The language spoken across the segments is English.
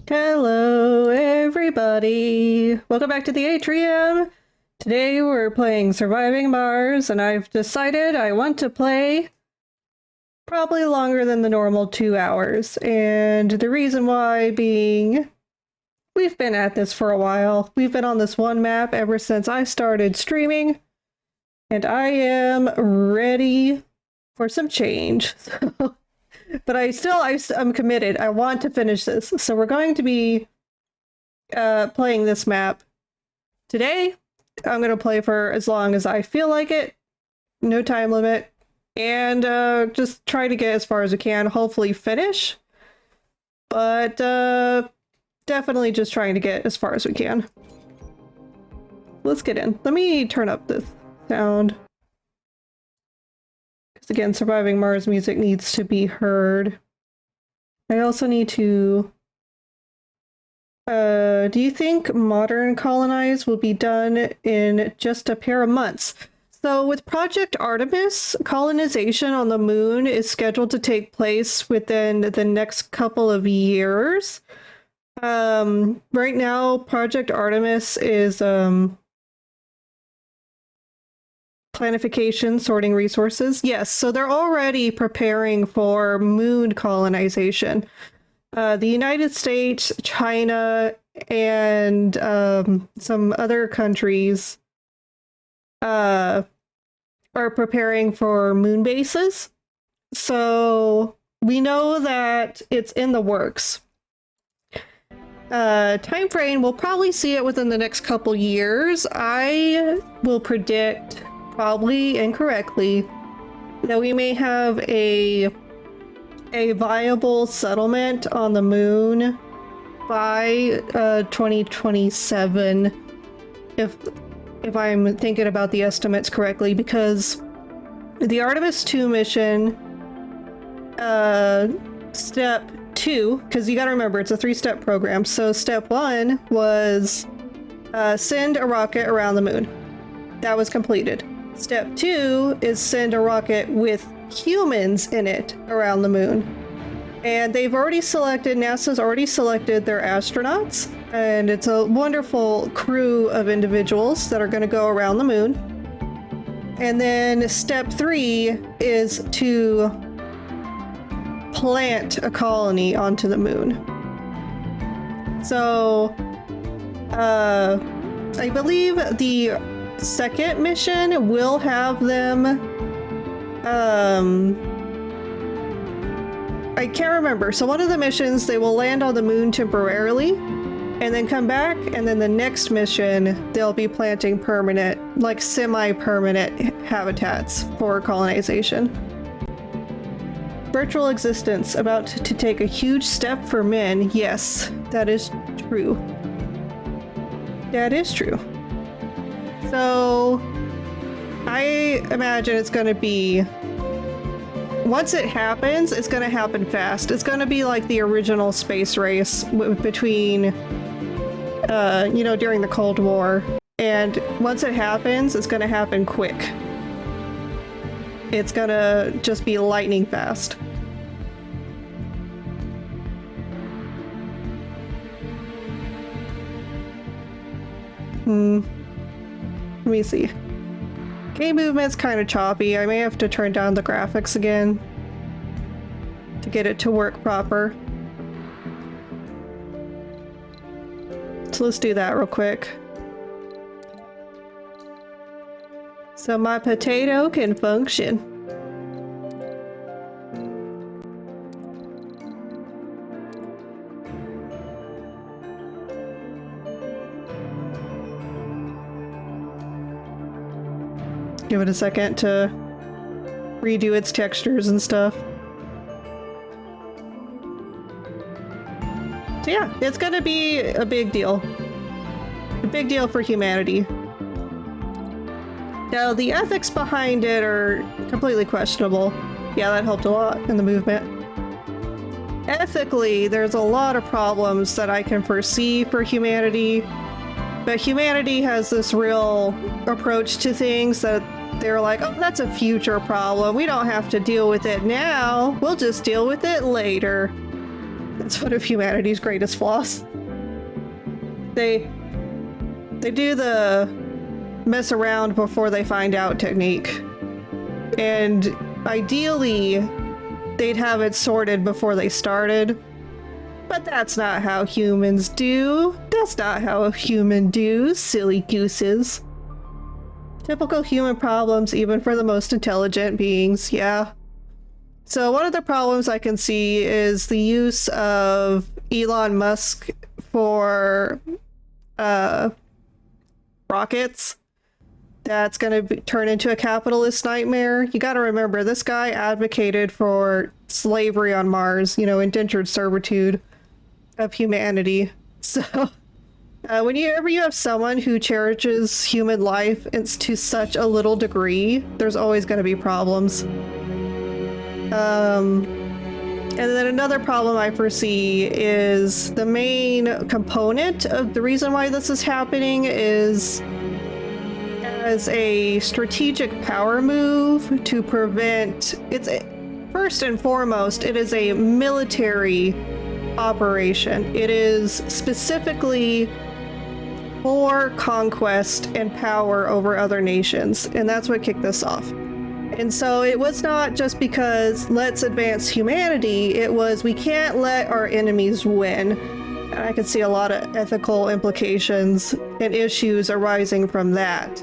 Hello, everybody. Welcome back to the atrium. Today we're playing Surviving Mars, and I've decided I want to play probably longer than the normal 2 hours. And the reason why being, we've been at this for a while. We've been on this one map ever since I started streaming, and I am ready for some change. But I'm committed. I want to finish this. So we're going to be playing this map today. I'm going to play for as long as I feel like it. No time limit. And just try to get as far as we can. Hopefully finish. But definitely just trying to get as far as we can. Let's get in. Let me turn up this sound. Again, Surviving Mars music needs to be heard. I also need to... do you think modern colonize will be done in just a pair of months? So with Project Artemis, colonization on the moon is scheduled to take place within the next couple of years. Right now, Project Artemis is... planification, sorting resources. Yes, so they're already preparing for moon colonization. The United States, China, and some other countries are preparing for moon bases. So we know that it's in the works. Time frame, we'll probably see it within the next couple years. I will predict, probably incorrectly, that we may have a viable settlement on the moon by 2027, if I'm thinking about the estimates correctly, because the Artemis 2 mission, step 2, because you gotta remember it's a 3-step program, so step 1 was send a rocket around the moon. That was completed. Step 2 is send a rocket with humans in it around the moon. And NASA's already selected their astronauts, and it's a wonderful crew of individuals that are going to go around the moon. And then step 3 is to plant a colony onto the moon. So, I believe the second mission will have them, I can't remember. So one of the missions, they will land on the moon temporarily and then come back, and then the next mission they'll be planting permanent, like semi-permanent habitats for colonization. Virtual existence about to take a huge step for men. Yes, that is true. That is true. So, I imagine it's going to be, once it happens, it's going to happen fast. It's going to be like the original space race between, during the Cold War. And once it happens, it's going to happen quick. It's going to just be lightning fast. Let me see. Game movement's kind of choppy. I may have to turn down the graphics again to get it to work proper. So let's do that real quick. So my potato can function. Give it a second to redo its textures and stuff. So yeah, it's gonna be a big deal. A big deal for humanity. Now, the ethics behind it are completely questionable. Yeah, that helped a lot in the movement. Ethically, there's a lot of problems that I can foresee for humanity, but humanity has this real approach to things that they're like, oh, that's a future problem. We don't have to deal with it now. We'll just deal with it later. That's one of humanity's greatest flaws. They do the mess around before they find out technique. And ideally, they'd have it sorted before they started. But that's not how humans do. That's not how a human do, silly gooses. Typical human problems, even for the most intelligent beings, yeah. So one of the problems I can see is the use of Elon Musk for rockets. That's going to turn into a capitalist nightmare. You got to remember, this guy advocated for slavery on Mars, you know, indentured servitude of humanity. So whenever you have someone who cherishes human life to such a little degree, there's always going to be problems. And then another problem I foresee is the main component of the reason why this is happening is as a strategic power move to prevent, first and foremost, it is a military operation. It is specifically for conquest and power over other nations, and that's what kicked this off. And so it was not just because let's advance humanity, it was we can't let our enemies win. And I could see a lot of ethical implications and issues arising from that.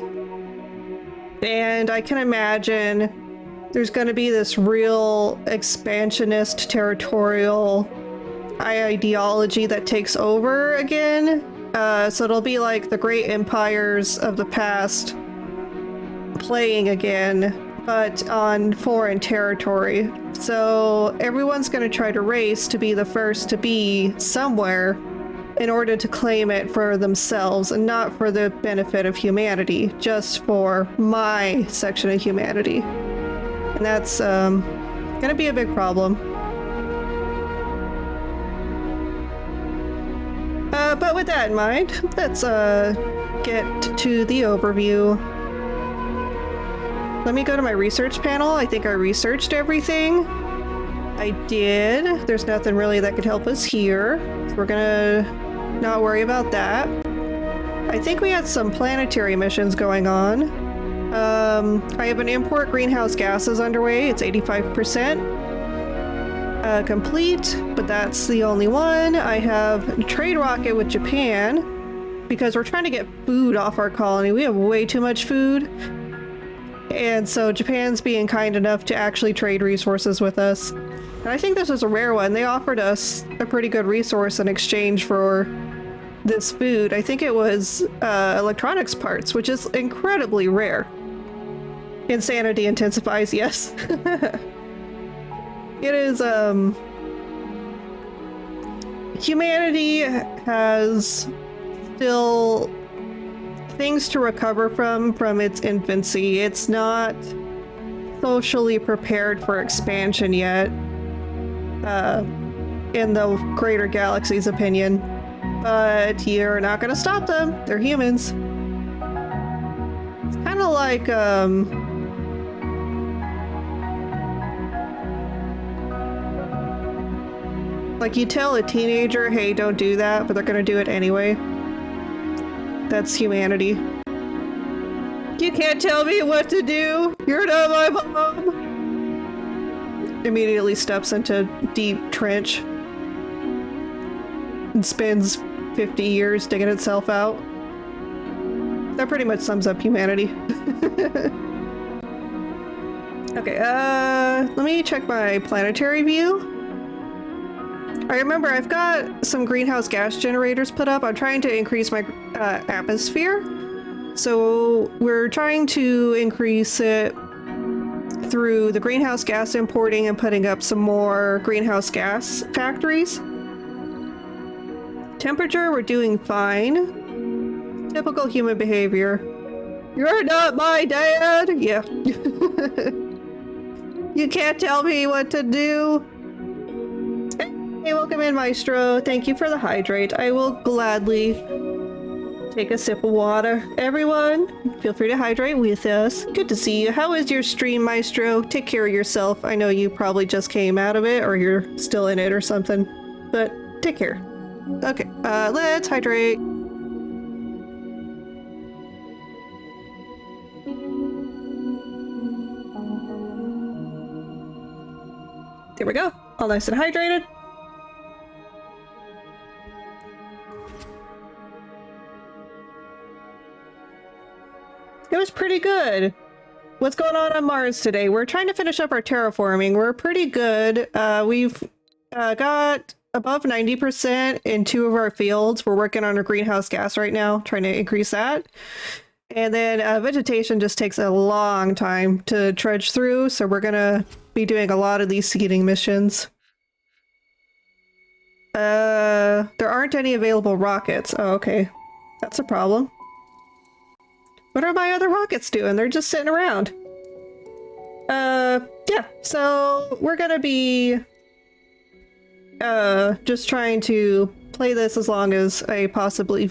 And I can imagine there's going to be this real expansionist territorial ideology that takes over again. So it'll be like the great empires of the past playing again, but on foreign territory. So everyone's going to try to race to be the first to be somewhere in order to claim it for themselves and not for the benefit of humanity, just for my section of humanity. And that's going to be a big problem. But with that in mind, let's get to the overview. Let me go to my research panel. I think I researched everything. I did. There's nothing really that could help us here. So we're gonna not worry about that. I think we had some planetary missions going on. I have an import greenhouse gases underway. It's 85% complete, but that's the only one. I have a trade rocket with Japan because we're trying to get food off our colony. We have way too much food. And so Japan's being kind enough to actually trade resources with us. And I think this was a rare one. They offered us a pretty good resource in exchange for this food. I think it was electronics parts, which is incredibly rare. Insanity intensifies, yes. It is, humanity has still things to recover from its infancy. It's not socially prepared for expansion yet, in the greater galaxy's opinion. But you're not gonna stop them. They're humans. It's kind of like you tell a teenager, hey, don't do that, but they're gonna do it anyway. That's humanity. You can't tell me what to do. You're not my mom. Immediately steps into deep trench and spends 50 years digging itself out. That pretty much sums up humanity. Okay, let me check my planetary view. I remember I've got some greenhouse gas generators put up. I'm trying to increase my atmosphere. So we're trying to increase it through the greenhouse gas importing and putting up some more greenhouse gas factories. Temperature, we're doing fine. Typical human behavior. You're not my dad! Yeah. You can't tell me what to do. Hey, welcome in, Maestro. Thank you for the hydrate. I will gladly take a sip of water. Everyone, feel free to hydrate with us. Good to see you. How is your stream, Maestro? Take care of yourself. I know you probably just came out of it or you're still in it or something. but take care. Okay, let's hydrate. There we go. All nice and hydrated. It was pretty good. What's going on Mars today? We're trying to finish up our terraforming. We're pretty good. We've got above 90% in 2 of our fields. We're working on our greenhouse gas right now, trying to increase that. And then vegetation just takes a long time to trudge through, so we're gonna be doing a lot of these seeding missions. There aren't any available rockets. Oh, okay. That's a problem. What are my other rockets doing? They're just sitting around. Yeah, so we're gonna be just trying to play this as long as I possibly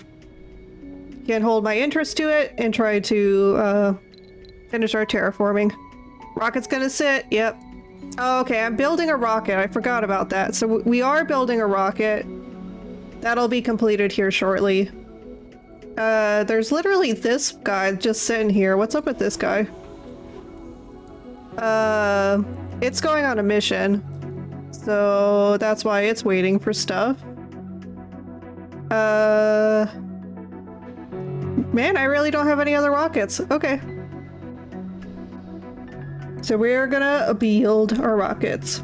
can hold my interest to it and try to finish our terraforming. Rocket's gonna sit, yep. Oh, okay, I'm building a rocket. I forgot about that. So we are building a rocket. That'll be completed here shortly. There's literally this guy just sitting here. What's up with this guy? It's going on a mission. So that's why it's waiting for stuff. Man, I really don't have any other rockets. Okay. So we're gonna build our rockets.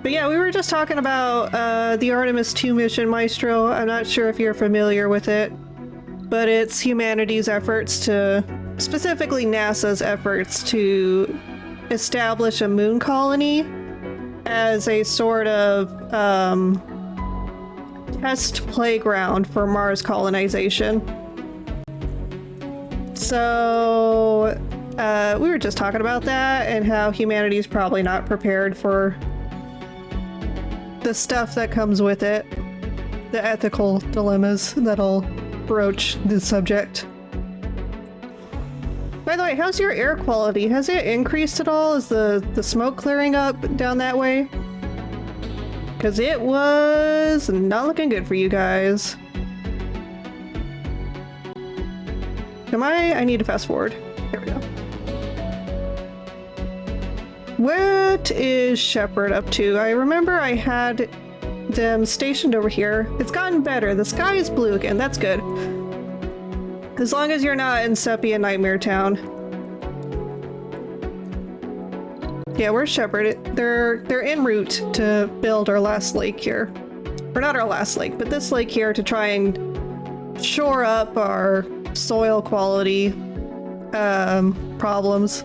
But yeah, we were just talking about the Artemis 2 mission, Maestro. I'm not sure if you're familiar with it, but it's humanity's efforts to, specifically NASA's efforts to establish a moon colony as a sort of test playground for Mars colonization. So we were just talking about that and how humanity's probably not prepared for the stuff that comes with it, the ethical dilemmas that'll broach the subject. By the way, how's your air quality? Has it increased at all? Is the smoke clearing up down that way? Because it was not looking good for you guys. I need to fast forward. There we go. What is Shepard up to? I remember I had them stationed over here. It's gotten better. The sky is blue again. That's good. As long as you're not in Sepia Nightmare Town. Yeah, where's Shepard? They're en route to build our last lake here. Or not our last lake, but this lake here to try and shore up our soil quality problems.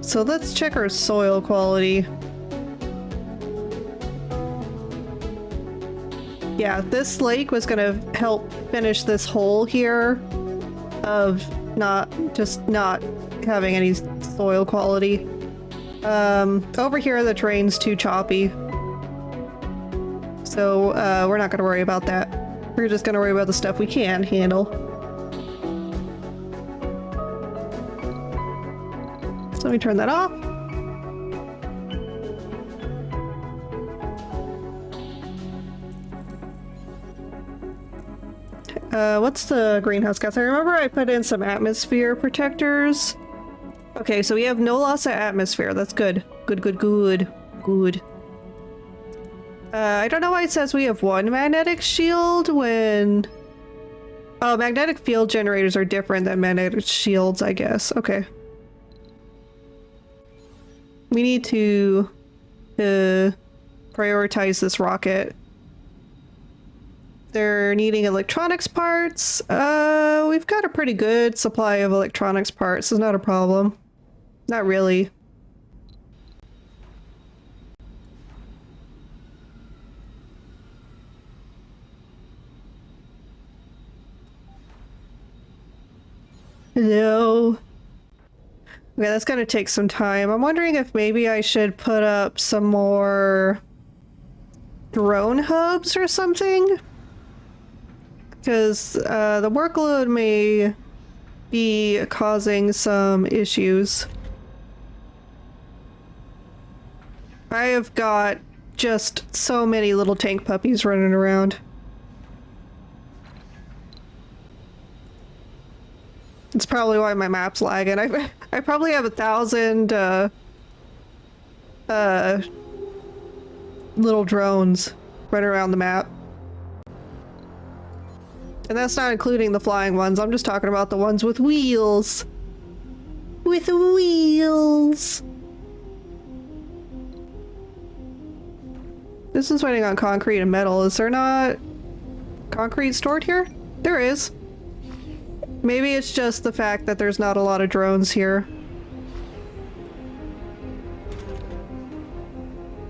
So let's check our soil quality. Yeah, this lake was gonna help finish this hole here of not having any soil quality. Over here the terrain's too choppy. So we're not gonna worry about that. We're just gonna worry about the stuff we can handle. So let me turn that off. What's the greenhouse gas? I remember I put in some atmosphere protectors. Okay, so we have no loss of atmosphere. That's good. Good. I don't know why it says we have one magnetic shield when... Oh, magnetic field generators are different than magnetic shields, I guess. Okay. We need to prioritize this rocket. They're needing electronics parts. We've got a pretty good supply of electronics parts. It's not a problem. Not really. No. Okay, that's gonna take some time. I'm wondering if maybe I should put up some more drone hubs or something? Because the workload may be causing some issues. I have got just so many little tank puppies running around. It's probably why my map's lagging. I probably have 1,000 little drones running around the map. And that's not including the flying ones. I'm just talking about the ones with wheels. With wheels. This is waiting on concrete and metal. Is there not concrete stored here? There is. Maybe it's just the fact that there's not a lot of drones here.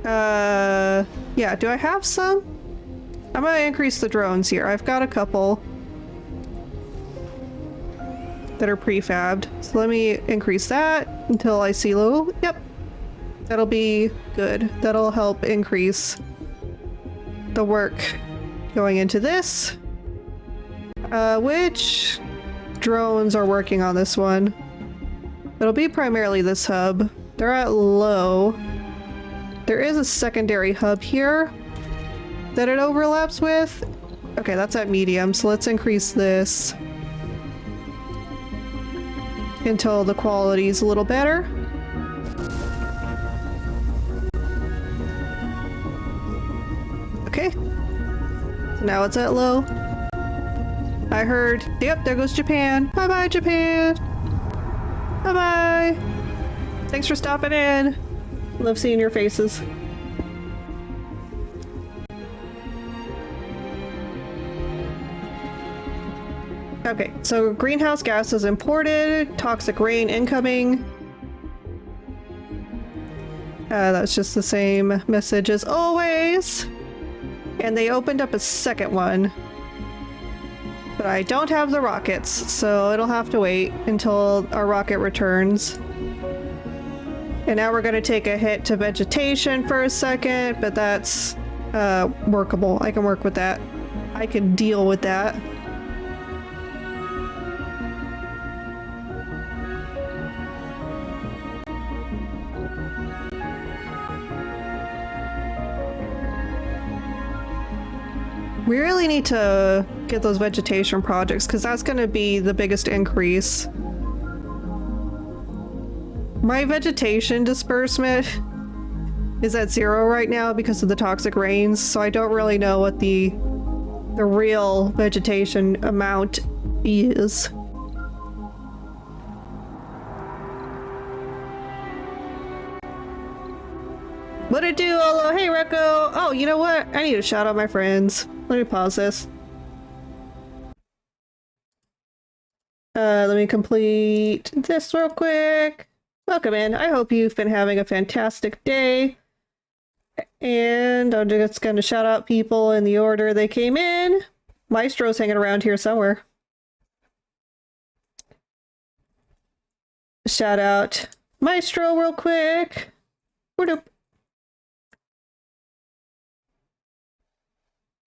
Yeah, do I have some? I'm gonna increase the drones here. I've got a couple that are prefabbed. So let me increase that until I see low. Yep. That'll be good. That'll help increase the work going into this. Which drones are working on this one? It'll be primarily this hub. They're at low. There is a secondary hub here that it overlaps with. Okay, that's at medium, so let's increase this until the quality's a little better. Okay. So now it's at low. I heard, yep, there goes Japan. Bye-bye, Japan. Bye-bye. Thanks for stopping in. Love seeing your faces. Okay, so greenhouse gases imported, toxic rain incoming. That's just the same message as always. And they opened up a second one. But I don't have the rockets, so it'll have to wait until our rocket returns. And now we're gonna take a hit to vegetation for a second, but that's workable. I can work with that. I can deal with that. We really need to get those vegetation projects because that's going to be the biggest increase. My vegetation disbursement is at 0 right now because of the toxic rains, so I don't really know what the real vegetation amount is. What it do, Olo? Hey, Rekko! Oh, you know what? I need to shout out my friends. Let me pause this. Let me complete this real quick. Welcome in. I hope you've been having a fantastic day. And I'm just going to shout out people in the order they came in. Maestro's hanging around here somewhere. Shout out Maestro real quick. Whoop.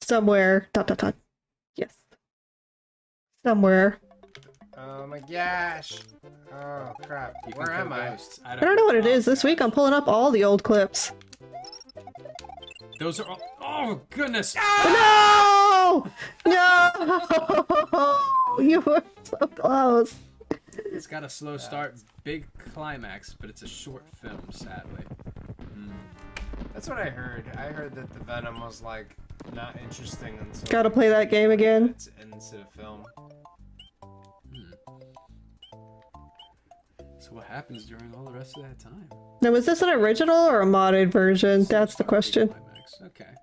Somewhere. ... Yes. Somewhere. Oh my gosh. Oh crap. Where am I? I don't know what it is. This week I'm pulling up all the old clips. Those are all... Oh goodness! No! No! You were so close. It's got a slow start, big climax, but it's a short film, sadly. That's what I heard. I heard that the Venom was like not interesting until Gotta play that game again. It's into the film. So what happens during all the rest of that time? Now, was this an original or a modded version? That's the question. Climax. Okay.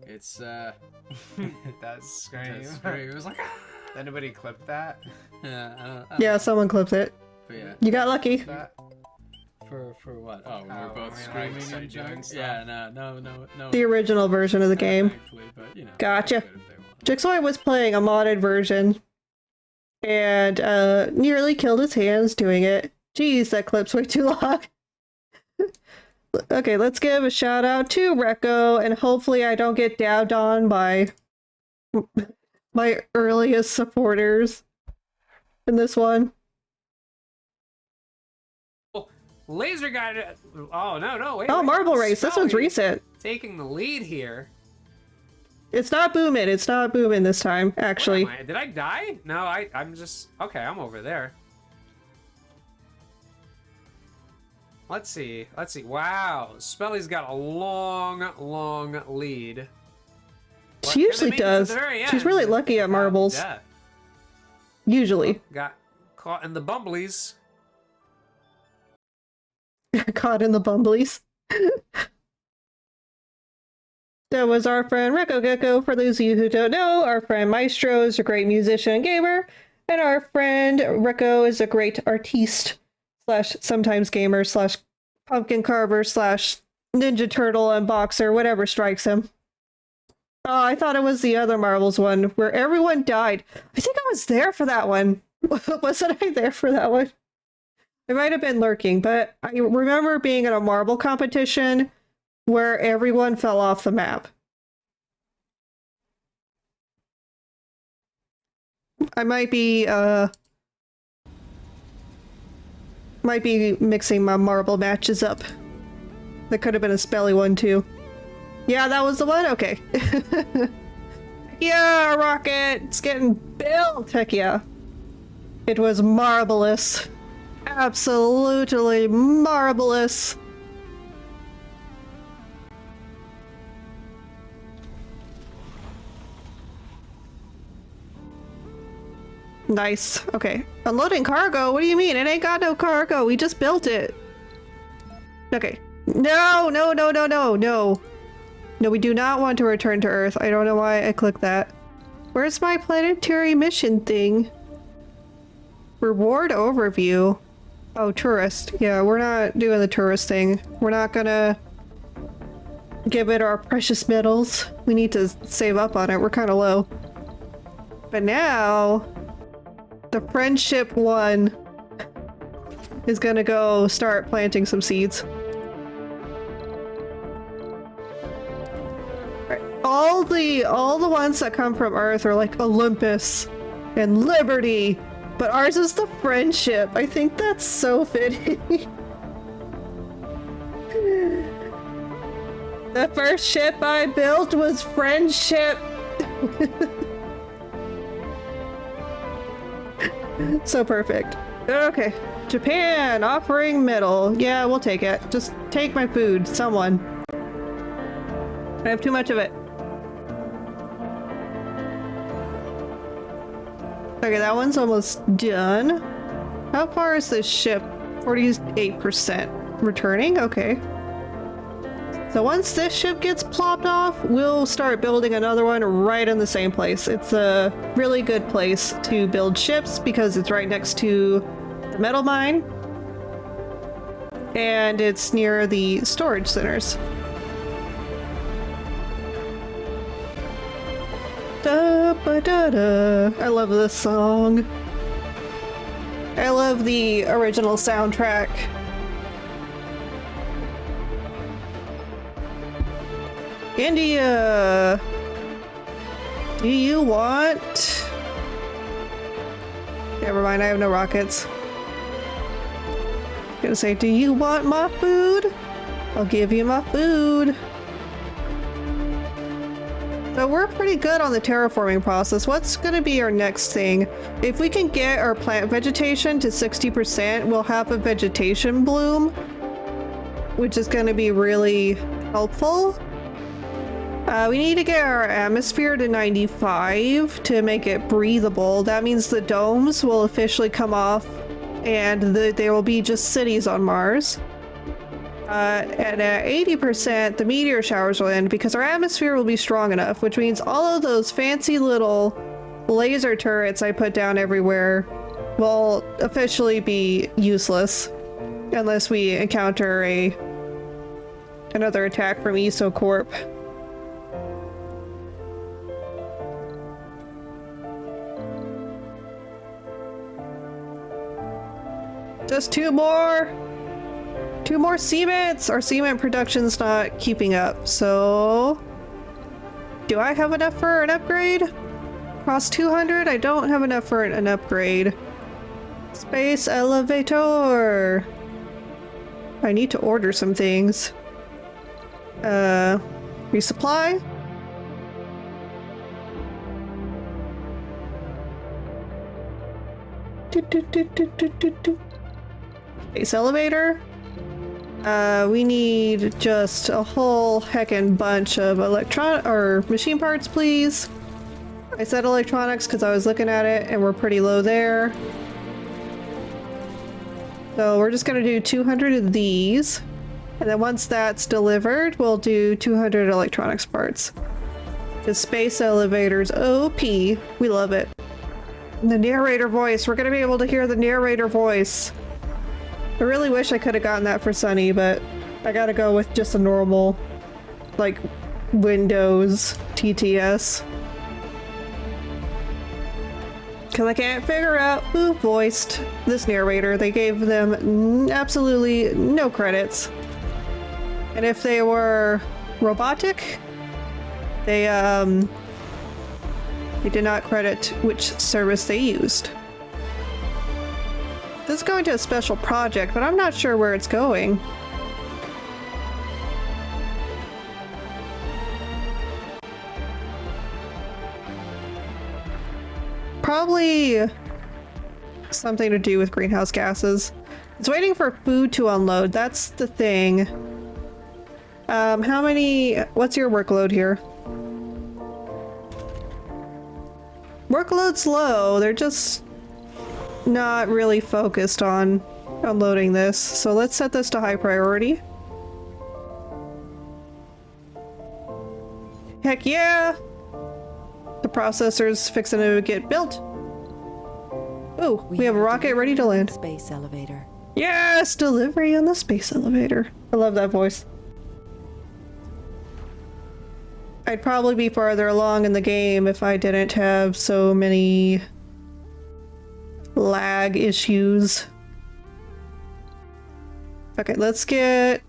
It's That's scream. That's scream. It was like. Did anybody clip that? Yeah. I don't Yeah, know. someone clipped it. But yeah. You got lucky. That? For what? Oh, when we're both when we, like, screaming started and doing junk? stuff. Yeah, no. The original version of the game. Thankfully, but, you know, Gotcha. they could if they want. Jigsaw was playing a modded version and nearly killed his hands doing it. Jeez, that clip's way too long. Okay, let's give a shout out to Rekko, and hopefully I don't get dabbed on by my earliest supporters in this one. Laser guy. Oh no, no, wait. Oh, wait. Marble Race. This one's Smelly recent. taking the lead here. It's not booming. It's not booming this time, actually. Where am I? Did I die? No, I'm just okay. I'm over there. Let's see. Let's see. Wow, Spelly's got a long, long lead. She usually does. She's really lucky at marbles. Yeah. Usually. Got caught in the bumblies. Caught in the bumblies. That was our friend Rico Gecko. For those of you who don't know, our friend Maestro is a great musician and gamer, and our friend Rico is a great artiste slash sometimes gamer slash pumpkin carver slash Ninja Turtle unboxer, whatever strikes him. Oh, I thought it was the other Marvels one where everyone died. I think I was there for that one. Wasn't I there for that one? I might have been lurking, but I remember being in a marble competition where everyone fell off the map. I might be mixing my marble matches up. That could have been a spelly one too. Yeah, that was the one? Okay. Yeah, rocket! It's getting built! Heck yeah. It was marvelous. Absolutely marvelous. Nice. Okay. Unloading cargo? What do you mean? It ain't got no cargo. We just built it. Okay. No, no, no, no, no, no. No, we do not want to return to Earth. I don't know why I clicked that. Where's my planetary mission thing? Reward overview. Oh, tourist. Yeah, we're not doing the tourist thing. We're not gonna give it our precious metals. We need to save up on it. We're kind of low. But now, the friendship one is gonna go start planting some seeds. All the ones that come from Earth are like Olympus and Liberty, but ours is the friendship. I think that's so fitting. The first ship I built was friendship. So perfect. Okay. Japan offering metal. Yeah, we'll take it. Just take my food, someone. I have too much of it. Okay, that one's almost done. How far is this ship? 48%. Returning? Okay. So once this ship gets plopped off, we'll start building another one right in the same place. It's a really good place to build ships because it's right next to the metal mine. And it's near the storage centers. Da, ba, da, da. I love this song. I love the original soundtrack. India! Do you want... Never mind, I have no rockets. Gonna say, do you want my food? I'll give you my food. So we're pretty good on the terraforming process. What's gonna be our next thing? If we can get our plant vegetation to 60%, we'll have a vegetation bloom, which is gonna be really helpful. We need to get our atmosphere to 95 to make it breathable. That means the domes will officially come off and there will be just cities on Mars. And at 80%, the meteor showers will end because our atmosphere will be strong enough, which means all of those fancy little laser turrets I put down everywhere will officially be useless unless we encounter another attack from EsoCorp. Just two more cements! Our cement production's not keeping up, so... Do I have enough for an upgrade? Cost 200? I don't have enough for an upgrade. Space elevator! I need to order some things. Resupply? Space elevator? We need just a whole heckin' bunch of machine parts, please. I said electronics because I was looking at it and we're pretty low there. So we're just gonna do 200 of these. And then once that's delivered, we'll do 200 electronics parts. The space elevators, OP. We love it. And the narrator voice, we're gonna be able to hear the narrator voice. I really wish I could have gotten that for Sunny, but I gotta go with just a normal, like, Windows TTS. Because I can't figure out who voiced this narrator. They gave them absolutely no credits. And if they were robotic, they did not credit which service they used. This is going to a special project, but I'm not sure where it's going. Probably something to do with greenhouse gases. It's waiting for food to unload. That's the thing. What's your workload here? Workload's low. They're just not really focused on unloading this. So let's set this to high priority. Heck yeah! The processor's fixing to get built. Oh, we have a rocket ready to land. Space elevator. Yes! Delivery on the space elevator. I love that voice. I'd probably be farther along in the game if I didn't have so many lag issues. Okay, let's get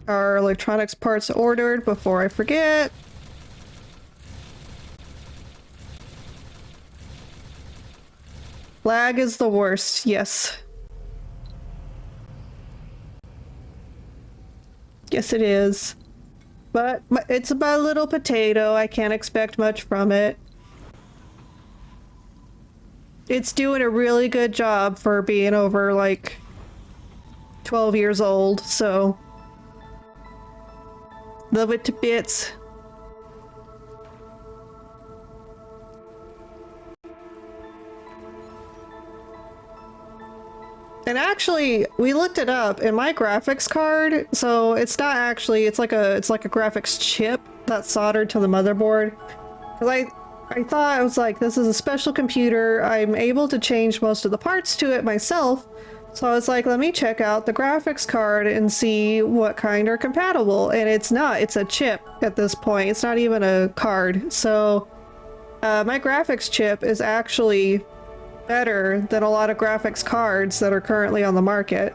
our electronics parts ordered before I forget. Lag is the worst, yes. Yes, it is. But it's my little potato. I can't expect much from it. It's doing a really good job for being over, like, 12 years old, so... love it to bits. And actually, we looked it up, and my graphics card, so it's not actually, it's like a graphics chip that's soldered to the motherboard. Because I thought, I was like, this is a special computer, I'm able to change most of the parts to it myself, so I was like, let me check out the graphics card and see what kind are compatible, and it's not, it's a chip at this point, it's not even a card. So, my graphics chip is actually better than a lot of graphics cards that are currently on the market.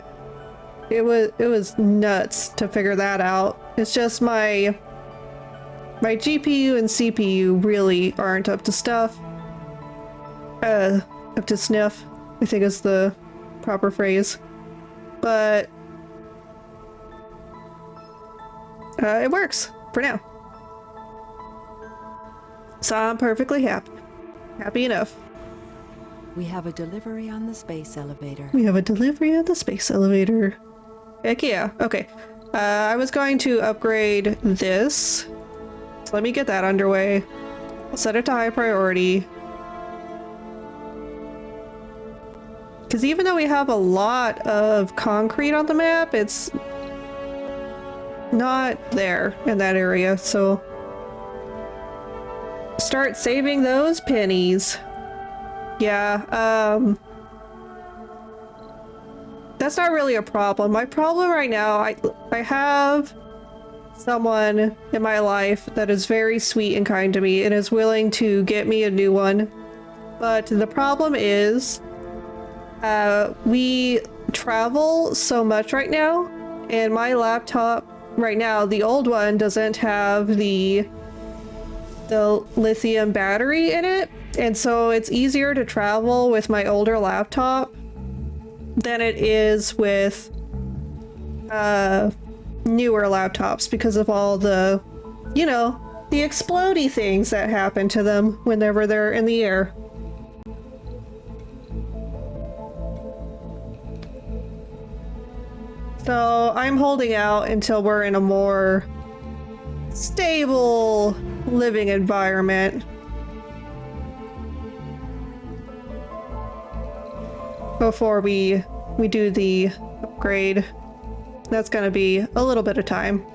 It was nuts to figure that out. It's just my GPU and CPU really aren't up to stuff. Up to sniff, I think is the proper phrase. But it works for now. So I'm perfectly happy. Happy enough. We have a delivery on the space elevator. We have a delivery on the space elevator. Heck yeah. Okay. I was going to upgrade this. So let me get that underway. I'll set it to high priority. Because even though we have a lot of concrete on the map, it's not there in that area. So start saving those pennies. Yeah, that's not really a problem. My problem right now, I have someone in my life that is very sweet and kind to me and is willing to get me a new one. But the problem is, we travel so much right now, and my laptop right now, the old one, doesn't have the lithium battery in it. And so it's easier to travel with my older laptop than it is with newer laptops because of all the, you know, the explodey things that happen to them whenever they're in the air. So I'm holding out until we're in a more stable living environment. Before we do the upgrade. That's gonna be a little bit of time.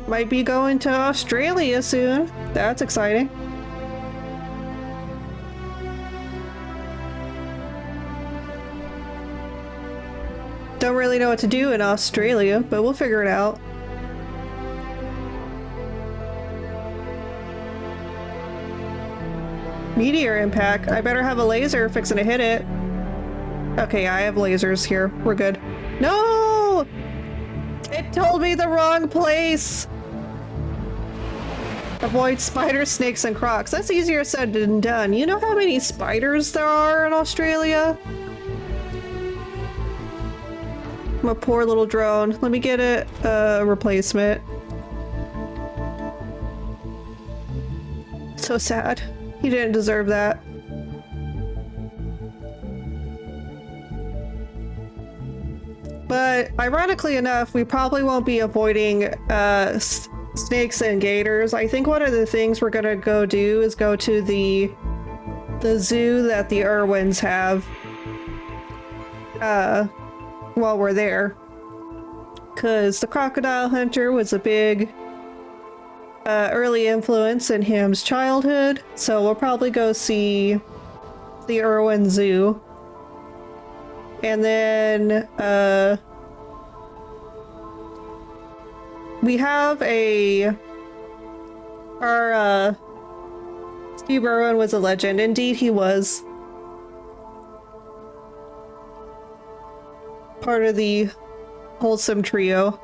Might be going to Australia soon. That's exciting. Don't really know what to do in Australia, but we'll figure it out. Meteor impact. I better have a laser fixing to hit it. Okay, I have lasers here. We're good. No! It told me the wrong place! Avoid spiders, snakes, and crocs. That's easier said than done. You know how many spiders there are in Australia? I'm a poor little drone. Let me get a replacement. So sad. He didn't deserve that. But ironically enough, we probably won't be avoiding snakes and gators. I think one of the things we're gonna go do is go to the zoo that the Irwins have while we're there. Because the crocodile hunter was a big early influence in Ham's childhood, so we'll probably go see the Irwin Zoo. And then we have our Steve Irwin was a legend. Indeed he was. Part of the wholesome trio.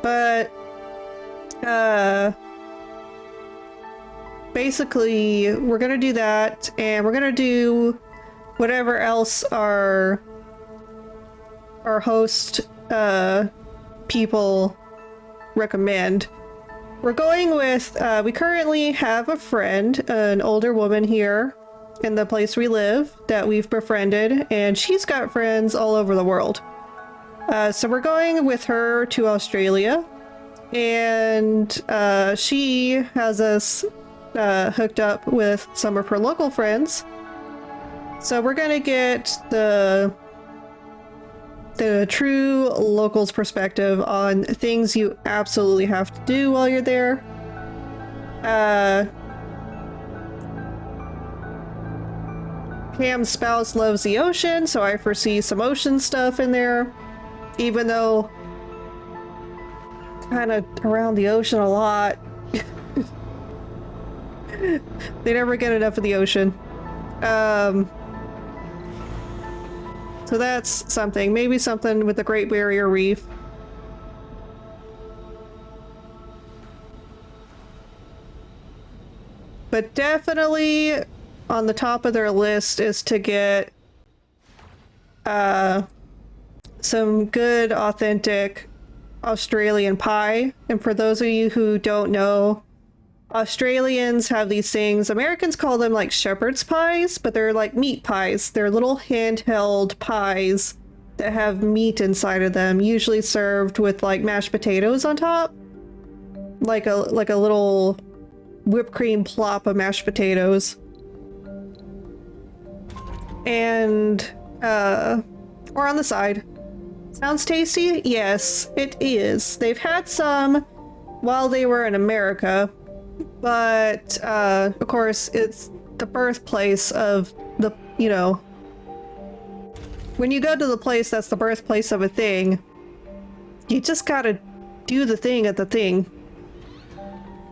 But basically we're gonna do that, and we're gonna do whatever else our host people recommend. We're going with we currently have a friend, an older woman here in the place we live that we've befriended, and she's got friends all over the world. So we're going with her to Australia, and she has us hooked up with some of her local friends. So we're gonna get the true locals perspective on things you absolutely have to do while you're there. Cam's spouse loves the ocean, so I foresee some ocean stuff in there, even though kind of around the ocean a lot. They never get enough of the ocean. So that's something. Maybe something with the Great Barrier Reef. But definitely on the top of their list is to get some good, authentic Australian pie. And for those of you who don't know, Australians have these things. Americans call them like shepherd's pies, but they're like meat pies. They're little handheld pies that have meat inside of them, usually served with like mashed potatoes on top. Like a little whipped cream plop of mashed potatoes. And or on the side. Sounds tasty? Yes, it is. They've had some while they were in America. But, of course, it's the birthplace of the, you know, when you go to the place that's the birthplace of a thing, you just gotta do the thing at the thing.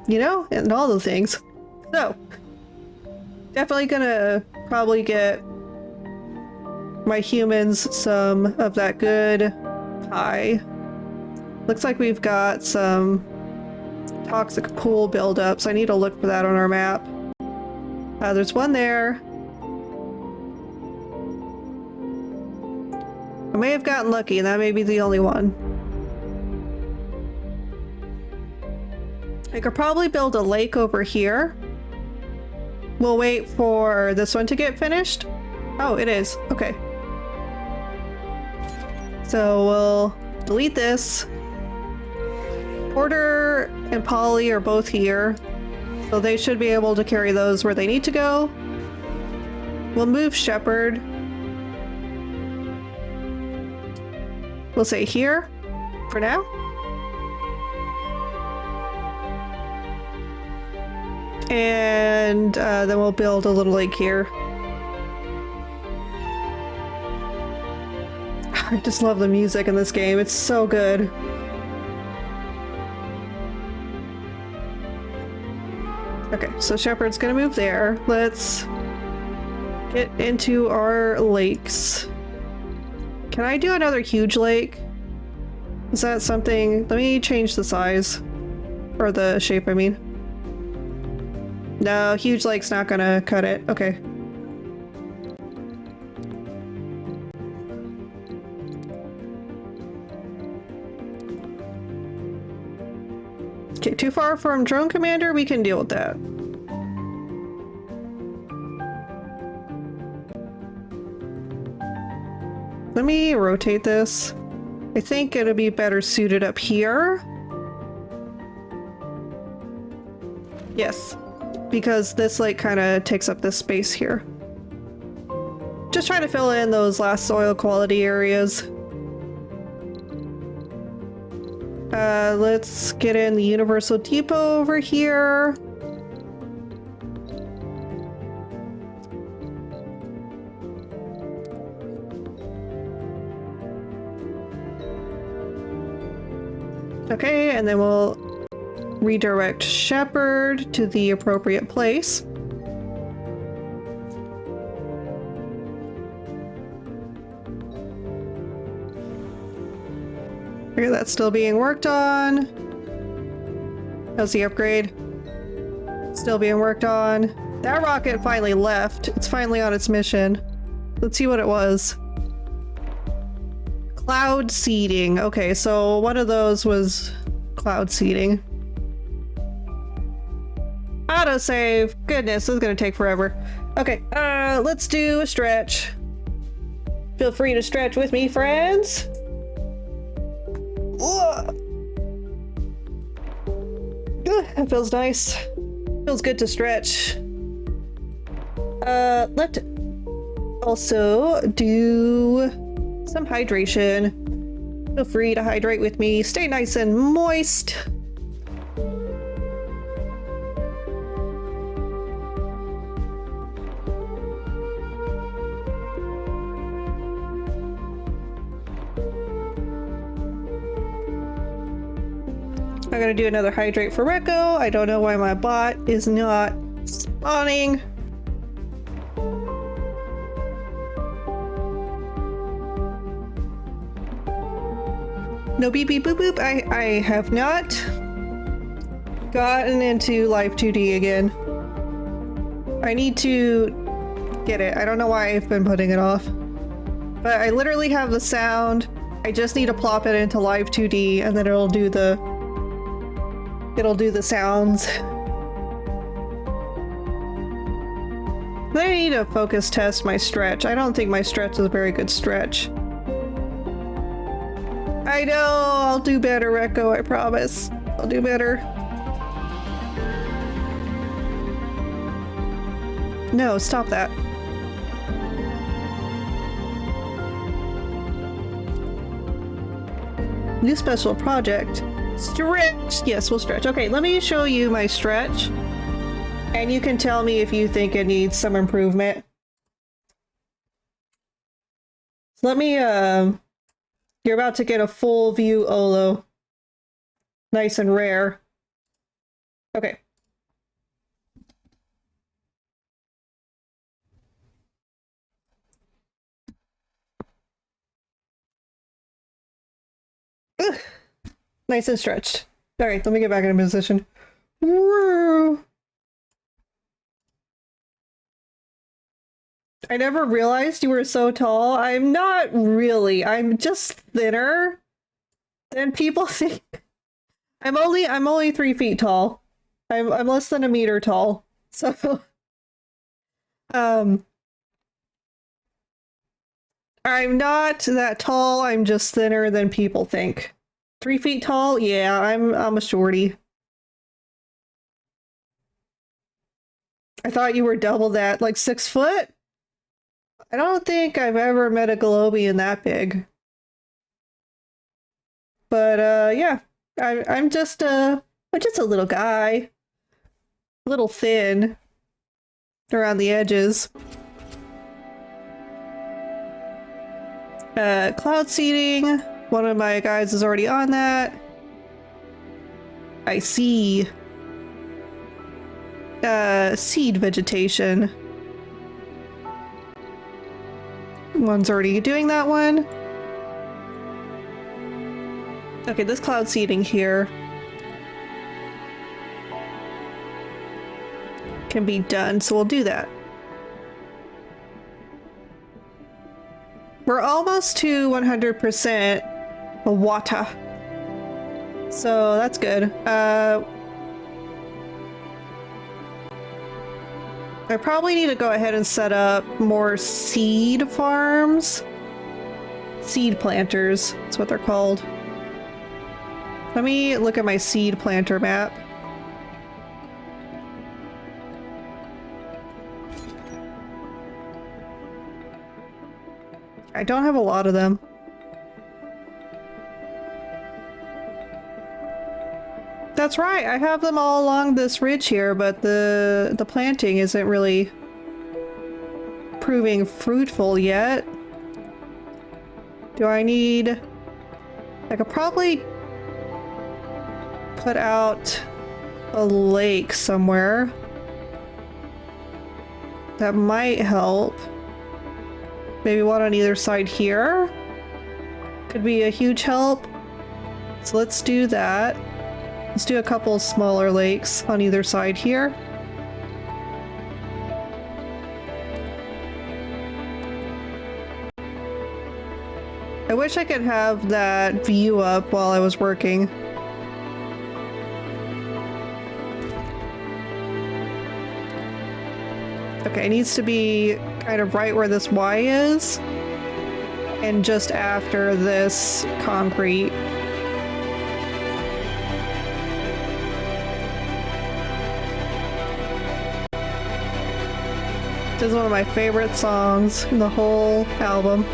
You know? And all the things. So, definitely gonna probably get my humans some of that good pie. Looks like we've got some toxic pool buildups. I need to look for that on our map. There's one there. I may have gotten lucky, and that may be the only one. I could probably build a lake over here. We'll wait for this one to get finished. Oh, it is. Okay. So we'll delete this. Porter and Polly are both here, so they should be able to carry those where they need to go. We'll move Shepherd. We'll say here for now. And then we'll build a little lake here. I just love the music in this game. It's so good. Okay, so Shepherd's gonna move there. Let's get into our lakes. Can I do another huge lake? Is that something? Let me change the size. Or the shape, I mean. No, huge lake's not gonna cut it. Okay. Okay, too far from Drone Commander? We can deal with that. Let me rotate this. I think it'll be better suited up here. Yes, because this lake kind of takes up this space here. Just trying to fill in those last soil quality areas. Let's get in the Universal Depot over here. Okay, and then we'll redirect Shepherd to the appropriate place. Okay, that's still being worked on. How's the upgrade? Still being worked on. That rocket finally left. It's finally on its mission. Let's see what it was. Cloud seeding. Okay, so one of those was cloud seeding. Autosave. Goodness, this is gonna take forever. Okay, let's do a stretch. Feel free to stretch with me, friends. That feels nice. Feels good to stretch. Let's also do some hydration. Feel free to hydrate with me. Stay nice and moist. I'm gonna do another hydrate for Rekko. I don't know why my bot is not spawning. No beep beep boop boop. I have not gotten into Live 2D again. I need to get it. I don't know why I've been putting it off. But I literally have the sound. I just need to plop it into Live 2D and then it'll do the sounds. Then I need to focus test my stretch. I don't think my stretch is a very good stretch. I know, I'll do better, Rekko, I promise. I'll do better. No, stop that. New special project. Stretch! Yes, we'll stretch. Okay, let me show you my stretch. And you can tell me if you think it needs some improvement. So let me, you're about to get a full view Olo. Nice and rare. Okay. Ugh. Nice and stretched. Alright, let me get back in position. Woo. I never realized you were so tall. I'm not really. I'm just thinner than people think. I'm only 3 feet tall. I'm less than a meter tall. So I'm not that tall. I'm just thinner than people think. 3 feet tall? Yeah, I'm a shorty. I thought you were double that, like 6 foot? I don't think I've ever met a Globian that big. But yeah, I'm just a little guy, a little thin around the edges. Cloud seeding. One of my guys is already on that. I see. Seed vegetation. One's already doing that one. Okay, this cloud seeding here can be done, so we'll do that. We're almost to 100% water. So that's good. I probably need to go ahead and set up more seed farms. Seed planters, that's what they're called. Let me look at my seed planter map. I don't have a lot of them. That's right, I have them all along this ridge here, but the planting isn't really proving fruitful yet. Do I need... I could probably put out a lake somewhere. That might help. Maybe one on either side here. Could be a huge help. So let's do that. Let's do a couple smaller lakes on either side here. I wish I could have that view up while I was working. Okay, it needs to be kind of right where this Y is, and just after this concrete. This is one of my favorite songs in the whole album.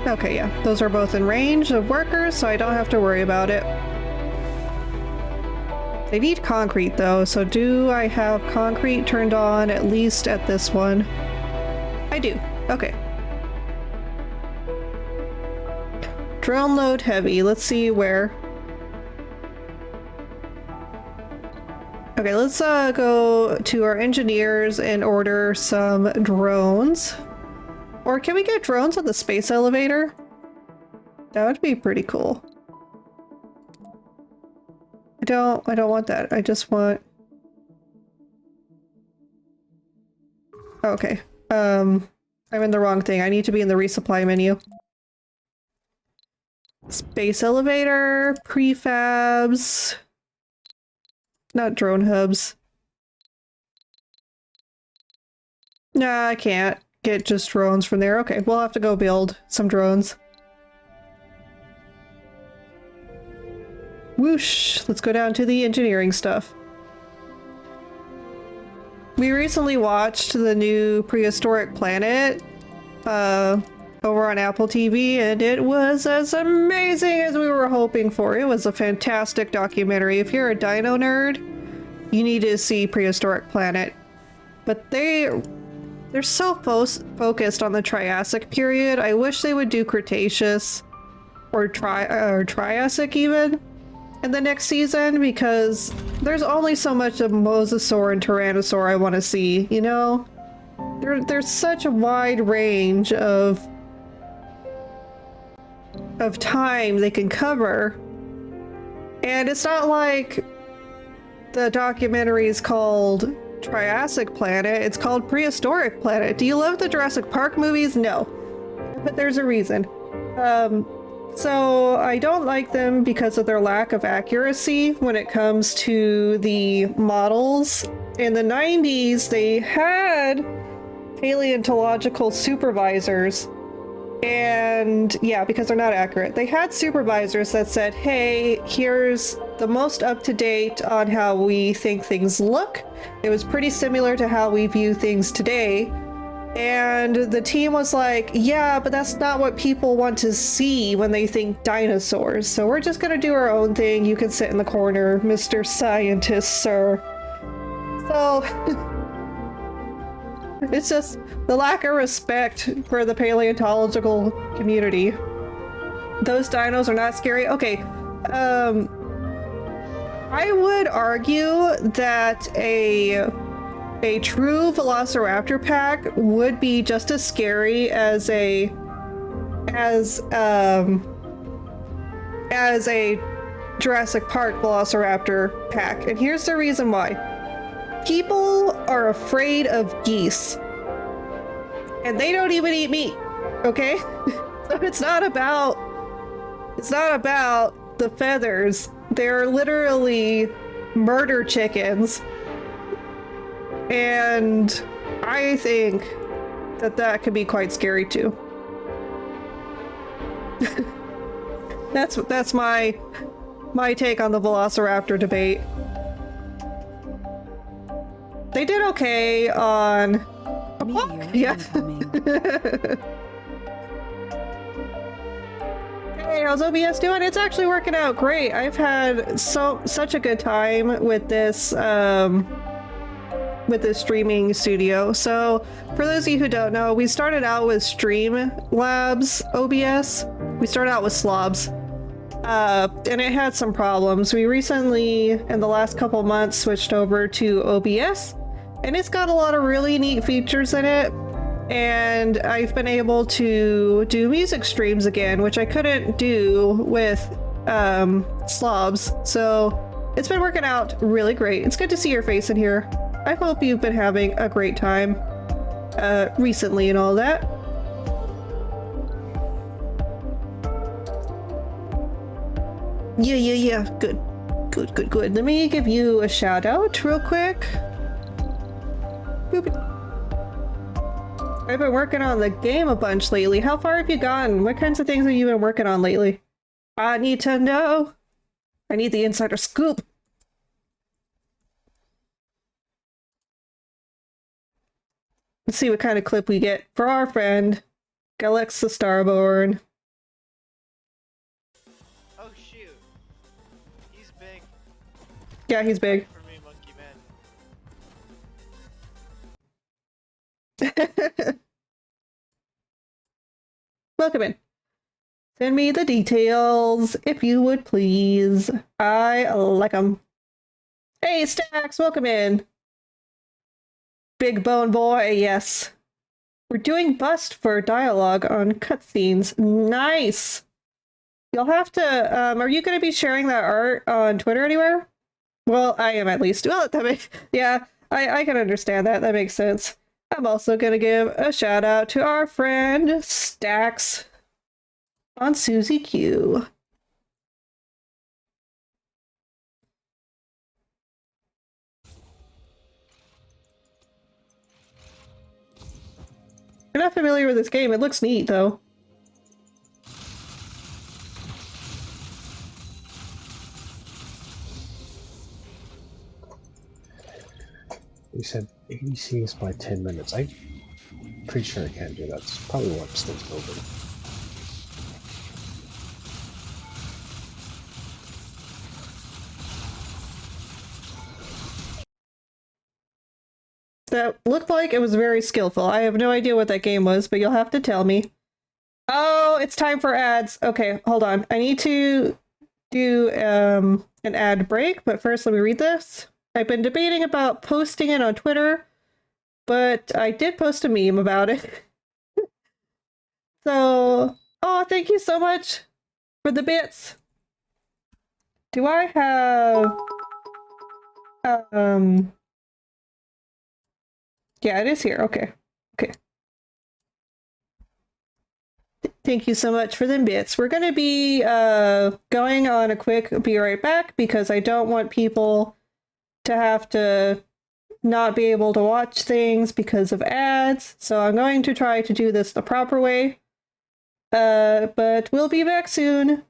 Okay, yeah, those are both in range of workers, so I don't have to worry about it. They need concrete though, so do I have concrete turned on at least at this one? I do. Okay. Drone load heavy. Let's see where. Okay, let's go to our engineers and order some drones. Or can we get drones on the space elevator? That would be pretty cool. I don't want that. I just want... Okay. I'm in the wrong thing. I need to be in the resupply menu. Space elevator, prefabs. Not drone hubs. Nah, I can't get just drones from there. Okay, we'll have to go build some drones. Whoosh! Let's go down to the engineering stuff. We recently watched the new Prehistoric Planet over on Apple TV, and it was as amazing as we were hoping for. It was a fantastic documentary. If you're a dino nerd, you need to see Prehistoric Planet. But they're so focused on the Triassic period. I wish they would do Cretaceous or Triassic even in the next season, because there's only so much of Mosasaur and Tyrannosaur I want to see, you know? there's such a wide range of time they can cover. And it's not like the documentary is called Triassic Planet, it's called Prehistoric Planet. Do you love the Jurassic Park movies? No. But there's a reason. So I don't like them because of their lack of accuracy when it comes to the models. In the 90s, they had paleontological supervisors. And yeah, because they're not accurate. They had supervisors that said, hey, here's the most up-to-date on how we think things look. It was pretty similar to how we view things today. And the team was like, yeah, but that's not what people want to see when they think dinosaurs. So we're just gonna do our own thing. You can sit in the corner, Mr. Scientist, sir. So it's just the lack of respect for the paleontological community. Those dinos are not scary. Okay, I would argue that a true Velociraptor pack would be just as scary as a Jurassic Park Velociraptor pack. And here's the reason why. People are afraid of geese. And they don't even eat meat, okay? So it's not about the feathers. They're literally murder chickens. And I think that could be quite scary too. That's my take on the Velociraptor debate. They did okay on Meteor yeah. incoming. Hey, how's OBS doing? It's actually working out great. I've had such a good time with this streaming studio. So for those of you who don't know, we started out with Streamlabs OBS. We started out with Slobs. And it had some problems. We recently, in the last couple months, switched over to OBS, and it's got a lot of really neat features in it. And I've been able to do music streams again, which I couldn't do with Slobs. So it's been working out really great. It's good to see your face in here. I hope you've been having a great time recently and all that. Yeah. Good. Let me give you a shout out real quick. Boop. I've been working on the game a bunch lately. How far have you gotten? What kinds of things have you been working on lately? I need to know. I need the insider scoop. Let's see what kind of clip we get for our friend, Galax the Starborn. Oh shoot. He's big. Yeah, he's big. For me, monkey man. Welcome in. Send me the details, if you would please. I like them. Hey, Stacks, welcome in. Big bone boy, yes. We're doing bust for dialogue on cutscenes. Nice. You'll have to, are you going to be sharing that art on Twitter anywhere? Well, I am at least. Well, yeah, I can understand that. That makes sense. I'm also going to give a shout out to our friend Stacks on Susie Q. You're not familiar with this game. It looks neat, though. You said 80 scenes by 10 minutes. I'm pretty sure I can't do that. It's probably why I'm still open. That looked like it was very skillful. I have no idea what that game was, but you'll have to tell me. Oh, it's time for ads. Okay, hold on. I need to do an ad break, but first let me read this. I've been debating about posting it on Twitter, but I did post a meme about it. So, oh, thank you so much for the bits. Do I have yeah, it is here. Okay. Okay. Thank you so much for them bits. We're going to be going on a quick be right back because I don't want people to have to not be able to watch things because of ads. So I'm going to try to do this the proper way. But we'll be back soon.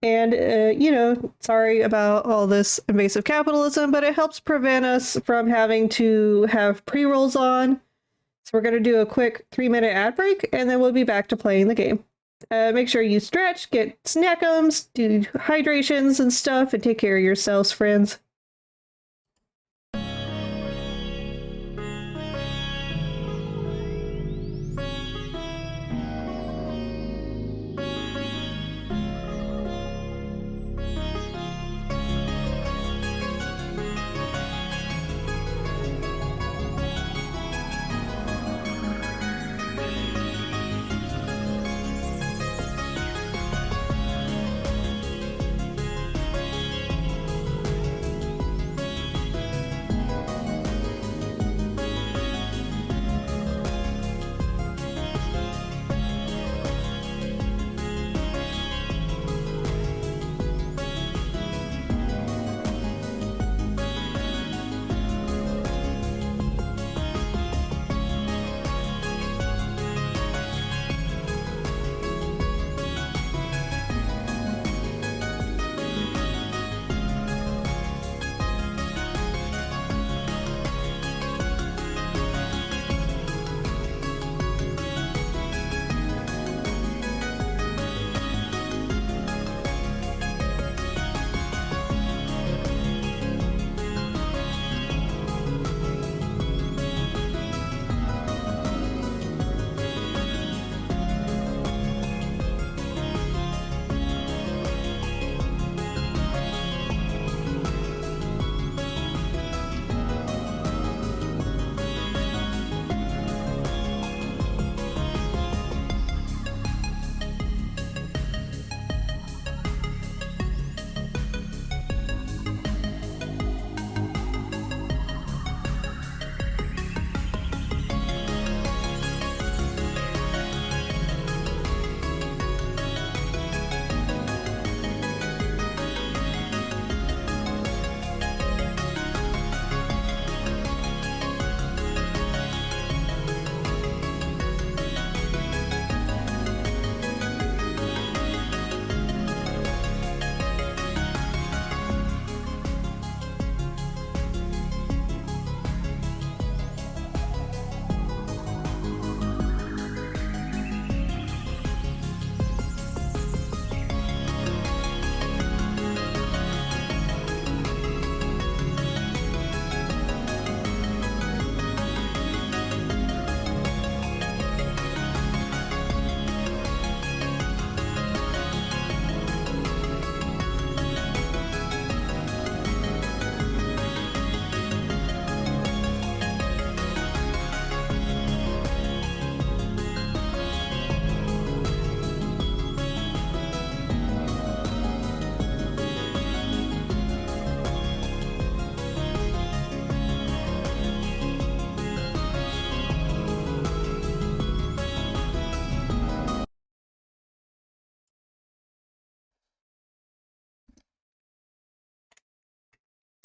And, you know, sorry about all this invasive capitalism, but it helps prevent us from having to have pre-rolls on. So we're going to do a quick 3-minute ad break, and then we'll be back to playing the game. Make sure you stretch, get snackums, do hydrations and stuff, and take care of yourselves, friends.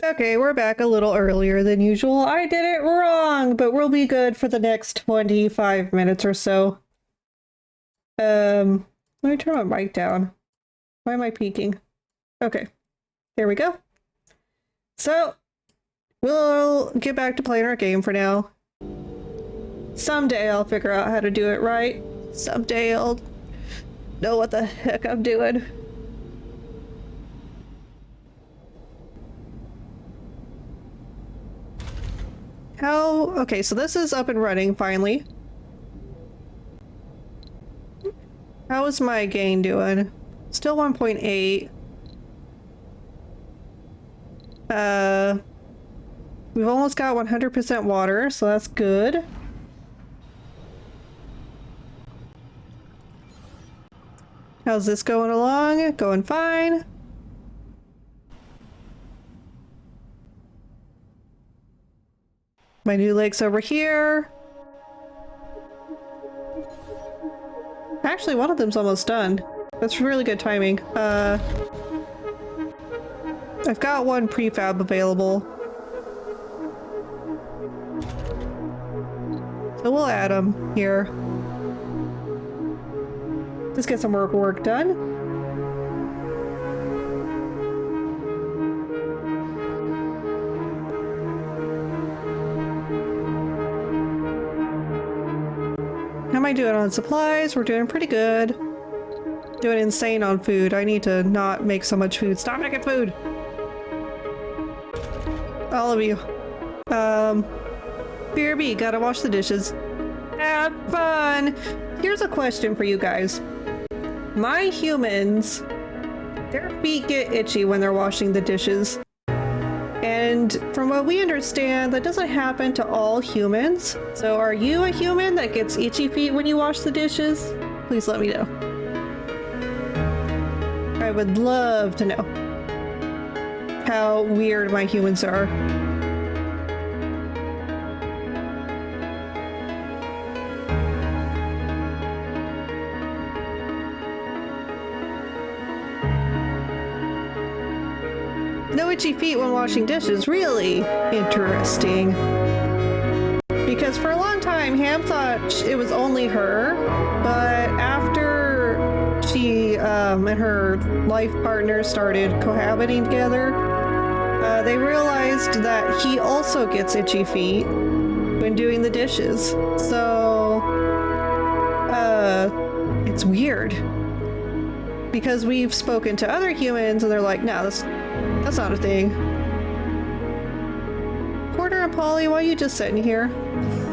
Okay, we're back a little earlier than usual. I did it wrong, but we'll be good for the next 25 minutes or so. Let me turn my mic down. Why am I peeking? Okay, there we go. So, we'll get back to playing our game for now. Someday I'll figure out how to do it right. Someday I'll know what the heck I'm doing. Okay, so this is up and running finally. How is my gain doing? Still 1.8. We've almost got 100% water, so that's good. How's this going along? Going fine. My new lake's over here. Actually, one of them's almost done. That's really good timing. I've got one prefab available. So we'll add them here. Just get some work done. How am I doing on supplies? We're doing pretty good. Doing insane on food. I need to not make so much food. Stop making food! All of you. BRB, gotta wash the dishes. Have fun! Here's a question for you guys. My humans, their feet get itchy when they're washing the dishes. And from what we understand, that doesn't happen to all humans. So are you a human that gets itchy feet when you wash the dishes? Please let me know. I would love to know how weird my humans are. No itchy feet when washing dishes. Really interesting. Because for a long time, Ham thought it was only her, but after she and her life partner started cohabiting together, they realized that he also gets itchy feet when doing the dishes. So, it's weird. Because we've spoken to other humans and they're like, no, that's not a thing. Porter and Polly, why are you just sitting here?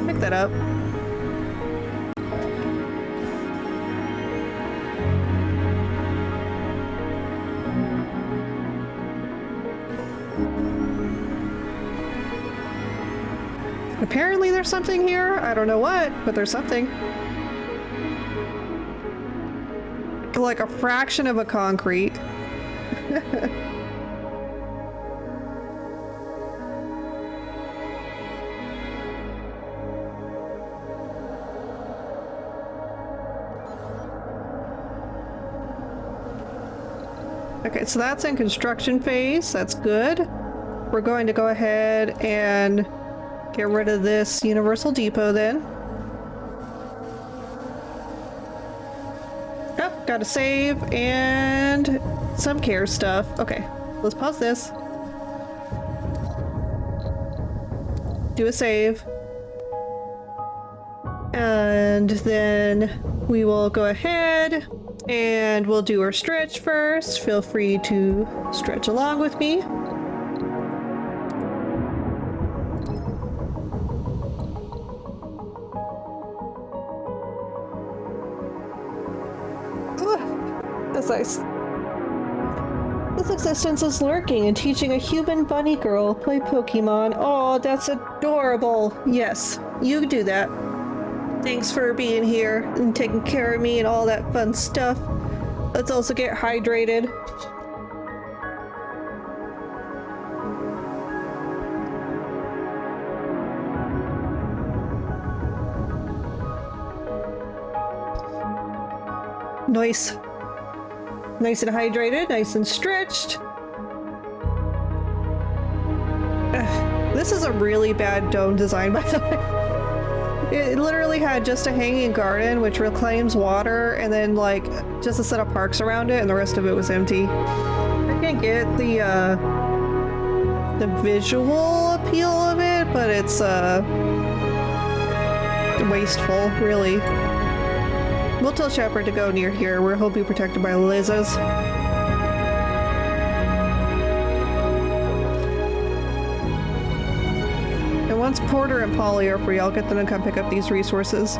Pick that up. Apparently there's something here. I don't know what, but there's something. Like a fraction of a concrete. Okay, so that's in construction phase. That's good. We're going to go ahead and get rid of this Universal Depot then. Oh, gotta save and some care stuff. Okay, let's pause this. Do a save. And then we will go ahead and we'll do our stretch first. Feel free to stretch along with me. That's nice. This existence is lurking and teaching a human bunny girl play Pokemon. Oh, that's adorable. Yes, you do that. Thanks for being here and taking care of me and all that fun stuff. Let's also get hydrated. Nice. Nice and hydrated, nice and stretched. This is a really bad dome design, by the way. It literally had just a hanging garden, which reclaims water, and then, like, just a set of parks around it, and the rest of it was empty. I can't get the visual appeal of it, but it's, wasteful, really. We'll tell Shepard to go near here, where he'll be protected by lasers. And once Porter and Polly are free, I'll get them to come pick up these resources.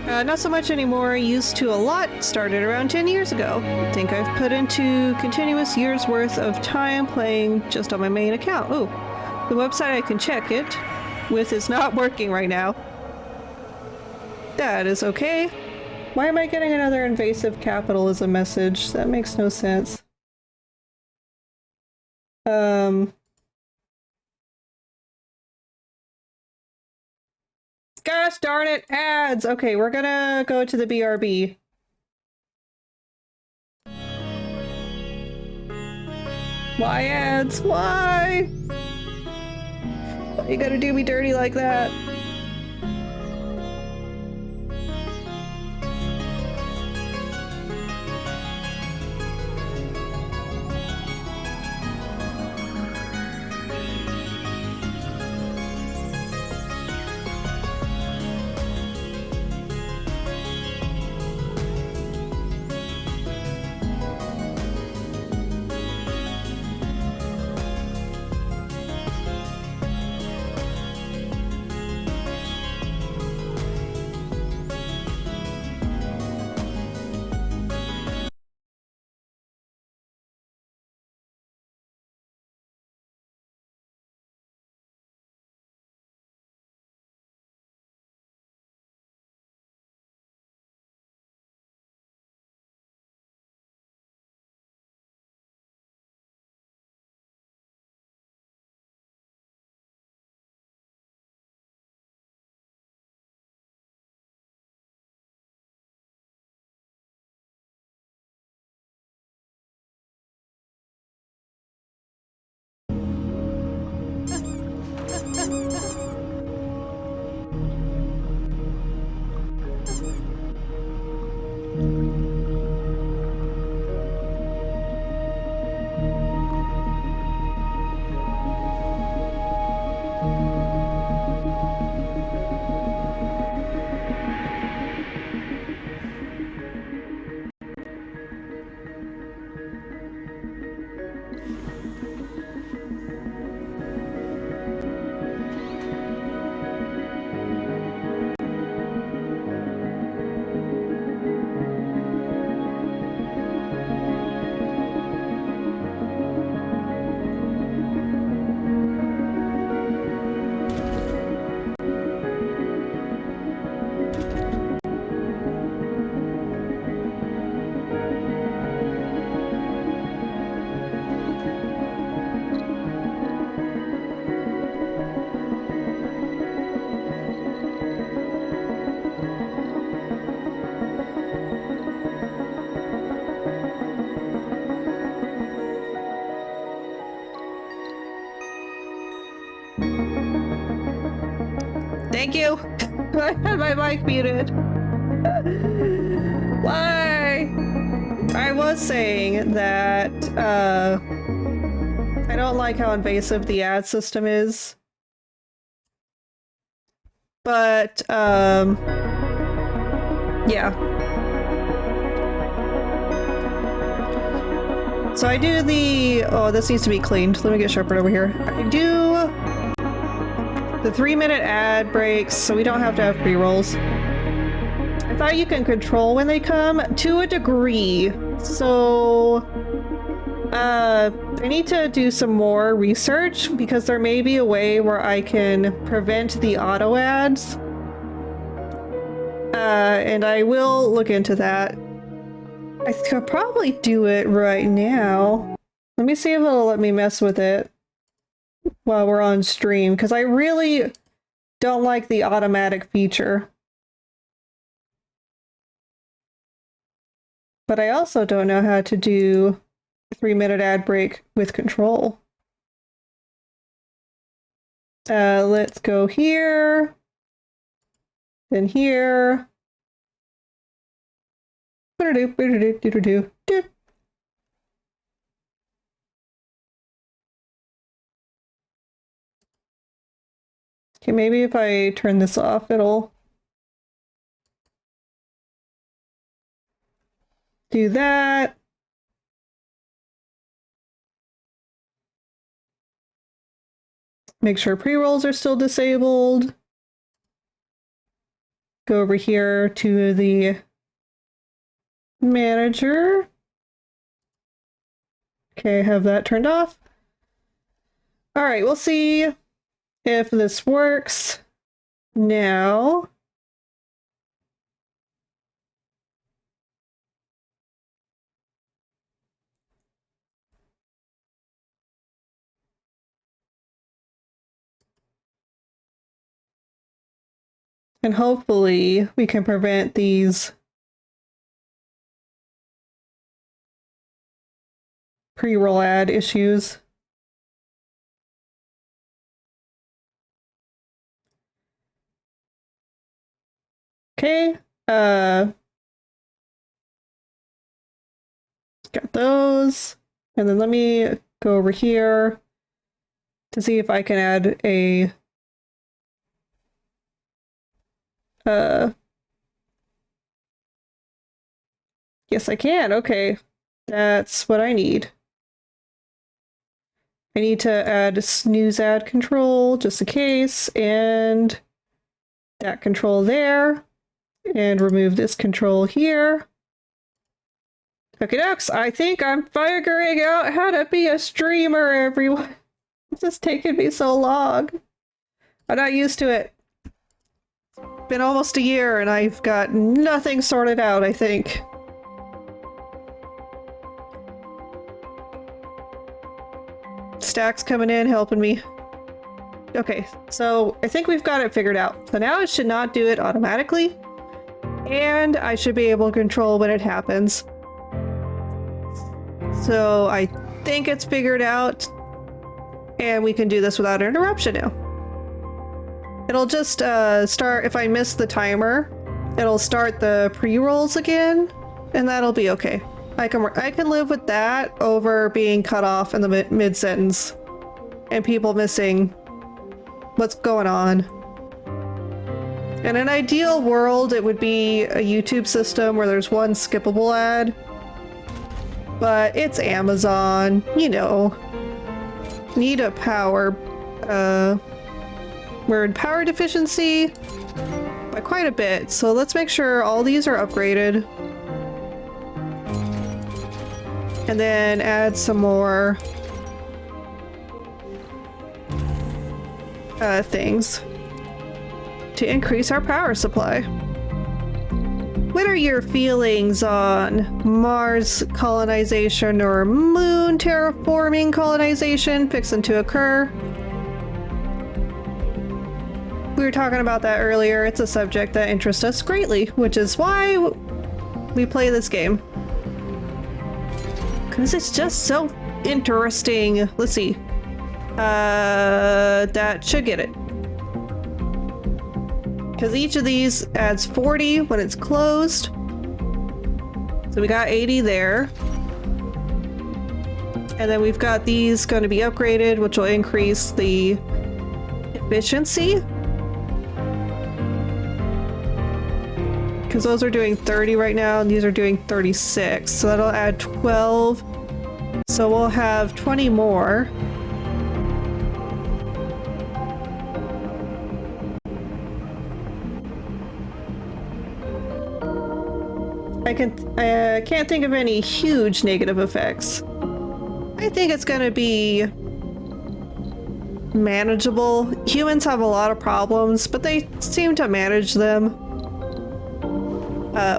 Not so much anymore. Used to a lot. Started around 10 years ago. I think I've put into continuous years worth of time playing just on my main account. Oh, the website I can check it with is not working right now. That is okay. Why am I getting another invasive capitalism message? That makes no sense. Gosh darn it, ads! Okay, we're gonna go to the BRB. Why ads? Why? Why you gotta do me dirty like that? Thank you. I had my mic muted. Why? I was saying that I don't like how invasive the ad system is. But yeah. So I do the this needs to be cleaned. Let me get Shepherd over here. I do the 3-minute ad breaks, so we don't have to have pre-rolls. I thought you can control when they come to a degree. So I need to do some more research because there may be a way where I can prevent the auto ads. And I will look into that. I could probably do it right now. Let me see if it'll let me mess with it while we're on stream, because I really don't like the automatic feature. But I also don't know how to do a 3-minute ad break with control. Let's go here, then here. Okay, maybe if I turn this off, it'll do that. Make sure pre-rolls are still disabled. Go over here to the manager. Okay, have that turned off. All right, we'll see if this works now. And hopefully we can prevent these pre-roll ad issues. Okay, got those. And then let me go over here to see if I can add a yes, I can. Okay. That's what I need. I need to add a snooze ad control just in case, and that control there, and remove this control here. Okay, dokes, I think I'm figuring out how to be a streamer, everyone. It's just taken me so long. I'm not used to it. Been almost a year and I've got nothing sorted out, I think. Stack's coming in, helping me. Okay, so I think we've got it figured out. So now it should not do it automatically, and I should be able to control when it happens. So I think it's figured out, and we can do this without interruption now. It'll just start, if I miss the timer, it'll start the pre-rolls again, and that'll be okay. I can live with that over being cut off in the mid-sentence and people missing what's going on. In an ideal world, it would be a YouTube system where there's one skippable ad, but it's Amazon, you know. Need a power, we're in power deficiency by quite a bit, so let's make sure all these are upgraded. And then add some more things to increase our power supply. What are your feelings on Mars colonization or moon terraforming colonization fixing to occur? We were talking about that earlier. It's a subject that interests us greatly, which is why we play this game. Because it's just so interesting. Let's see. That should get it. Because each of these adds 40 when it's closed. So we got 80 there. And then we've got these going to be upgraded, which will increase the efficiency. Because those are doing 30 right now, and these are doing 36. So that'll add 12. So we'll have 20 more. I can't think of any huge negative effects. I think it's gonna be manageable. Humans have a lot of problems, but they seem to manage them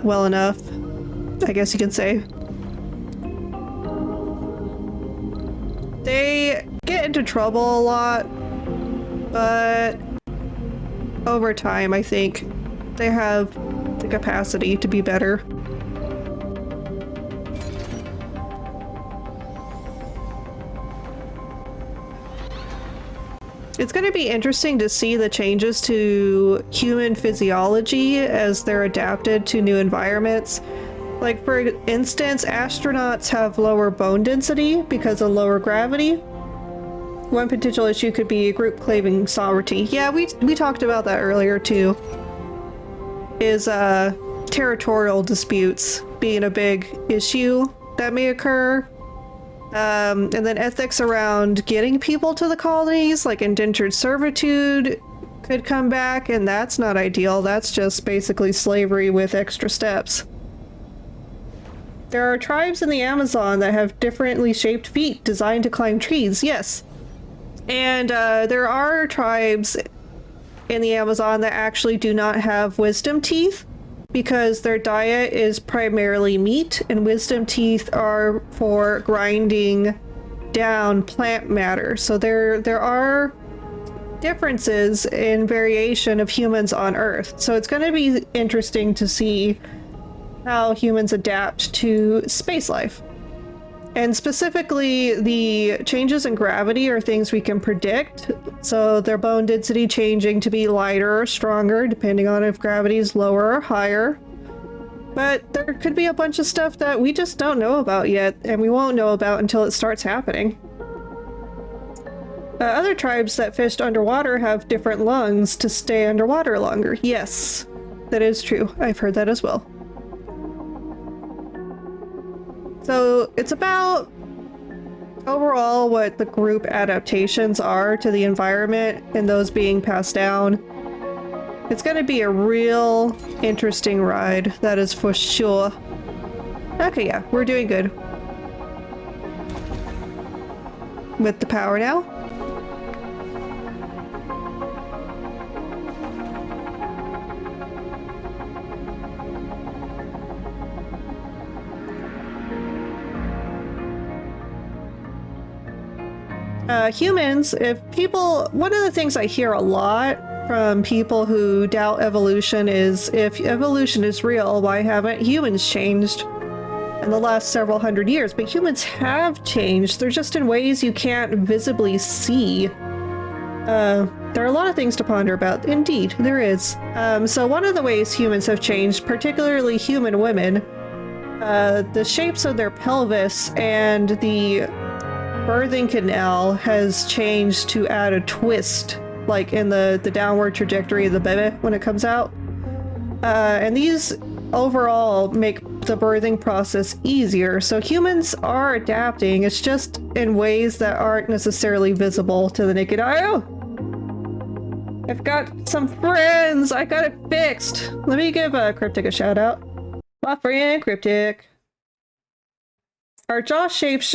well enough, I guess you can say. They get into trouble a lot, but over time I think they have the capacity to be better. It's going to be interesting to see the changes to human physiology as they're adapted to new environments. Like, for instance, astronauts have lower bone density because of lower gravity. One potential issue could be group claiming sovereignty. Yeah, we talked about that earlier too. Is territorial disputes being a big issue that may occur. And then ethics around getting people to the colonies, like indentured servitude, could come back, and that's not ideal. That's just basically slavery with extra steps. There are tribes in the Amazon that have differently shaped feet designed to climb trees, yes. And there are tribes in the Amazon that actually do not have wisdom teeth, because their diet is primarily meat, and wisdom teeth are for grinding down plant matter. So there are differences in variation of humans on Earth. So it's going to be interesting to see how humans adapt to space life. And specifically, the changes in gravity are things we can predict. So their bone density changing to be lighter or stronger, depending on if gravity is lower or higher. But there could be a bunch of stuff that we just don't know about yet, and we won't know about until it starts happening. Other tribes that fished underwater have different lungs to stay underwater longer. Yes, that is true. I've heard that as well. So it's about overall what the group adaptations are to the environment and those being passed down. It's going to be a real interesting ride, that is for sure. Okay, yeah, we're doing good. With the power now. Humans, one of the things I hear a lot from people who doubt evolution is, if evolution is real, why haven't humans changed in the last several hundred years? But humans have changed. They're just in ways you can't visibly see. There are a lot of things to ponder about. Indeed, there is. So one of the ways humans have changed, particularly human women, the shapes of their pelvis and the birthing canal has changed to add a twist, like in the downward trajectory of the baby when it comes out. And these overall make the birthing process easier. So humans are adapting. It's just in ways that aren't necessarily visible to the naked eye. Oh! I've got some friends! I got it fixed! Let me give Cryptic a shout out. My friend Cryptic. Are jaw shapes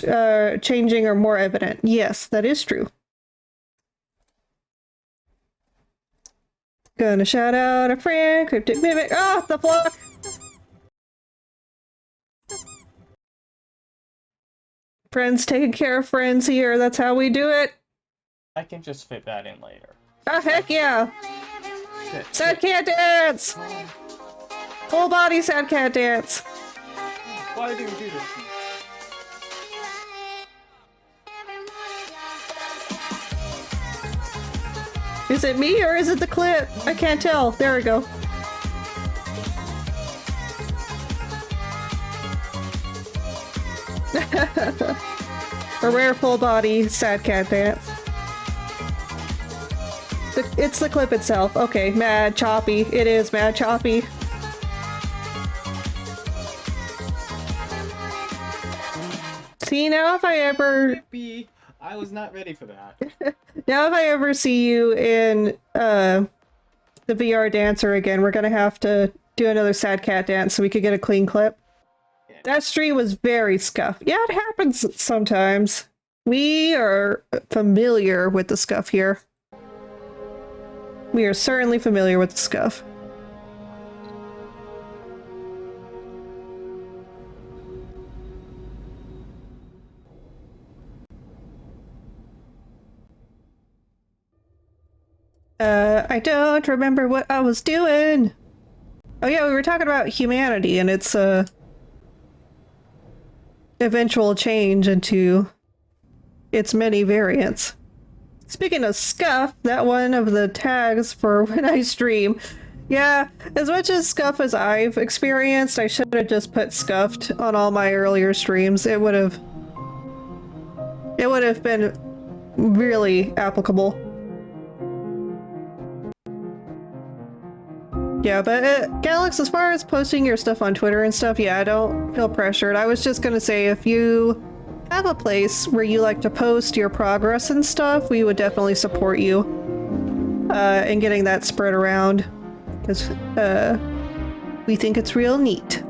changing or more evident? Yes, that is true. Gonna shout out a friend, Cryptic Mimic. Ah, the flock! Friends taking care of friends here. That's how we do it. I can just fit that in later. Oh, heck yeah! Shit, Sad cat dance! Full body sad cat dance. why do we do this? Is it me or is it the clip? I can't tell. There we go. A rare full body sad cat dance. It's the clip itself. Okay, mad choppy. It is mad choppy. See, now if I ever... I was not ready for that. Now if I ever see you in the VR dancer again, we're gonna have to do another sad cat dance so we could get a clean clip. Yeah. That stream was very scuffed. Yeah, it happens sometimes. We are familiar with the scuff here. We are certainly familiar with the scuff. I don't remember what I was doing. Oh yeah, we were talking about humanity and its eventual change into its many variants. Speaking of scuff, that one of the tags for when I stream. Yeah, as much as scuff as I've experienced, I should have just put scuffed on all my earlier streams. It would have been really applicable. Yeah, but Galax, as far as posting your stuff on Twitter and stuff, yeah, I don't feel pressured. I was just gonna say, if you have a place where you like to post your progress and stuff, we would definitely support you in getting that spread around, because we think it's real neat.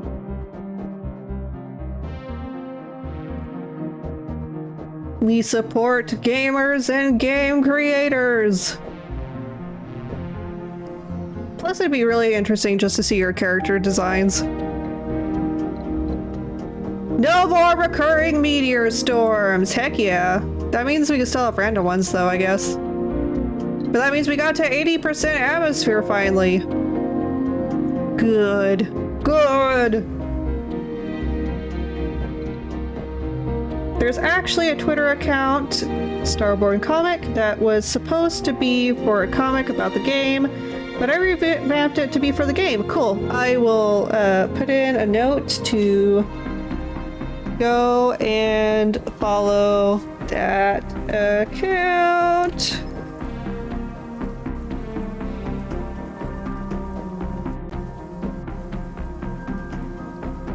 We support gamers and game creators! Plus, it'd be really interesting just to see your character designs. No more recurring meteor storms! Heck yeah! That means we can still have random ones, though, I guess. But that means we got to 80% atmosphere finally. Good. Good. There's actually a Twitter account, Starborn Comic, that was supposed to be for a comic about the game, but I revamped it to be for the game. Cool. I will put in a note to go and follow that account.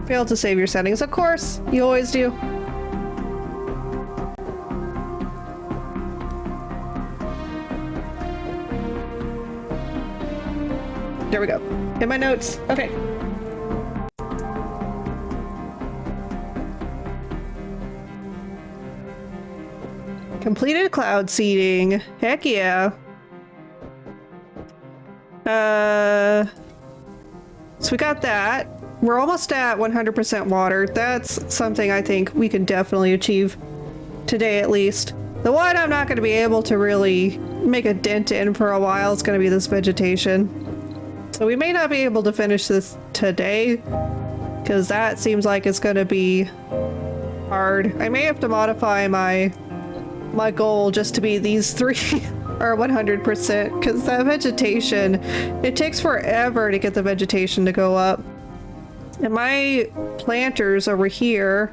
Failed to save your settings. Of course, you always do. There we go. In my notes. Okay. Completed cloud seeding. Heck yeah. So we got that. We're almost at 100% water. That's something I think we can definitely achieve today at least. The one I'm not going to be able to really make a dent in for a while is going to be this vegetation. So we may not be able to finish this today, because that seems like it's going to be hard. I may have to modify my goal just to be these 3 or 100%, because that vegetation, it takes forever to get the vegetation to go up. And my planters over here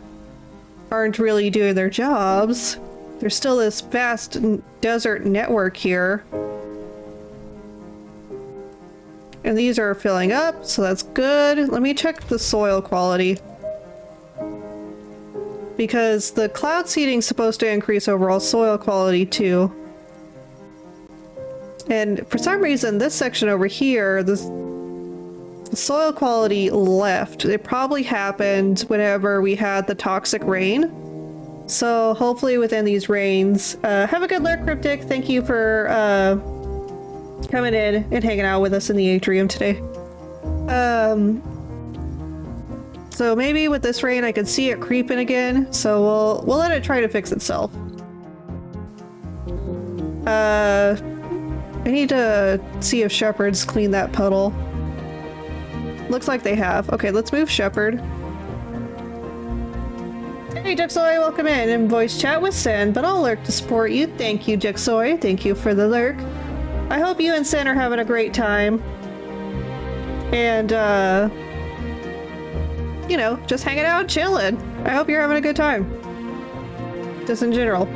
aren't really doing their jobs. There's still this vast desert network here. And these are filling up, so that's good. Let me check the soil quality. Because the cloud seeding is supposed to increase overall soil quality too. And for some reason, this section over here, the soil quality left. It probably happened whenever we had the toxic rain. So hopefully within these rains, have a good lurk, Cryptic. Thank you for coming in and hanging out with us in the atrium today. So maybe with this rain I can see it creeping again, so we'll let it try to fix itself. I need to see if Shepherd's cleaned that puddle. Looks like they have. Okay, let's move Shepherd. Hey Jexoy, welcome in and voice chat with Sen, but I'll lurk to support you. Thank you, Jexoy. Thank you for the lurk. I hope you and Sen are having a great time. And, you know, just hanging out, chilling. I hope you're having a good time. Just in general.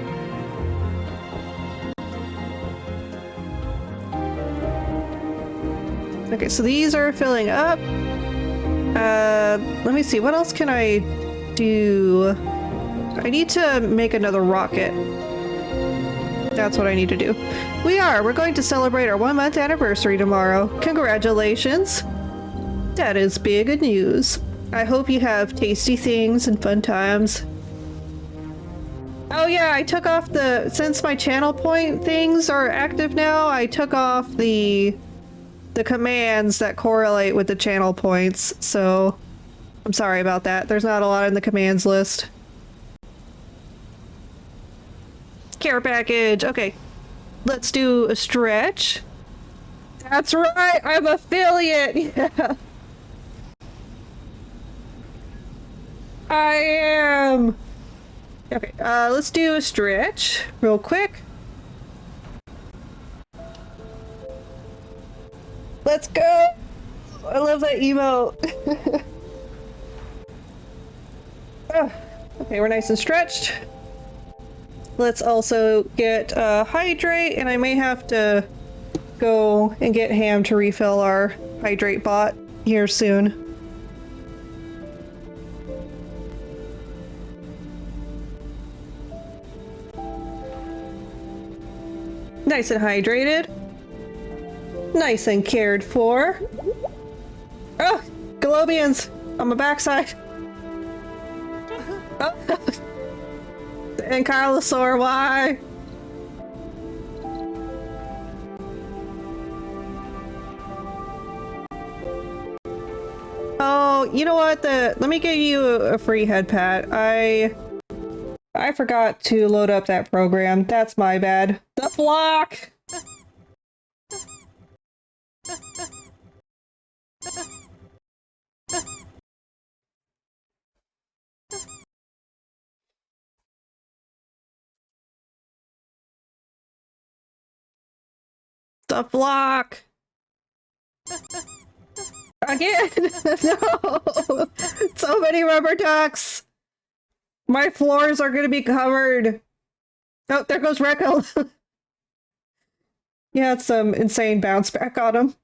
Okay, so these are filling up. Let me see, what else can I do? I need to make another rocket. That's what I need to do. We're going to celebrate our 1-month anniversary tomorrow. Congratulations. That is big news. I hope you have tasty things and fun times. Oh yeah, I took off since my channel point things are active now, I took off the commands that correlate with the channel points, so I'm sorry about that. There's not a lot in the commands list. Care package, okay. Let's do a stretch. That's right, I'm affiliate! Yeah. I am! Okay, let's do a stretch real quick. Let's go! I love that emote. Okay, we're nice and stretched. Let's also get hydrate, and I may have to go and get Ham to refill our hydrate bot here soon. Nice and hydrated. Nice and cared for. Oh, Galobians on my backside. Oh. And Carlosaur, why? Oh, you know what? Let me give you a free head pat. I forgot to load up that program. That's my bad. The flock! The block! Again! No! So many rubber ducks! My floors are gonna be covered! Oh, there goes Rekko! Yeah, it's some insane bounce back on him.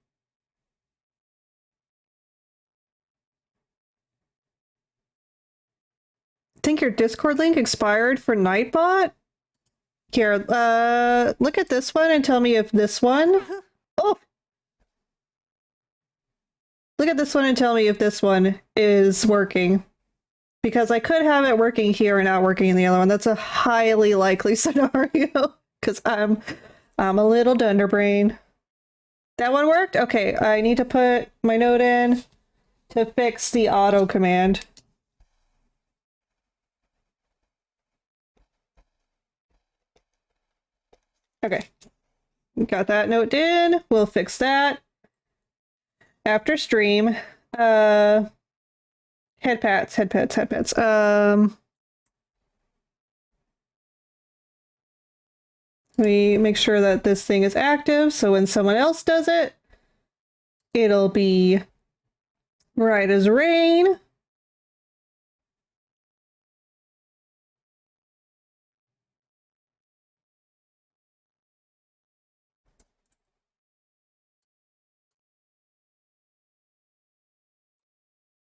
Think your Discord link expired for Nightbot? Here, look at this one and tell me if this one... Oh! Look at this one and tell me if this one is working. Because I could have it working here and not working in the other one. That's a highly likely scenario. Because I'm a little dunderbrain. That one worked? Okay, I need to put my note in to fix the auto command. Okay. Got that note in. We'll fix that after stream. Head pats. We make sure that this thing is active, so when someone else does it, it'll be right as rain.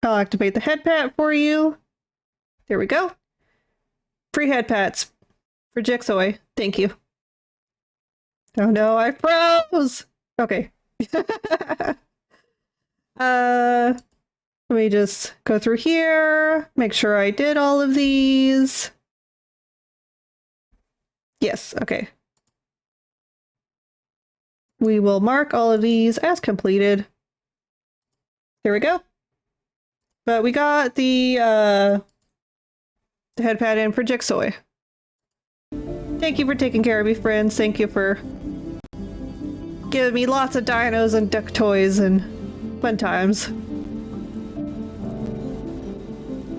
I'll activate the head pat for you. There we go. Free head pats for Jigsaw. Thank you. Oh no, I froze! Okay. Let me just go through here, make sure I did all of these. Yes, okay. We will mark all of these as completed. There we go. But we got the head pad in for Jigsaw. Thank you for taking care of me, friends. Thank you for giving me lots of dinos and duck toys and fun times.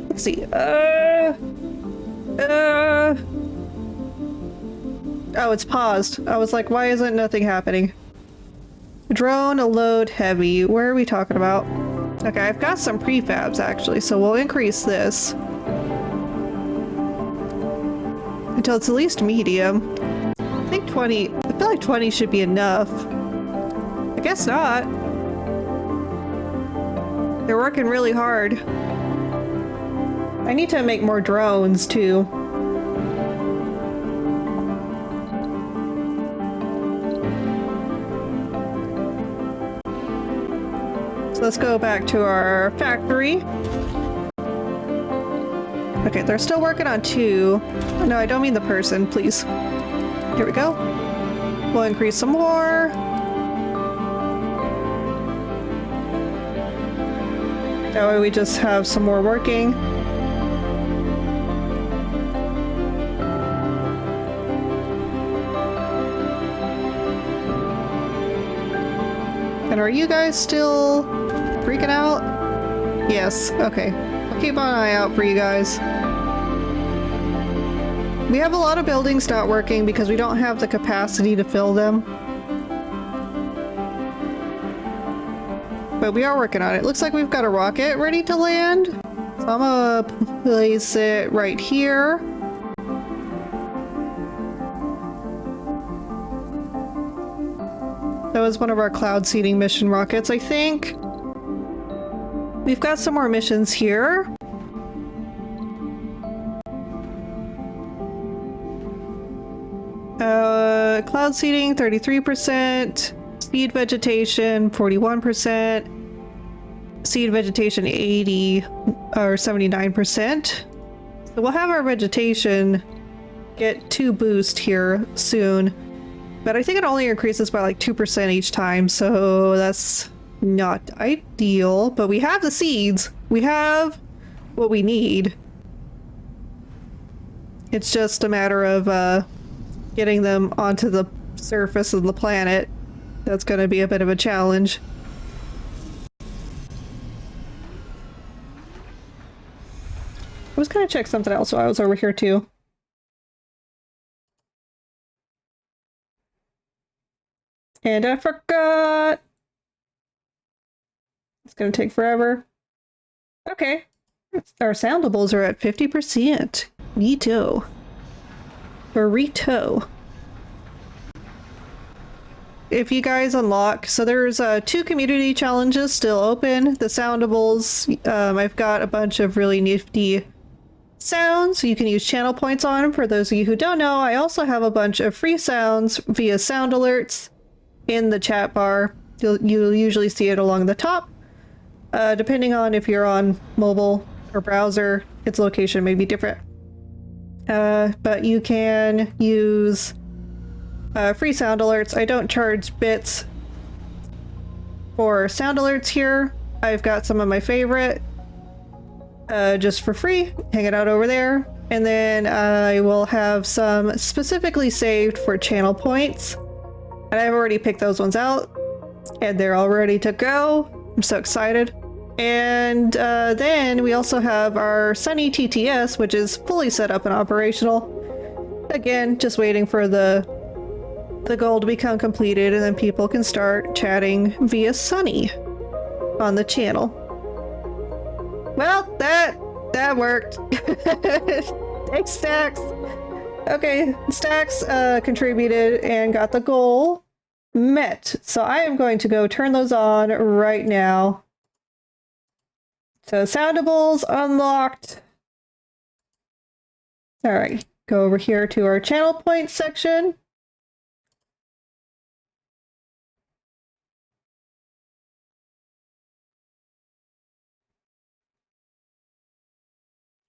Let's see. Oh, it's paused. I was like, why isn't nothing happening? Drone, a load, heavy. Where are we talking about? Okay, I've got some prefabs actually, so we'll increase this until it's at least medium. I think 20, I feel like 20 should be enough. I guess not. They're working really hard. I need to make more drones too. So let's go back to our factory. Okay, they're still working on 2. No, I don't mean the person, please. Here we go. We'll increase some more. That way we just have some more working. And are you guys still freaking out? Yes, okay. I'll keep an eye out for you guys. We have a lot of buildings not working because we don't have the capacity to fill them. But we are working on it. Looks like we've got a rocket ready to land. So I'm gonna place it right here. That was one of our cloud seeding mission rockets, I think. We've got some more missions here. Cloud seeding, 33%. Seed vegetation, 41%. Seed vegetation, 80 or 79%. So we'll have our vegetation get 2 boost here soon. But I think it only increases by like 2% each time, so that's not ideal. But we have the seeds. We have what we need. It's just a matter of getting them onto the surface of the planet. That's going to be a bit of a challenge. I was going to check something else while I was over here too. And I forgot. It's gonna take forever. Okay. Our soundables are at 50%. Neato. Burrito. If you guys unlock, so there's 2 community challenges still open. The soundables, I've got a bunch of really nifty sounds you can use channel points on. For those of you who don't know, I also have a bunch of free sounds via sound alerts in the chat bar. You'll usually see it along the top. Depending on if you're on mobile or browser, its location may be different. But you can use free sound alerts. I don't charge bits for sound alerts here. I've got some of my favorite just for free, hanging out over there. And then I will have some specifically saved for channel points. And I've already picked those ones out, and they're all ready to go. I'm so excited. And then we also have our Sunny TTS, which is fully set up and operational. Again, just waiting for the goal to become completed, and then people can start chatting via Sunny on the channel. Well, that worked. Thanks, Stacks. Okay, Stacks contributed and got the goal met. So I am going to go turn those on right now. So soundables unlocked. All right, go over here to our channel points section.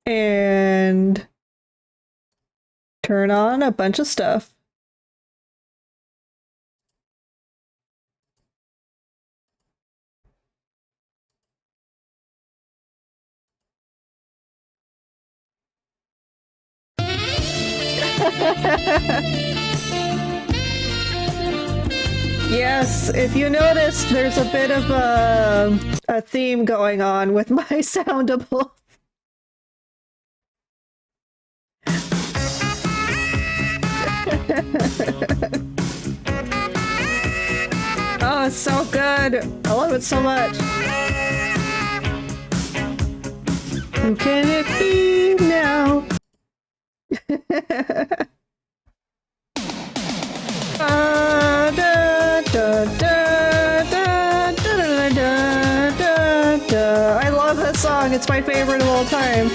And turn on a bunch of stuff. Yes, if you noticed, there's a bit of a theme going on with my soundable. Oh, it's so good. I love it so much. Who can it be now? I love that song. It's my favorite of all time.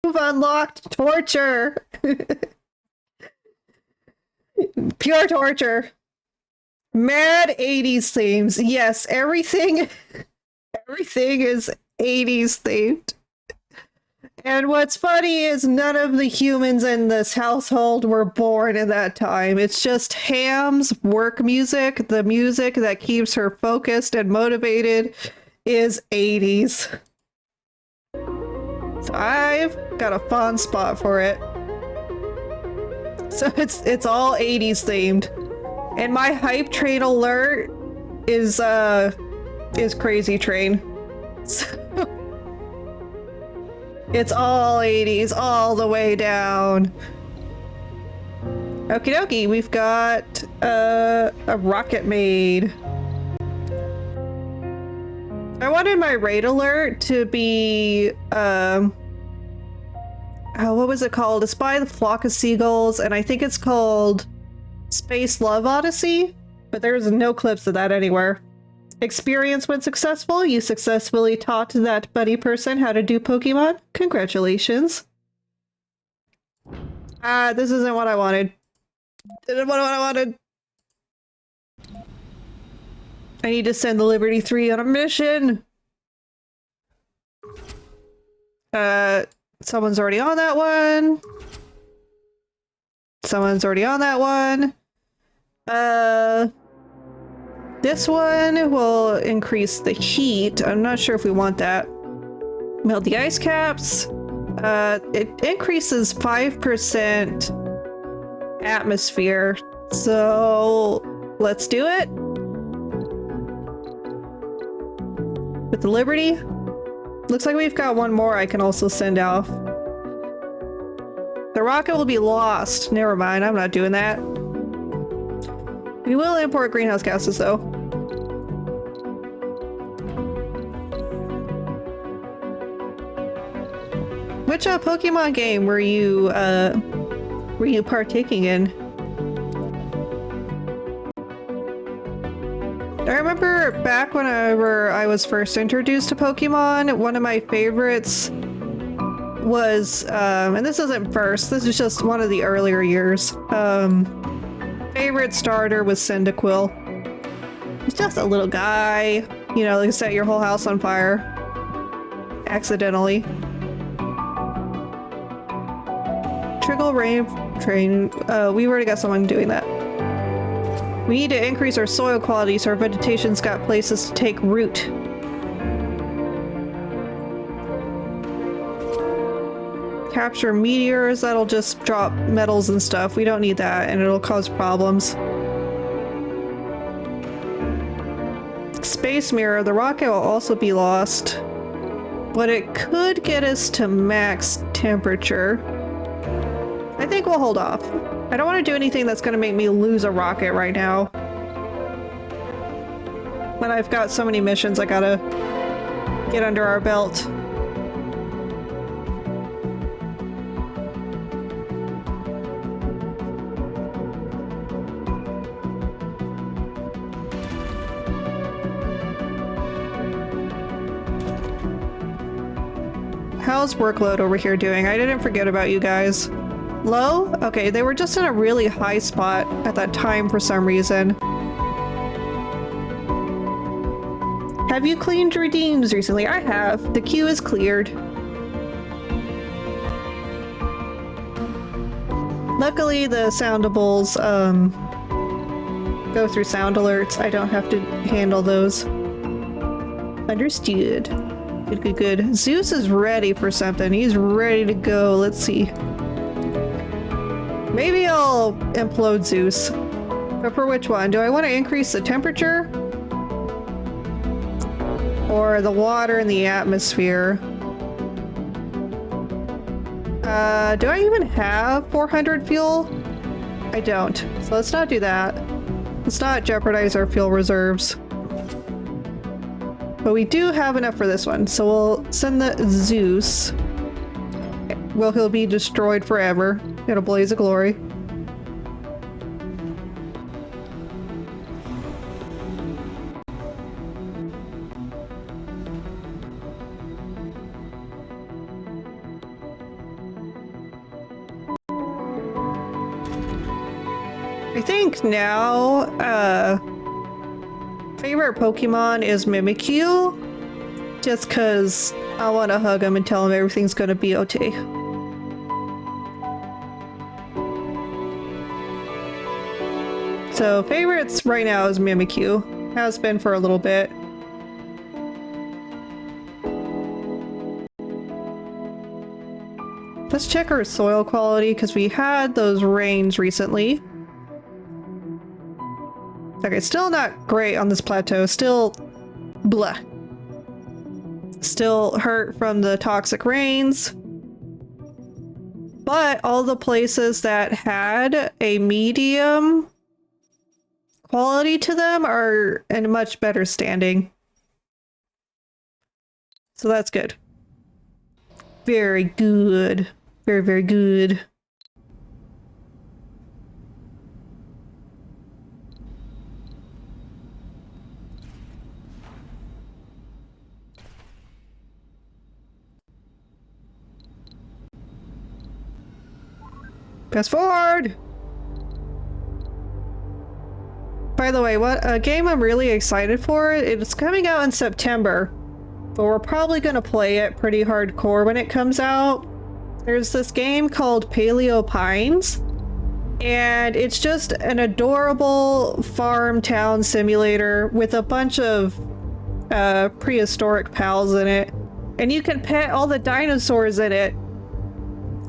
You've unlocked torture. Pure torture. Mad 80s themes. Yes, everything is 80s themed. And what's funny is none of the humans in this household were born in that time. It's just Ham's work music. The music that keeps her focused and motivated is 80s. So I've got a fond spot for it. So it's all 80s themed. And my hype train alert is Crazy Train. So it's all 80s all the way down. Okie dokie, we've got a rocket made. I wanted my raid alert to be what was it called? To spy the flock of seagulls, and I think it's called Space Love Odyssey, but there's no clips of that anywhere. Experience when successful. You successfully taught that buddy person how to do Pokemon. Congratulations. This isn't what I wanted. Didn't want what I wanted. I need to send the Liberty 3 on a mission. Someone's already on that one. Someone's already on that one. This one will increase the heat. I'm not sure if we want that. Melt the ice caps. It increases 5% atmosphere. So let's do it. With the Liberty. Looks like we've got one more I can also send off. The rocket will be lost. Never mind, I'm not doing that. We will import greenhouse gases though. Which Pokemon game were you partaking in? I remember back whenever I was first introduced to Pokemon, one of my favorites was, and this isn't first, this is just one of the earlier years. Favorite starter was Cyndaquil. He's just a little guy, you know, that set your whole house on fire. Accidentally. Trickle Rain Train, we've already got someone doing that. We need to increase our soil quality so our vegetation's got places to take root. Capture meteors, that'll just drop metals and stuff. We don't need that, and it'll cause problems. Space Mirror, the rocket will also be lost, but it could get us to max temperature. I think we'll hold off. I don't want to do anything that's going to make me lose a rocket right now. When I've got so many missions I gotta get under our belt. How's workload over here doing? I didn't forget about you guys. Low? Okay, they were just in a really high spot at that time for some reason. Have you cleaned redeems recently? I have. The queue is cleared. Luckily, the soundables go through sound alerts. I don't have to handle those. Understood. Good, good, good. Zeus is ready for something. He's ready to go. Let's see. Maybe I'll implode Zeus. But for which one? Do I want to increase the temperature? Or the water in the atmosphere? Do I even have 400 fuel? I don't. So let's not do that. Let's not jeopardize our fuel reserves. But we do have enough for this one, so we'll send the Zeus. Well, he'll be destroyed forever in a blaze of glory. I think now, favorite Pokemon is Mimikyu, just because I want to hug him and tell him everything's going to be okay. So favorites right now is Mimikyu. Has been for a little bit. Let's check our soil quality because we had those rains recently. Okay, still not great on this plateau. Still blah. Still hurt from the toxic rains. But all the places that had a medium quality to them are in much better standing. So that's good. Very good. Very, very good. Fast forward! By the way, what a game I'm really excited for. It's coming out in September, but we're probably gonna play it pretty hardcore when it comes out. There's this game called Paleo Pines, and it's just an adorable farm town simulator with a bunch of prehistoric pals in it. And you can pet all the dinosaurs in it.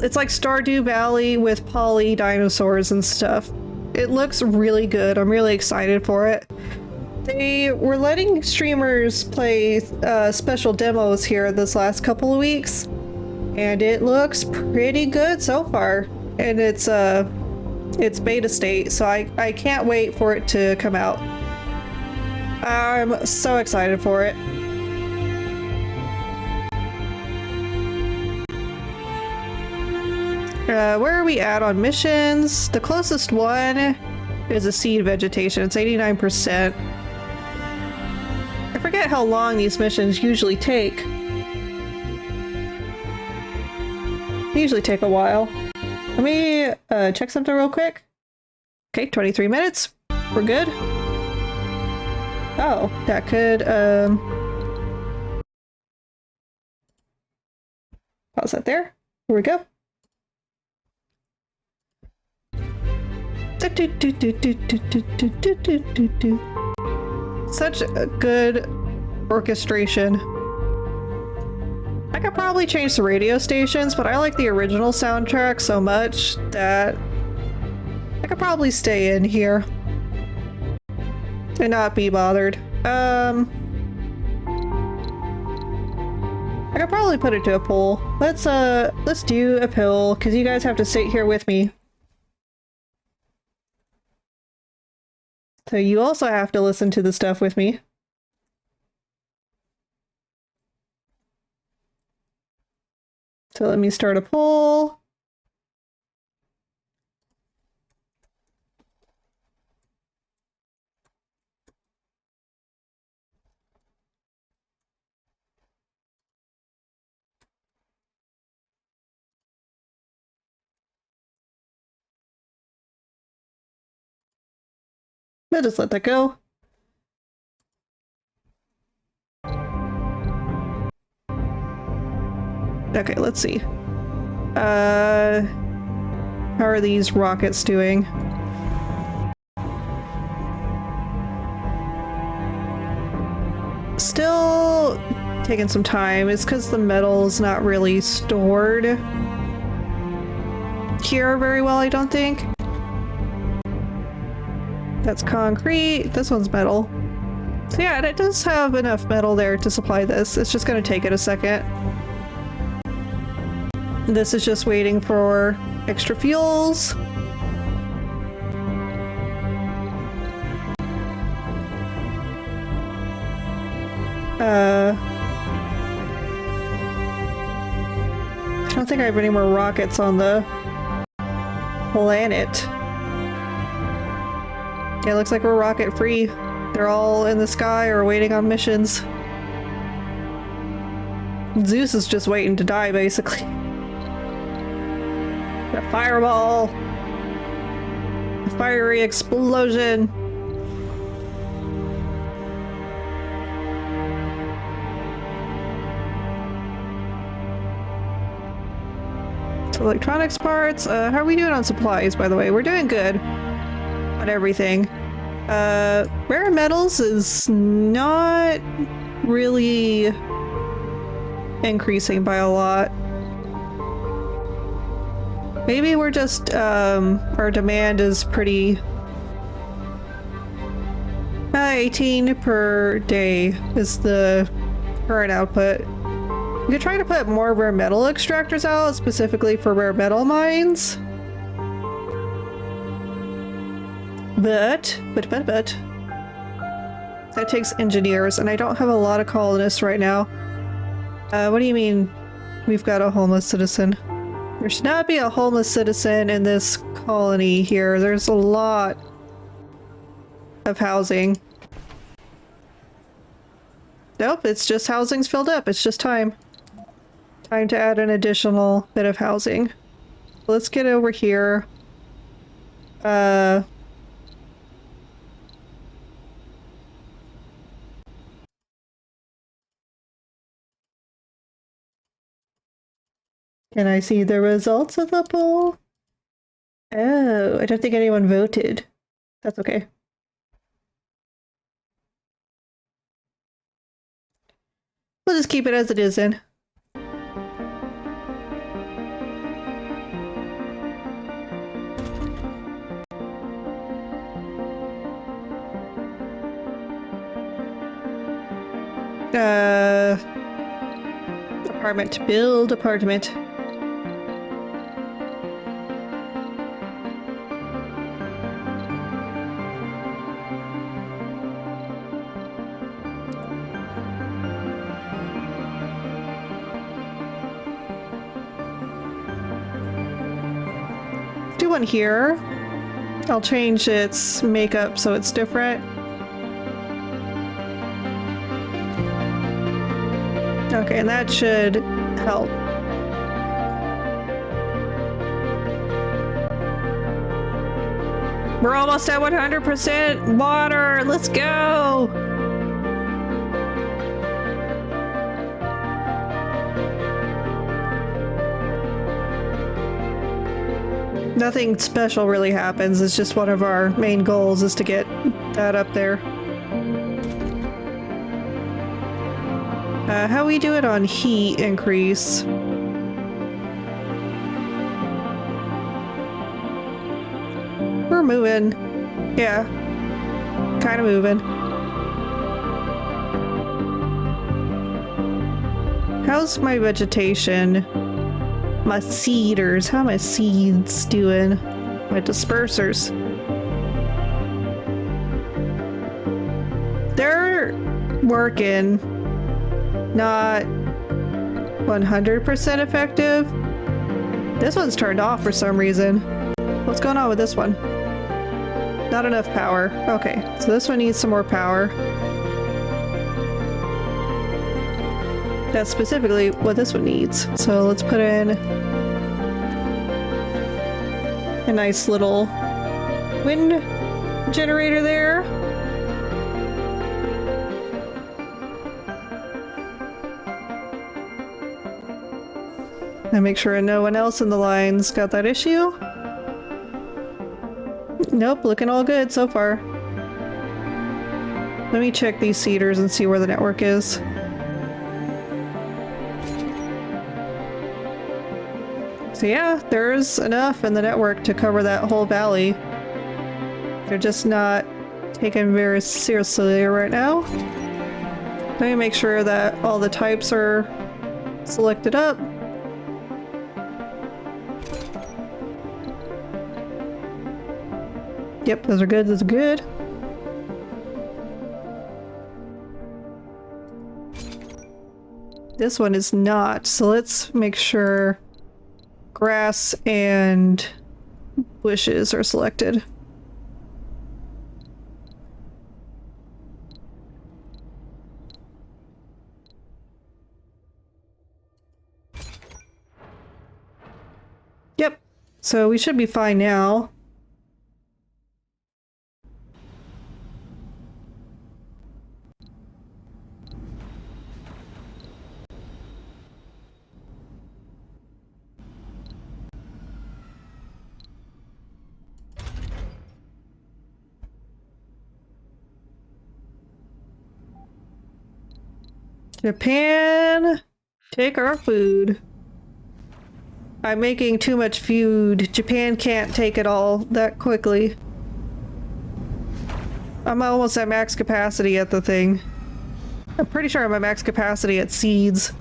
It's like Stardew Valley with poly dinosaurs and stuff. It looks really good. I'm really excited for it. They were letting streamers play special demos here this last couple of weeks, and it looks pretty good so far. And it's beta state, so I can't wait for it to come out. I'm so excited for it. Where are we at on missions? The closest one is a seed vegetation. It's 89%. I forget how long these missions usually take. They usually take a while. Let me check something real quick. Okay, 23 minutes. We're good. Oh, that could pause that there. Here we go. Such a good orchestration. I could probably change the radio stations, but I like the original soundtrack so much that I could probably stay in here and not be bothered. I could probably put it to a poll. Let's do a poll, because you guys have to sit here with me. So you also have to listen to the stuff with me. So let me start a poll. I'll just let that go. Okay, let's see. How are these rockets doing? Still taking some time. It's because the metal's not really stored here very well, I don't think. That's concrete. This one's metal. So yeah, it does have enough metal there to supply this. It's just gonna take it a second. This is just waiting for extra fuels. I don't think I have any more rockets on the planet. Yeah, it looks like we're rocket free. They're all in the sky or waiting on missions. Zeus is just waiting to die, basically. A fireball! A fiery explosion! So electronics parts. How are we doing on supplies, by the way? We're doing good on everything. Rare metals is not really increasing by a lot. Maybe we're just, our demand is pretty... 18 per day is the current output. We could try to put more rare metal extractors out, specifically for rare metal mines. But that takes engineers, and I don't have a lot of colonists right now. What do you mean we've got a homeless citizen? There should not be a homeless citizen in this colony here. There's a lot of housing. Nope, it's just housing's filled up. It's just time. Time to add an additional bit of housing. Let's get over here. Can I see the results of the poll? Oh, I don't think anyone voted. That's okay. We'll just keep it as it is then. Apartment. Build apartment. Do one here. I'll change its makeup so it's different. Okay, and that should help. We're almost at 100% water. Let's go. Nothing special really happens. It's just one of our main goals is to get that up there. How we do it on heat increase? We're moving. Yeah. Kind of moving. How's my vegetation? My seeders. How are my seeds doing? My dispersers. They're working. Not 100% effective. This one's turned off for some reason. What's going on with this one? Not enough power. Okay, so this one needs some more power. That's specifically what this one needs. So let's put in a nice little wind generator there. And make sure no one else in the line's got that issue. Nope, looking all good so far. Let me check these seeders and see where the network is. So yeah, there's enough in the network to cover that whole valley. They're just not taken very seriously right now. Let me make sure that all the types are selected up. Yep, those are good, those are good. This one is not, so let's make sure grass and bushes are selected. Yep, so we should be fine now. Japan, take our food. I'm making too much food. Japan can't take it all that quickly. I'm almost at max capacity at the thing. I'm pretty sure I'm at max capacity at seeds.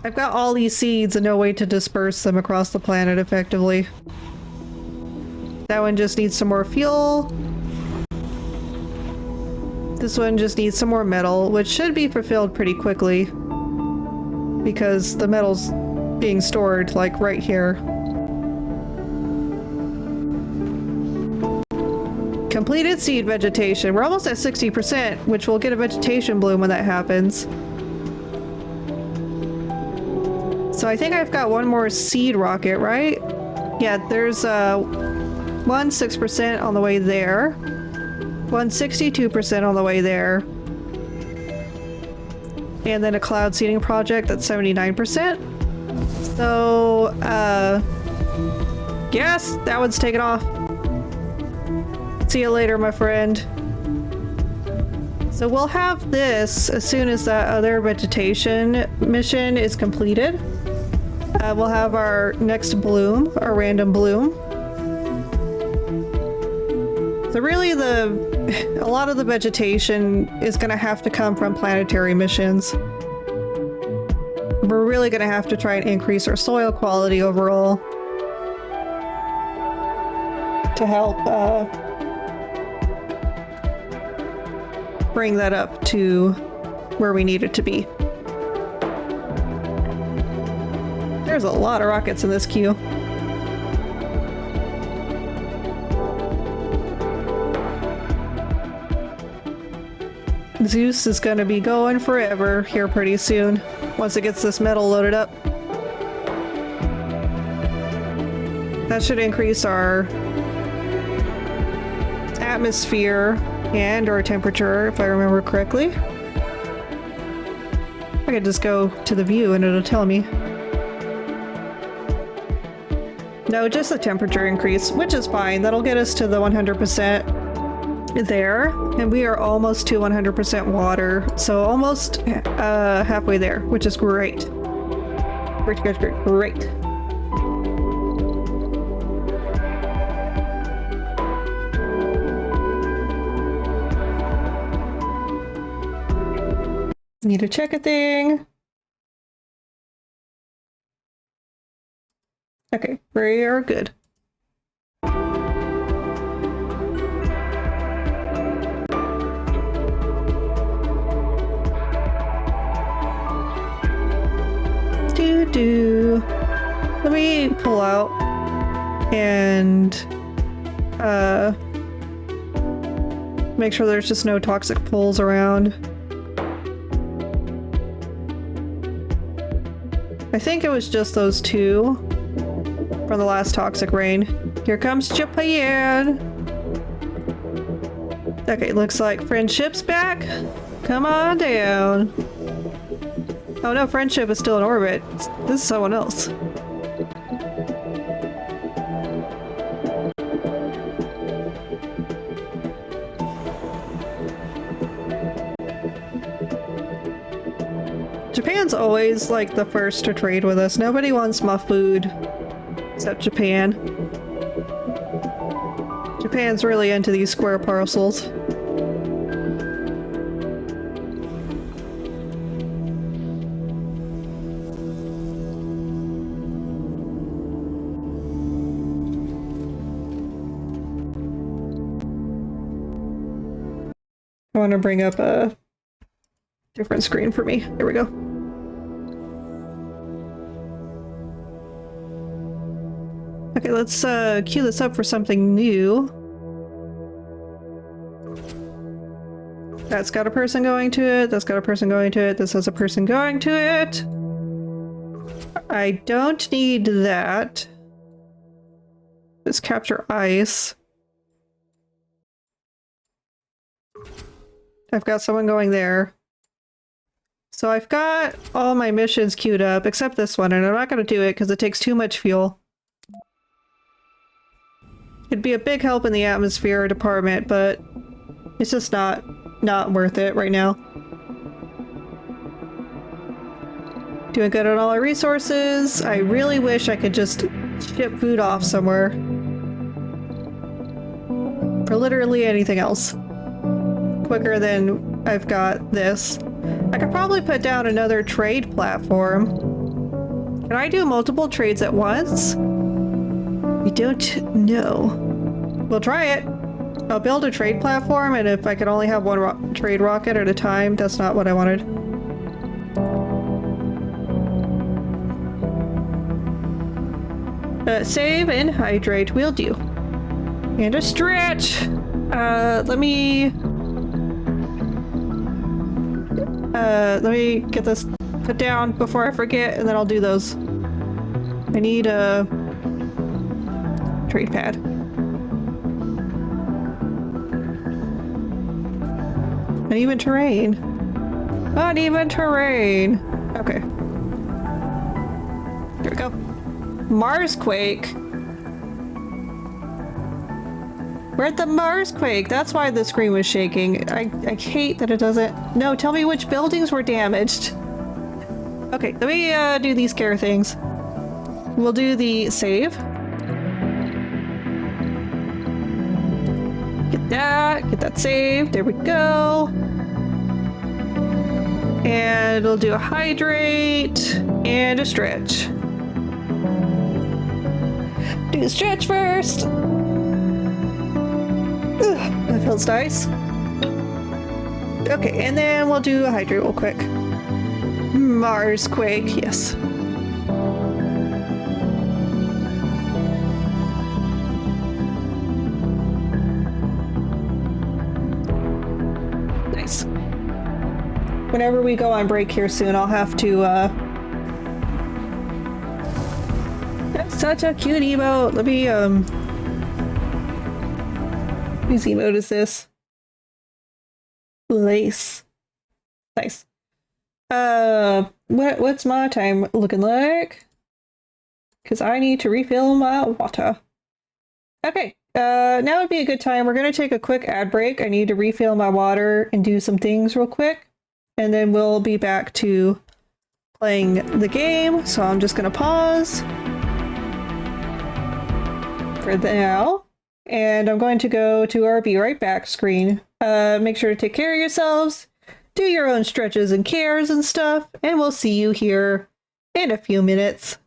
I've got all these seeds and no way to disperse them across the planet effectively. That one just needs some more fuel. This one just needs some more metal, which should be fulfilled pretty quickly because the metal's being stored like right here. Completed seed vegetation. We're almost at 60%, which will get a vegetation bloom when that happens. So I think I've got one more seed rocket, right? Yeah, there's one 6% on the way there. 162% on the way there. And then a cloud seeding project that's 79%. So, yes, that one's taken off. See you later, my friend. So we'll have this as soon as that other vegetation mission is completed. We'll have our next bloom, our random bloom. So really a lot of the vegetation is gonna have to come from planetary missions. We're really gonna have to try and increase our soil quality overall to help bring that up to where we need it to be. There's a lot of rockets in this queue. Zeus is gonna be going forever here pretty soon, once it gets this metal loaded up. That should increase our atmosphere and our temperature, if I remember correctly. I could just go to the view and it'll tell me. No, just the temperature increase, which is fine. That'll get us to the 100% there, and we are almost to 100% water, so almost halfway there, which is great. Great. Need to check a thing. Okay, we are good. Let me pull out and make sure there's just no toxic pulls around. I think it was just those two from the last toxic rain. Here comes Japan. Okay, looks like Friendship's back. Come on down. Oh no, Friendship is still in orbit. This is someone else. Japan's always like the first to trade with us. Nobody wants my food except Japan. Japan's really into these square parcels. I want to bring up a different screen for me. There we go. Okay, let's queue this up for something new. That's got a person going to it. That's got a person going to it. This has a person going to it. I don't need that. Just capture ice. I've got someone going there. So I've got all my missions queued up, except this one, and I'm not going to do it because it takes too much fuel. It'd be a big help in the atmosphere department, but it's just not worth it right now. Doing good on all our resources. I really wish I could just ship food off somewhere. For literally anything else. Quicker than I've got this. I could probably put down another trade platform. Can I do multiple trades at once? I don't know. We'll try it. I'll build a trade platform, and if I could only have one trade rocket at a time, that's not what I wanted. Save and hydrate will do. And a stretch! Let me get this put down before I forget, and then I'll do those. I need a trade pad. Uneven terrain. Uneven terrain. Okay. Here we go. Marsquake. We're at the Marsquake. That's why the screen was shaking. I hate that it doesn't. No, tell me which buildings were damaged. Okay, let me do these care things. We'll do the save. Get that. Get that saved. There we go. And we'll do a hydrate and a stretch. Do the stretch first. Ugh, that feels nice. Okay, and then we'll do a hydrate real quick. Mars Quake, yes. Nice. Whenever we go on break here soon, I'll have to, That's such a cute emote. Let me, whose emote is this? Lace. Nice. What's my time looking like? Because I need to refill my water. Okay, now would be a good time. We're going to take a quick ad break. I need to refill my water and do some things real quick. And then we'll be back to playing the game. So I'm just going to pause for now. And I'm going to go to our Be Right Back screen. Make sure to take care of yourselves. Do your own stretches and cares and stuff. And we'll see you here in a few minutes.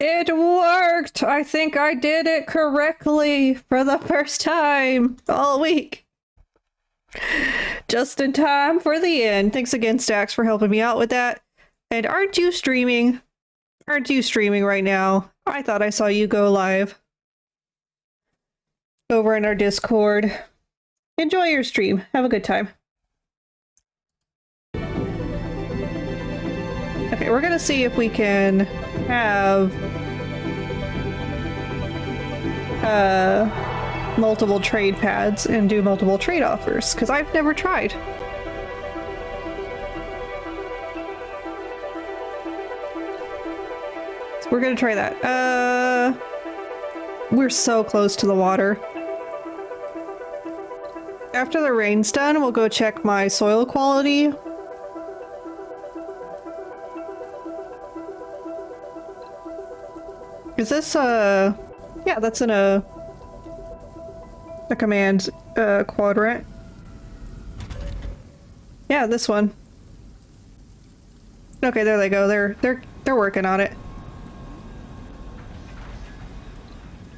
It worked! I think I did it correctly for the first time all week. Just in time for the end. Thanks again, Stax, for helping me out with that. And aren't you streaming? Aren't you streaming right now? I thought I saw you go live. Over in our Discord. Enjoy your stream. Have a good time. Okay, we're gonna see if we can have multiple trade pads and do multiple trade offers, because I've never tried. So we're gonna try that. We're so close to the water. After the rain's done, we'll go check my soil quality. Is this yeah, that's in a command quadrant. Yeah, this one. Okay, there they go. They're working on it.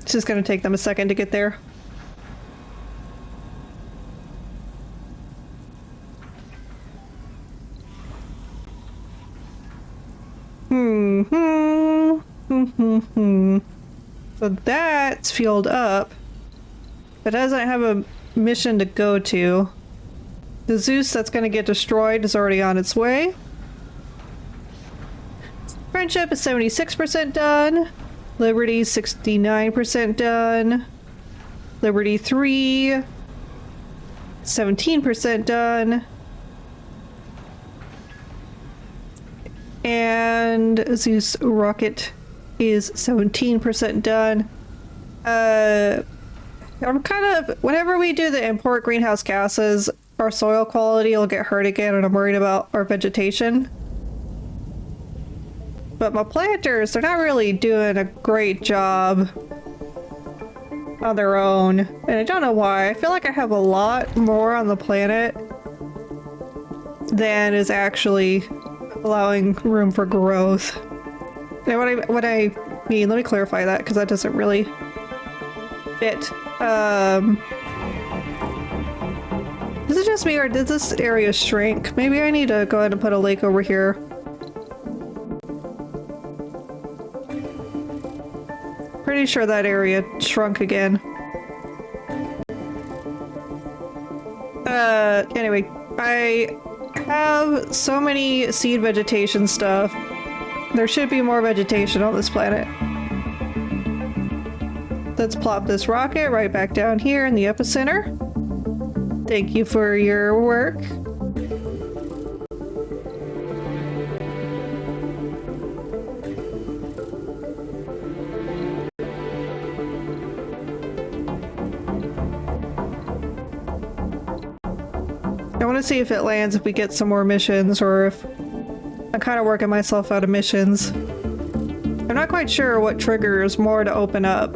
It's just gonna take them a second to get there. So that's fueled up, but doesn't have a mission to go to. The Zeus that's going to get destroyed is already on its way. Friendship is 76% done. Liberty 69% done. Liberty 3 17% done. And Zeus rocket is 17% done. I'm kind of, whenever we do the import greenhouse gases, our soil quality will get hurt again, and I'm worried about our vegetation. But my planters, they're not really doing a great job on their own. And I don't know why. I feel like I have a lot more on the planet than is actually allowing room for growth. And what I mean, let me clarify that, because that doesn't really fit. Is it just me, or did this area shrink? Maybe I need to go ahead and put a lake over here. Pretty sure that area shrunk again. Anyway, I have so many seed vegetation stuff. There should be more vegetation on this planet. Let's plop this rocket right back down here in the epicenter. Thank you for your work. I want to see if it lands, if we get some more missions, or if I'm kind of working myself out of missions. I'm not quite sure what triggers more to open up.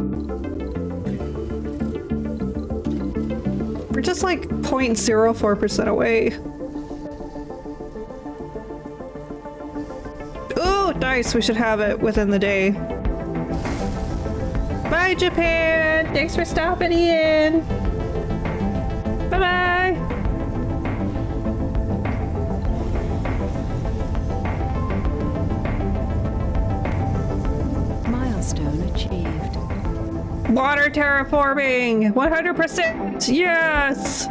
We're just like 0.04% away. Ooh, nice. We should have it within the day. Bye, Japan. Thanks for stopping in. Bye-bye. Milestone achieved. Water terraforming! 100%! Yes!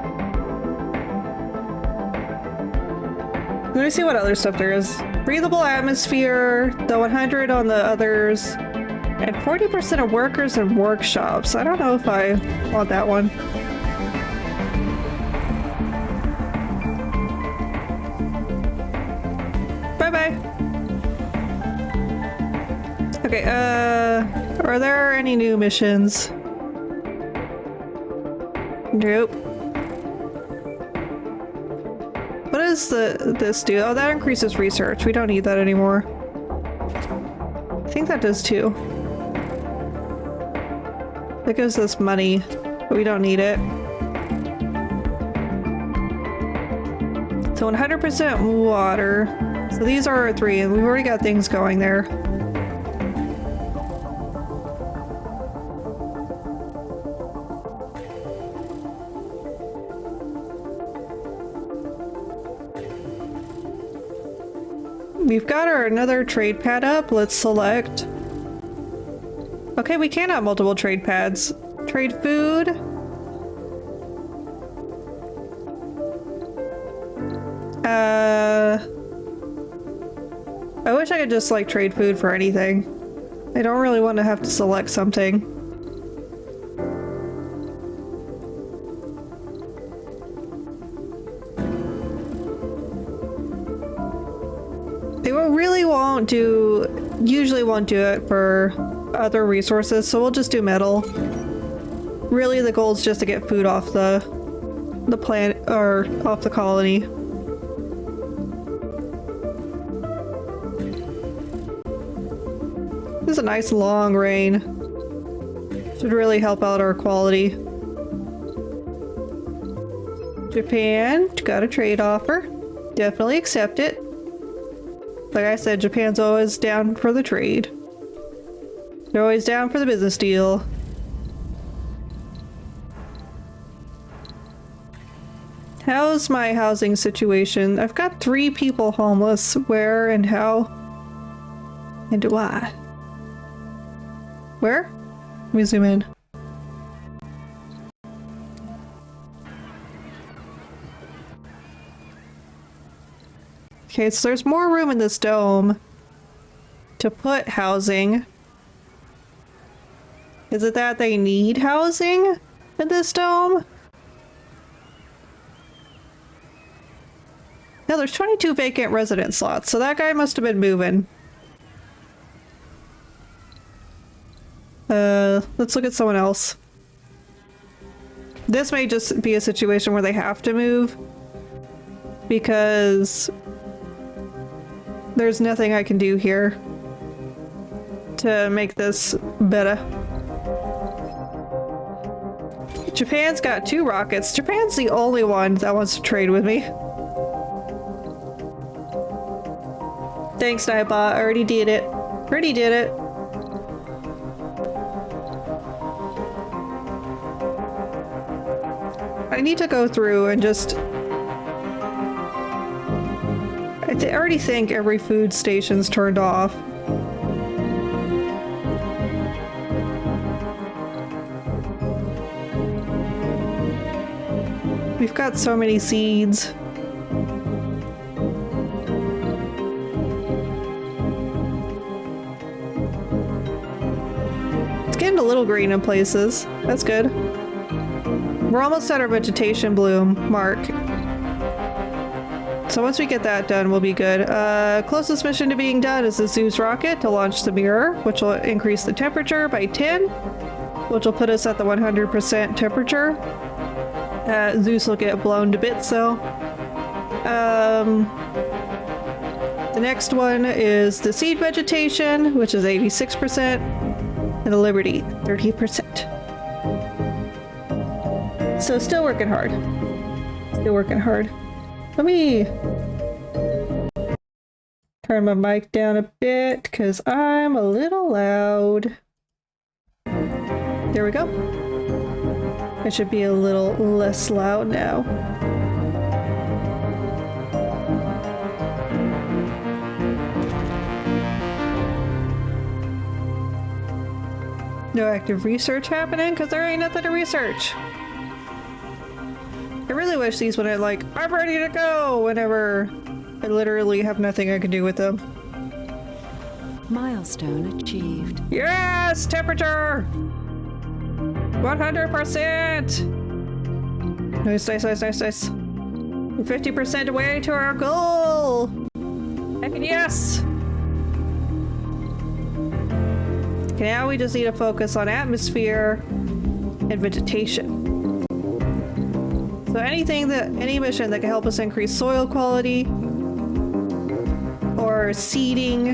Let me see what other stuff there is. Breathable atmosphere, the 100 on the others, and 40% of workers and workshops. I don't know if I want that one. Bye-bye! Okay, are there any new missions? Nope. What does this do? Oh, that increases research. We don't need that anymore. I think that does too. That gives us money, but we don't need it. So 100% water. So these are our 3, and we've already got things going there. we've got our another trade pad up. Let's select. Okay, we can have multiple trade pads. Trade food. I wish I could just like trade food for anything. I don't really want to have to select something. They usually won't do it for other resources, so we'll just do metal. Really, the goal is just to get food off the planet, or off the colony. This is a nice long rain. Should really help out our quality. Japan, got a trade offer. Definitely accept it. Like I said, Japan's always down for the trade. They're always down for the business deal. How's my housing situation? I've got 3 people homeless. Where and how? And why? Where? Let me zoom in. Okay, so there's more room in this dome to put housing. Is it that they need housing in this dome? No, there's 22 vacant resident slots, so that guy must have been moving. Let's look at someone else. This may just be a situation where they have to move because there's nothing I can do here to make this better. Japan's got 2 rockets. Japan's the only one that wants to trade with me. Thanks, Nightbot. I already did it. Already did it. I need to go through and just... I already think every food station's turned off. We've got so many seeds. It's getting a little green in places. That's good. We're almost at our vegetation bloom mark. So once we get that done, we'll be good. Closest mission to being done is the Zeus rocket to launch the mirror, which will increase the temperature by 10, which will put us at the 100% temperature. Zeus will get blown to bits, though. The next one is the seed vegetation, which is 86%, and the Liberty, 30%. So still working hard. Still working hard. Let me turn my mic down a bit because I'm a little loud. There we go. I should be a little less loud now. No active research happening because there ain't nothing to research. I really wish these would have like, I'm ready to go whenever I literally have nothing I can do with them. Milestone achieved. Yes! Temperature! 100%! Nice, nice, nice, nice, nice. We're 50% away to our goal! Heck yes! Okay, now we just need to focus on atmosphere and vegetation. So any mission that can help us increase soil quality or seeding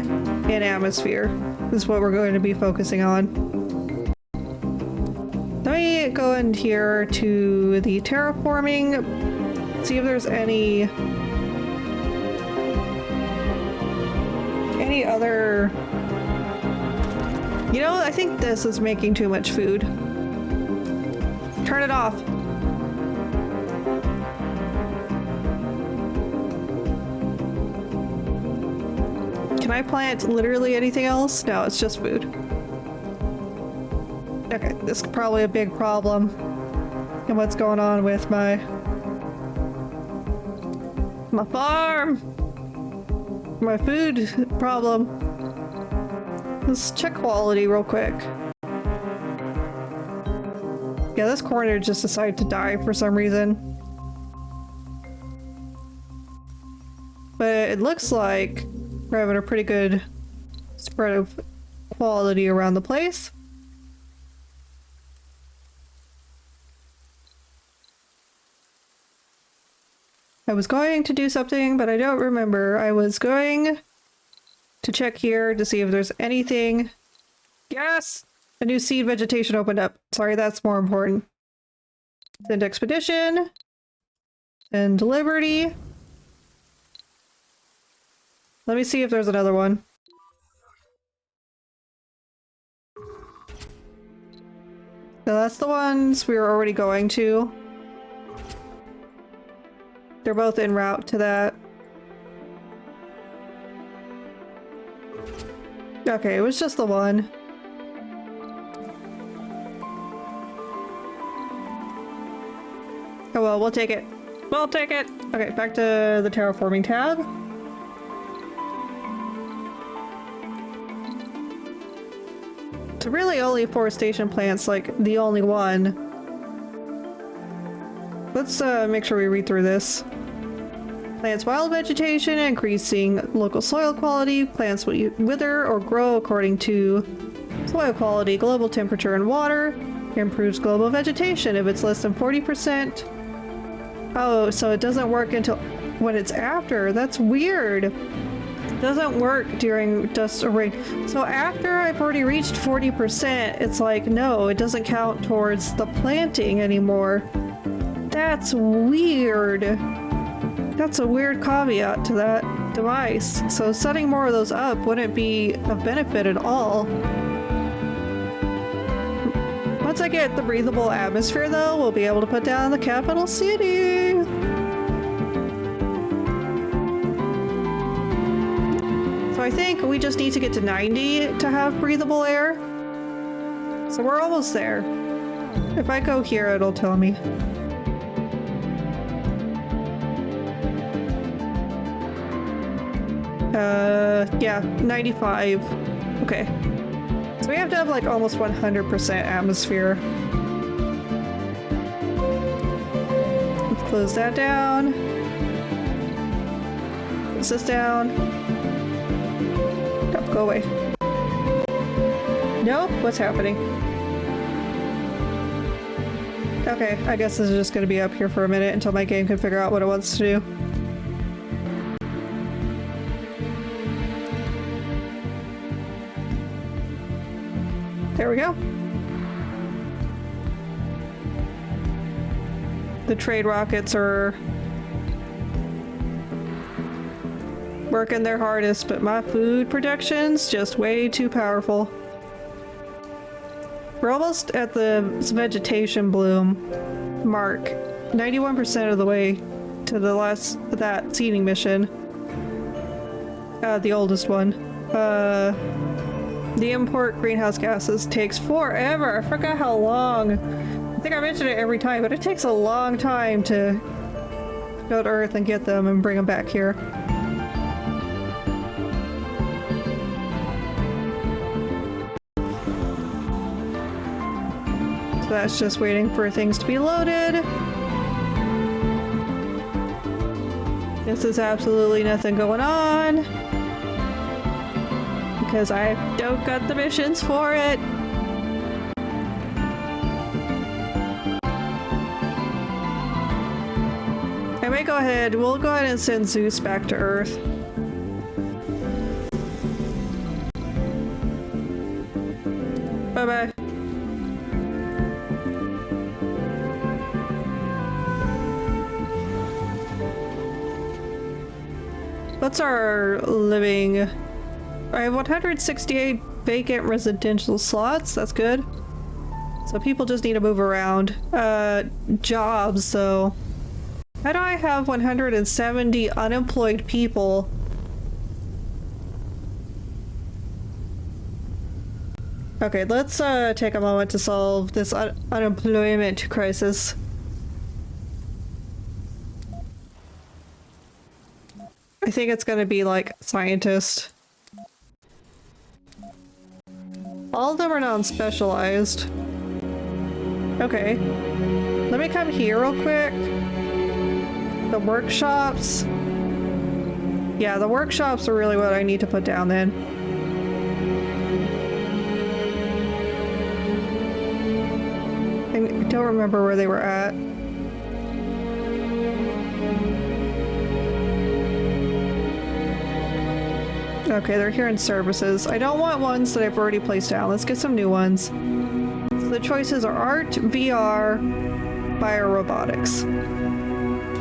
and atmosphere is what we're going to be focusing on. Let me go in here to the terraforming, see if there's any other... You know, I think this is making too much food. Turn it off. Can I plant literally anything else? No, it's just food. Okay, this is probably a big problem. And what's going on with my farm? My food problem. Let's check quality real quick. Yeah, this corner just decided to die for some reason. But it looks like we're having a pretty good spread of quality around the place. I was going to do something, but I don't remember. I was going to check here to see if there's anything. Yes! A new seed vegetation opened up. Sorry, that's more important. Send expedition. Send liberty. Let me see if there's another one. So that's the ones we were already going to. They're both en route to that. Okay, it was just the one. Oh well, we'll take it. We'll take it! Okay, back to the terraforming tab. So really only forestation plants, like the only one. Let's make sure we read through this. Plants wild vegetation, increasing local soil quality. Plants wither or grow according to soil quality, global temperature, and water. Improves global vegetation if it's less than 40%. Oh, so it doesn't work until when it's after. That's weird. It doesn't work during dust or rain. So after I've already reached 40%, it's like, no, it doesn't count towards the planting anymore. That's weird. That's a weird caveat to that device. So setting more of those up wouldn't be of benefit at all. Once I get the breathable atmosphere though, we'll be able to put down the capital city. So I think we just need to get to 90 to have breathable air. So we're almost there. If I go here, it'll tell me. Yeah, 95. Okay. So we have to have like almost 100% atmosphere. Let's close that down. Close this down. No, go away. Nope, what's happening? Okay, I guess this is just gonna be up here for a minute until my game can figure out what it wants to do. There we go. The trade rockets are working their hardest, but my food production's just way too powerful. We're almost at the vegetation bloom mark. 91% of the way to the last that seeding mission. The oldest one. The import greenhouse gases takes forever. I forgot how long. I think I mentioned it every time, but it takes a long time to go to Earth and get them and bring them back here. So that's just waiting for things to be loaded. This is absolutely nothing going on. Because I don't got the missions for it. I may go ahead, we'll go ahead and send Zeus back to Earth. Bye-bye. What's our living? I have 168 vacant residential slots. That's good. So people just need to move around. Jobs, so... How do I have 170 unemployed people? Okay, let's take a moment to solve this unemployment crisis. I think it's gonna be like scientist. All of them are non-specialized. Okay. Let me come here real quick. The workshops. Yeah, the workshops are really what I need to put down then. I don't remember where they were at. Okay, they're here in services. I don't want ones that I've already placed down. Let's get some new ones. So the choices are art, VR, biorobotics.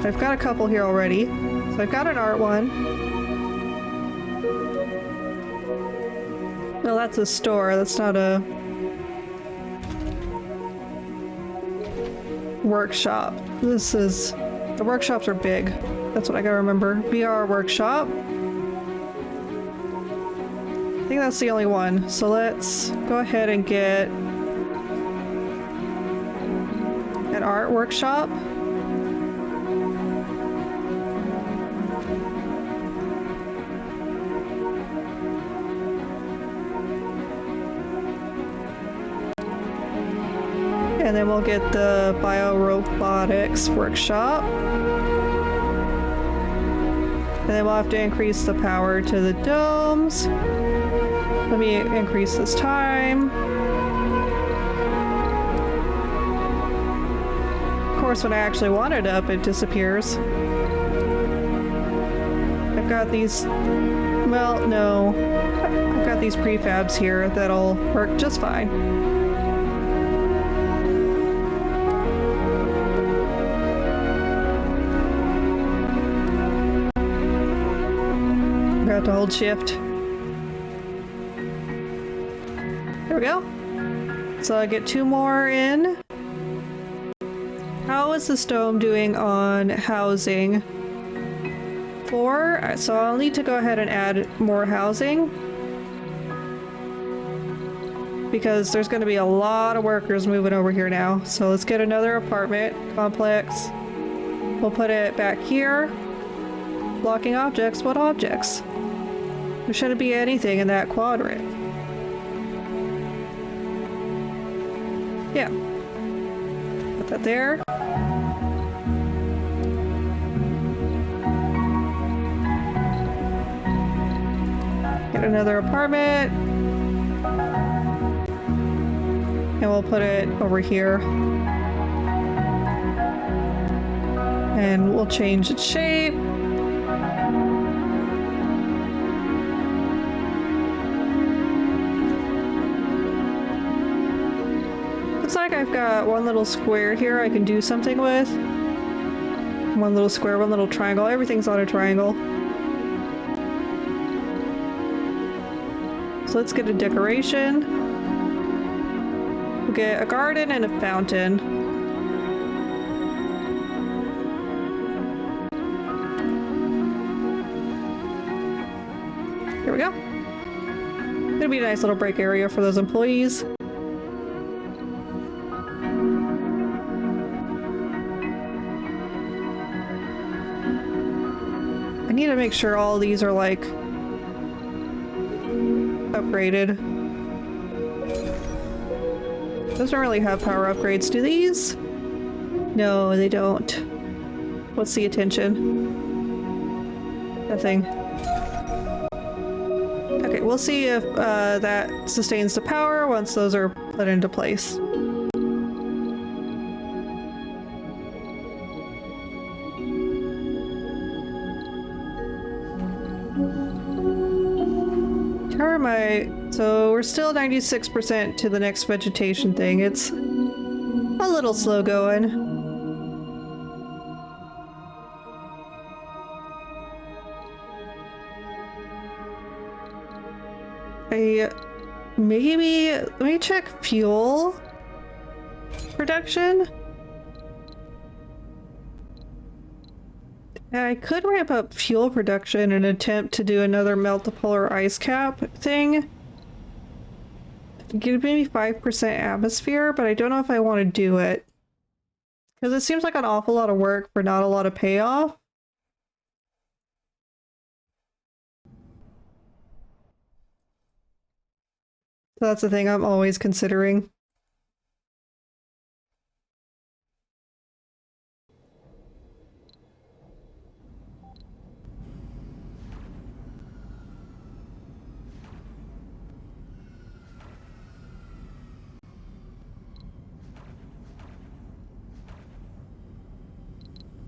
I've got a couple here already. So I've got an art one. No, that's a store. That's not a workshop. This is... The workshops are big. That's what I gotta remember. VR workshop. I think that's the only one. So let's go ahead and get an art workshop. And then we'll get the biorobotics workshop. And then we'll have to increase the power to the domes. Let me increase this time. Of course, when I actually want it up, it disappears. I've got these... Well, no. I've got these prefabs here that'll work just fine. I have to hold shift. There we go. So I get 2 more in. How is this dome doing on housing? 4. So I'll need to go ahead and add more housing. Because there's going to be a lot of workers moving over here now. So let's get another apartment complex. We'll put it back here. Blocking objects. What objects? There shouldn't be anything in that quadrant. Yeah. Put that there. Get another apartment. And we'll put it over here. And we'll change its shape. Looks like I've got one little square here I can do something with. One little square, one little triangle. Everything's on a triangle. So let's get a decoration. We'll get a garden and a fountain. There we go. It'll be a nice little break area for those employees. I need to make sure all of these are like upgraded. Doesn't really have power upgrades, do these? No, they don't. What's the attention? Nothing. Okay, we'll see if that sustains the power once those are put into place. How am I? So we're still 96% to the next vegetation thing. It's a little slow going. Maybe, let me check fuel production. I could ramp up fuel production in an attempt to do another multipolar ice cap thing. Give me 5% atmosphere, but I don't know if I want to do it. Because it seems like an awful lot of work for not a lot of payoff. So that's the thing I'm always considering.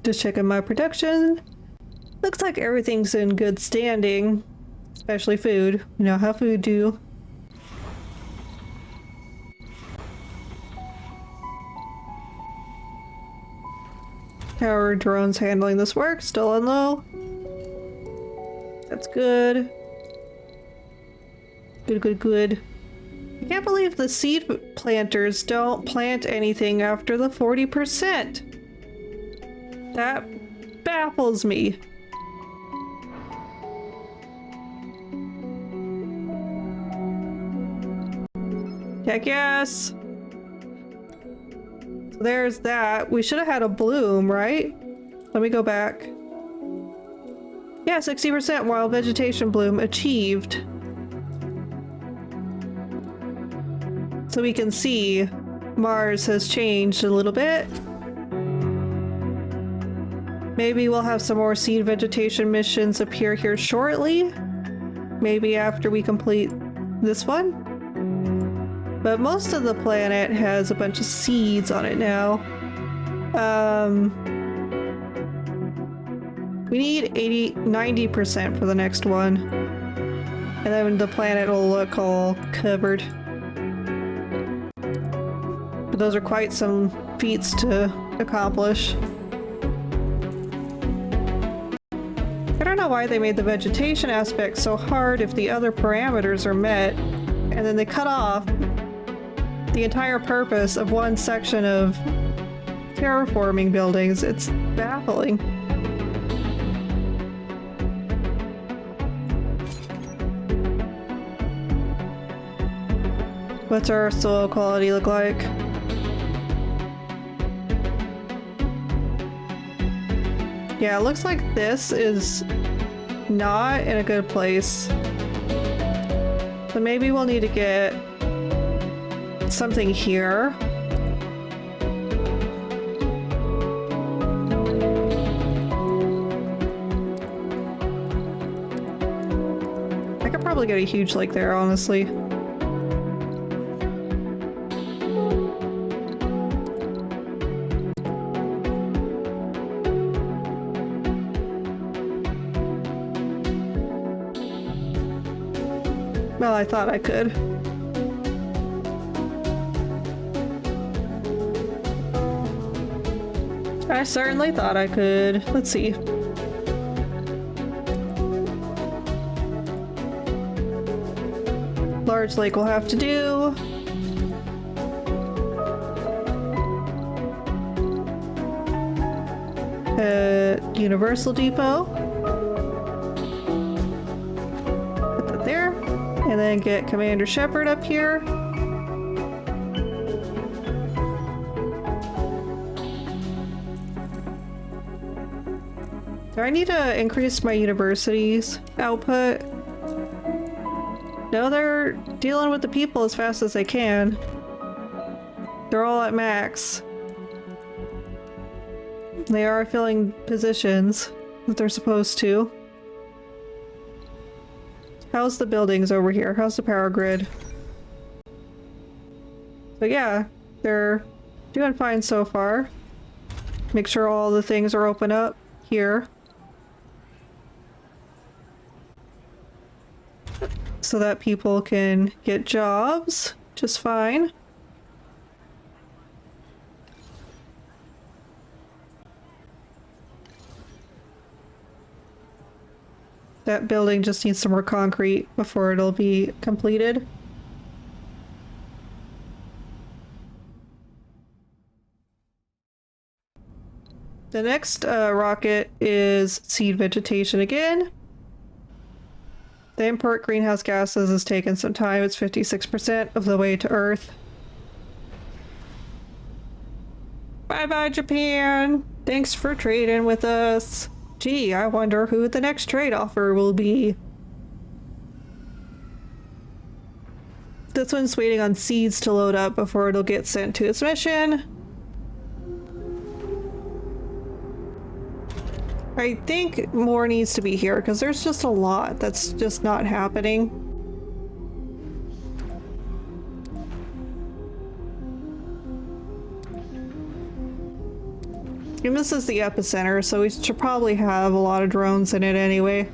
Just checking my production. Looks like everything's in good standing, especially food. You know how food do. How are drones handling this work? Still on low. That's good. Good. I can't believe the seed planters don't plant anything after the 40%. That baffles me. Heck yes! So there's that. We should have had a bloom, right? Let me go back. Yeah, 60% wild vegetation bloom achieved. So we can see Mars has changed a little bit. Maybe we'll have some more seed vegetation missions appear here shortly. Maybe after we complete this one. But most of the planet has a bunch of seeds on it now. We need 90% for the next one. And then the planet will look all covered. But those are quite some feats to accomplish. I don't know why they made the vegetation aspect so hard if the other parameters are met, and then they cut off the entire purpose of one section of terraforming buildings. It's baffling. What's our soil quality look like? Yeah, it looks like this is not in a good place. So maybe we'll need to get something here. I could probably get a huge lake there, honestly. Well, I thought I could. I certainly thought I could. Let's see. Large lake will have to do. Universal Depot. Put that there. And then get Commander Shepard up here. Do I need to increase my university's output? No, they're dealing with the people as fast as they can. They're all at max. They are filling positions that they're supposed to. How's the buildings over here? How's the power grid? So yeah, they're doing fine so far. Make sure all the things are open up here. So that people can get jobs just fine. That building just needs some more concrete before it'll be completed. The next rocket is seed vegetation again. The import greenhouse gases has taken some time. It's 56% of the way to Earth. Bye-bye, Japan! Thanks for trading with us. Gee, I wonder who the next trade offer will be. This one's waiting on seeds to load up before it'll get sent to its mission. I think more needs to be here because there's just a lot that's just not happening. And this is the epicenter, so we should probably have a lot of drones in it anyway.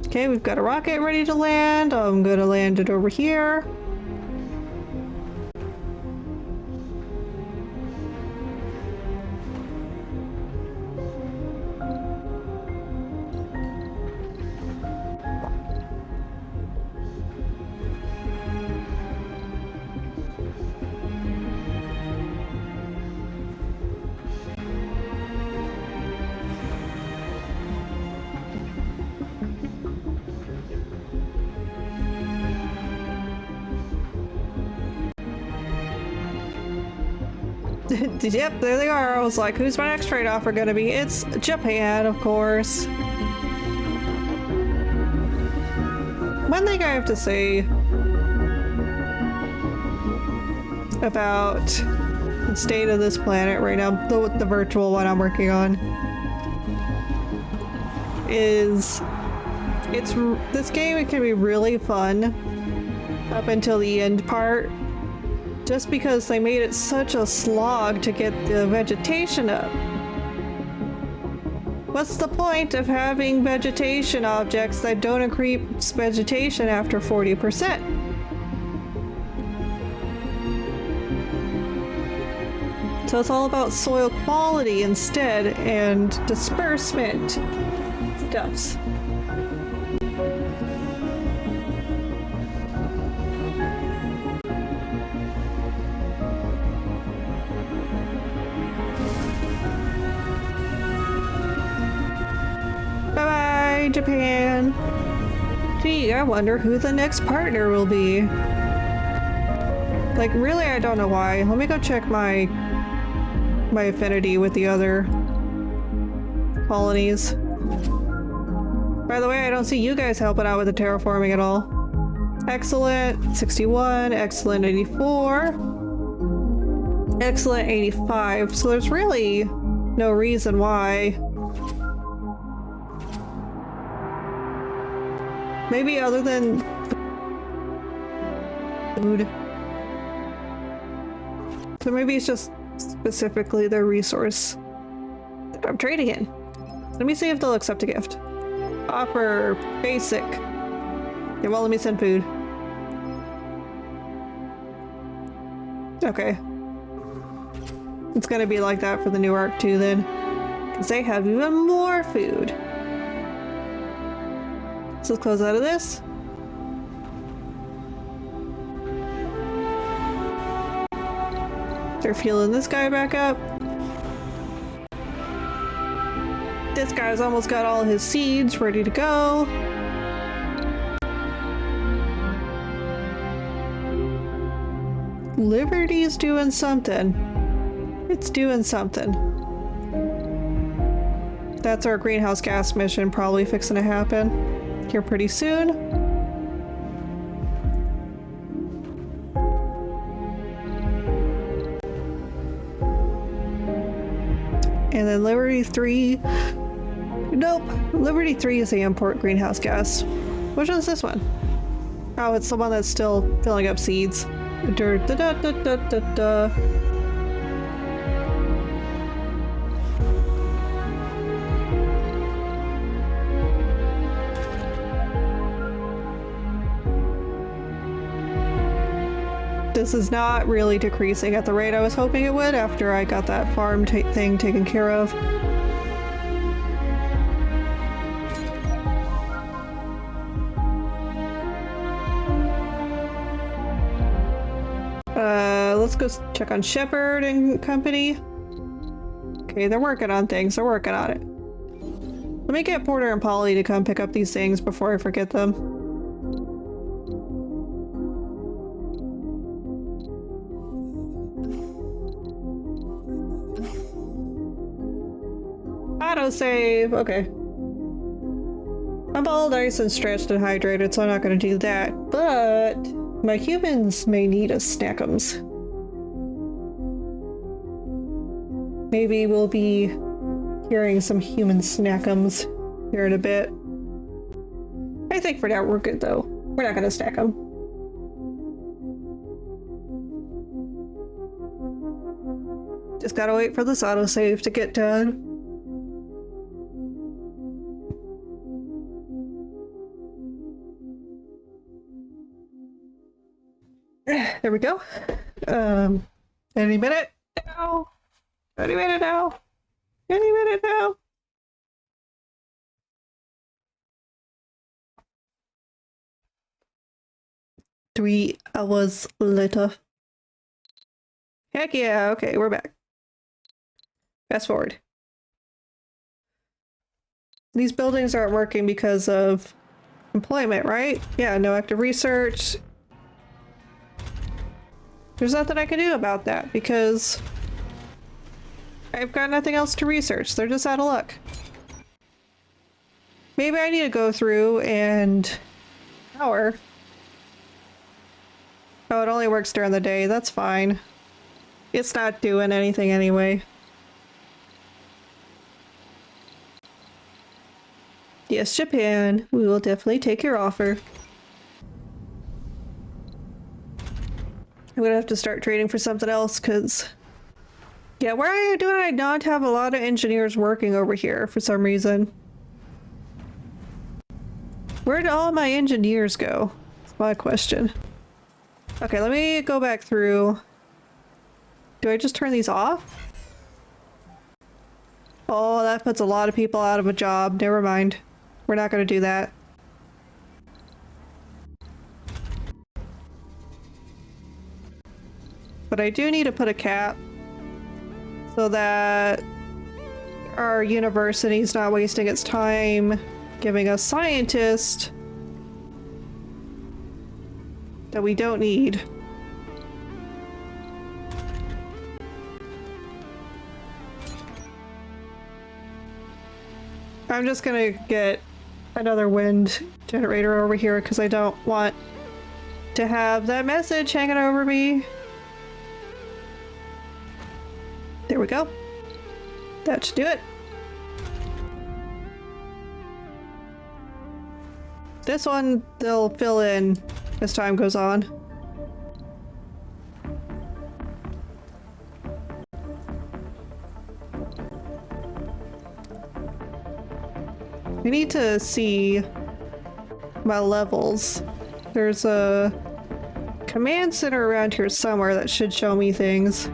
Okay, we've got a rocket ready to land. I'm gonna land it over here. Yep, there they are. I was like, who's my next trade offer gonna be? It's Japan, of course. One thing I have to say about the state of this planet right now, the virtual one I'm working on, is this game, it can be really fun up until the end part. Just because they made it such a slog to get the vegetation up. What's the point of having vegetation objects that don't increase vegetation after 40%? So it's all about soil quality instead and disbursement stuffs. Bye-bye, Japan. Gee, I wonder who the next partner will be. Like, really, I don't know why. Let me go check my affinity with the other colonies. By the way, I don't see you guys helping out with the terraforming at all. Excellent, 61, excellent, 84. Excellent, 85. So there's really no reason why. Maybe other than food. So maybe it's just specifically the resource that I'm trading in. Let me see if they'll accept a gift. Offer basic. Yeah, well, let me send food. Okay. It's gonna be like that for the new arc too then. Because they have even more food. So let's close out of this. They're fueling this guy back up. This guy's almost got all his seeds ready to go. Liberty's doing something. It's doing something. That's our greenhouse gas mission probably fixing to happen here pretty soon. And then Liberty 3. Nope. Liberty 3 is the import greenhouse gas. Which one's this one? Oh, it's the one that's still filling up seeds. Da, da, da, da, da, da, da. This is not really decreasing at the rate I was hoping it would after I got that farm thing taken care of. Let's go check on Shepherd and company. Okay, they're working on things. They're working on it. Let me get Porter and Polly to come pick up these things before I forget them. Autosave! Okay. I'm all nice and stretched and hydrated, so I'm not gonna do that. But my humans may need a snackums. Maybe we'll be hearing some human snackums here in a bit. I think for now we're good though. We're not gonna snack them. Just gotta wait for this autosave to get done. There we go. Any minute now. Any minute now. Any minute now. Three hours later. Heck yeah, okay, we're back. Fast forward. These buildings aren't working because of employment, right? Yeah, no active research. There's nothing I can do about that because I've got nothing else to research. They're just out of luck. Maybe I need to go through and power. Oh, it only works during the day. That's fine. It's not doing anything anyway. Yes, Japan. We will definitely take your offer. I'm gonna have to start trading for something else, because... Yeah, why do I not have a lot of engineers working over here for some reason? Where did all my engineers go? That's my question. Okay, let me go back through. Do I just turn these off? Oh, that puts a lot of people out of a job. Never mind. We're not gonna do that. But I do need to put a cap so that our university's not wasting its time giving us scientists that we don't need. I'm just gonna get another wind generator over here because I don't want to have that message hanging over me. There we go. That should do it. This one, they'll fill in as time goes on. We need to see my levels. There's a command center around here somewhere that should show me things.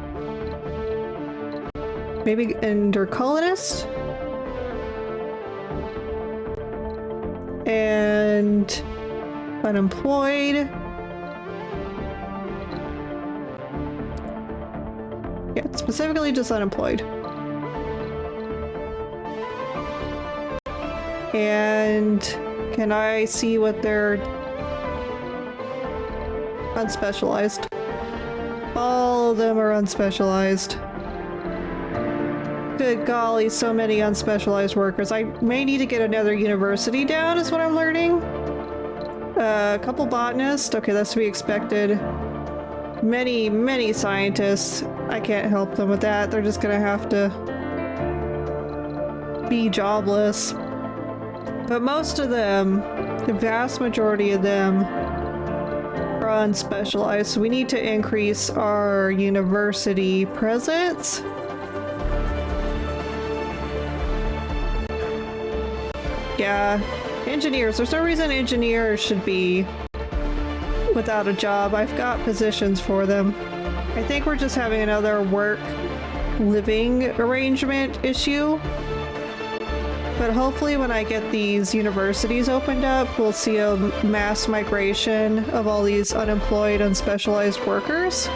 Maybe under colonist? And unemployed. Yeah, specifically just unemployed. And can I see what they're unspecialized? All of them are unspecialized. Good golly, so many unspecialized workers. I may need to get another university down, is what I'm learning. A couple botanists. Okay, that's to be expected. Many, many scientists. I can't help them with that. They're just gonna have to be jobless. But most of them, the vast majority of them, are unspecialized. So we need to increase our university presence. Yeah, engineers. There's no reason engineers should be without a job. I've got positions for them. I think we're just having another work-living arrangement issue. But hopefully when I get these universities opened up, we'll see a mass migration of all these unemployed, unspecialized workers.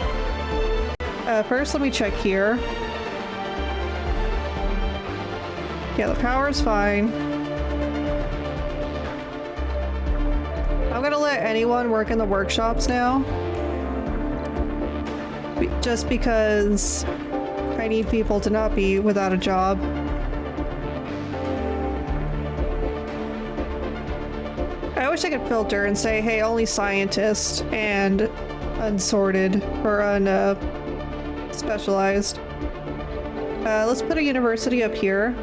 First, let me check here. Yeah, the power's fine. I'm gonna let anyone work in the workshops now. Just because I need people to not be without a job. I wish I could filter and say, hey, only scientists and unsorted or unspecialized. Let's put a university up here.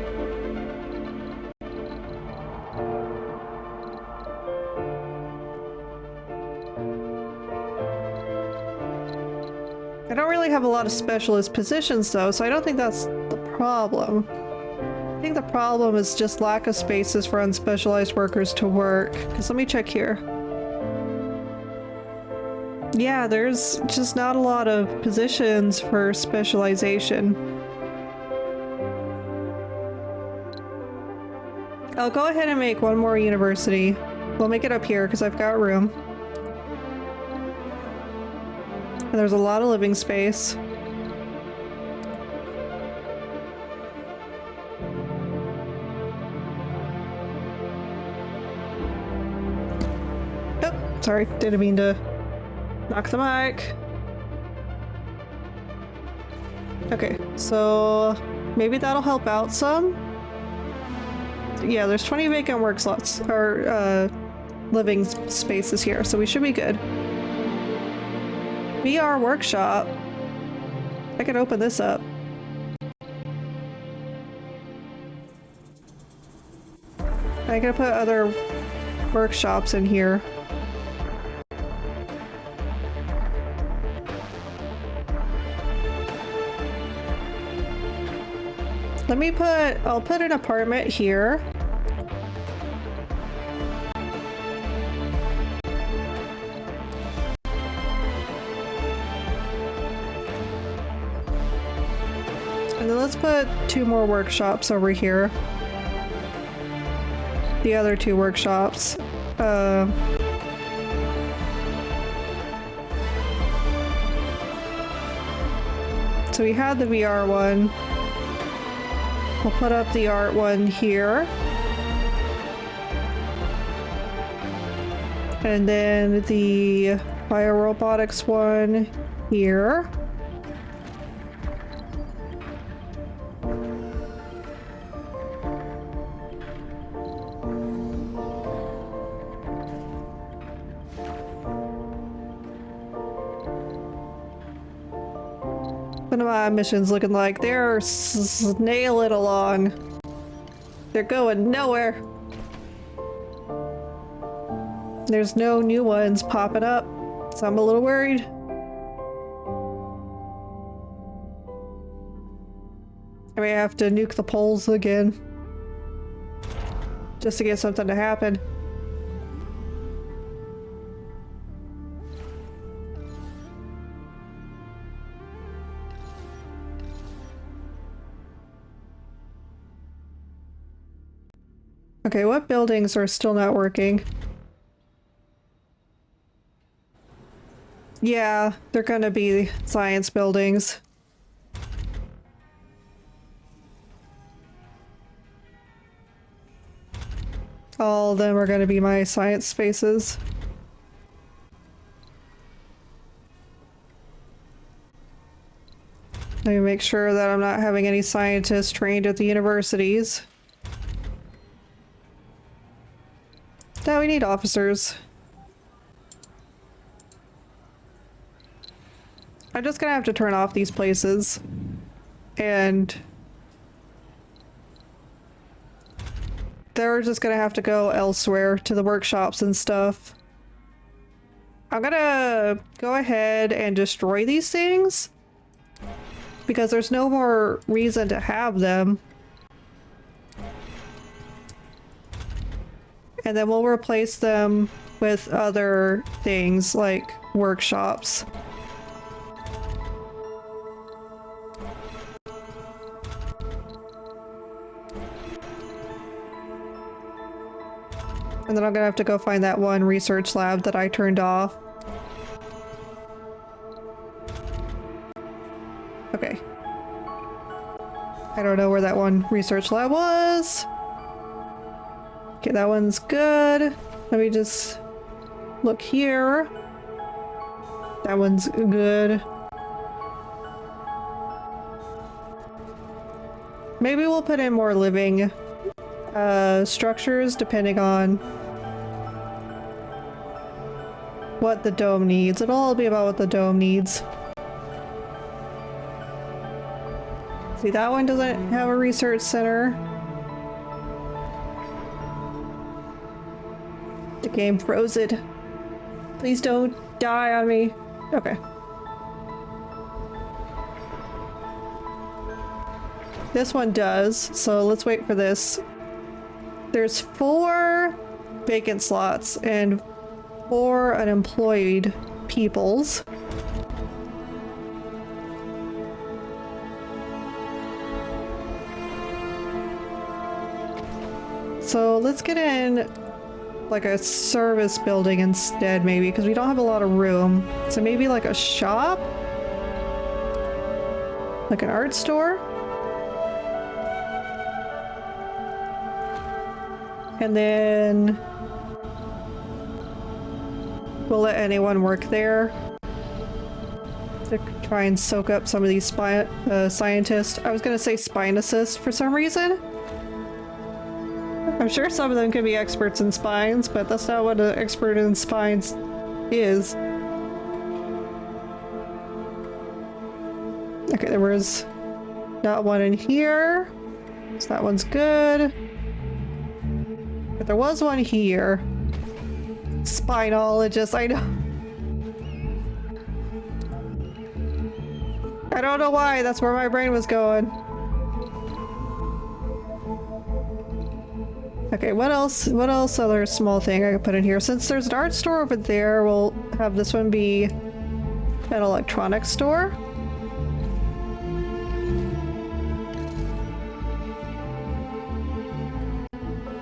I don't really have a lot of specialist positions though, so I don't think that's the problem. I think the problem is just lack of spaces for unspecialized workers to work. Because let me check here. Yeah, there's just not a lot of positions for specialization. I'll go ahead and make one more university. We'll make it up here because I've got room. And there's a lot of living space. Oh, sorry, didn't mean to knock the mic. Okay, so maybe that'll help out some. Yeah, there's 20 vacant work slots, or living spaces here, so we should be good. VR workshop. I can open this up. I can put other workshops in here. I'll put an apartment here. And then let's put 2 more workshops over here. The other 2 workshops. So we had the VR one. We'll put up the art one here. And then the biorobotics one here. What are my missions looking like? They're snailing along. They're going nowhere. There's no new ones popping up, so I'm a little worried. I may have to nuke the polls again. Just to get something to happen. Okay, what buildings are still not working? Yeah, they're gonna be science buildings. All of them are gonna be my science spaces. Let me make sure that I'm not having any scientists trained at the universities. No, we need officers. I'm just gonna have to turn off these places. And they're just gonna have to go elsewhere to the workshops and stuff. I'm gonna go ahead and destroy these things because there's no more reason to have them. And then we'll replace them with other things like workshops. And then I'm gonna have to go find that one research lab that I turned off. Okay. I don't know where that one research lab was. Okay, that one's good. Let me just look here. That one's good. Maybe we'll put in more living structures depending on what the dome needs. It'll all be about what the dome needs. See, that one doesn't have a research center. The game froze it. Please don't die on me. Okay. This one does, so let's wait for this. There's 4 vacant slots and 4 unemployed peoples. So let's get in like a service building instead, maybe, because we don't have a lot of room. So maybe like a shop? Like an art store? And then we'll let anyone work there to try and soak up some of these scientists. I was gonna say spinicists for some reason. I'm sure some of them could be experts in spines, but that's not what an expert in spines is. Okay, there was not one in here, so that one's good. But there was one here. Spinologist, I know. I don't know why, that's where my brain was going. Okay, what else? What else other small thing I could put in here? Since there's an art store over there, we'll have this one be an electronics store.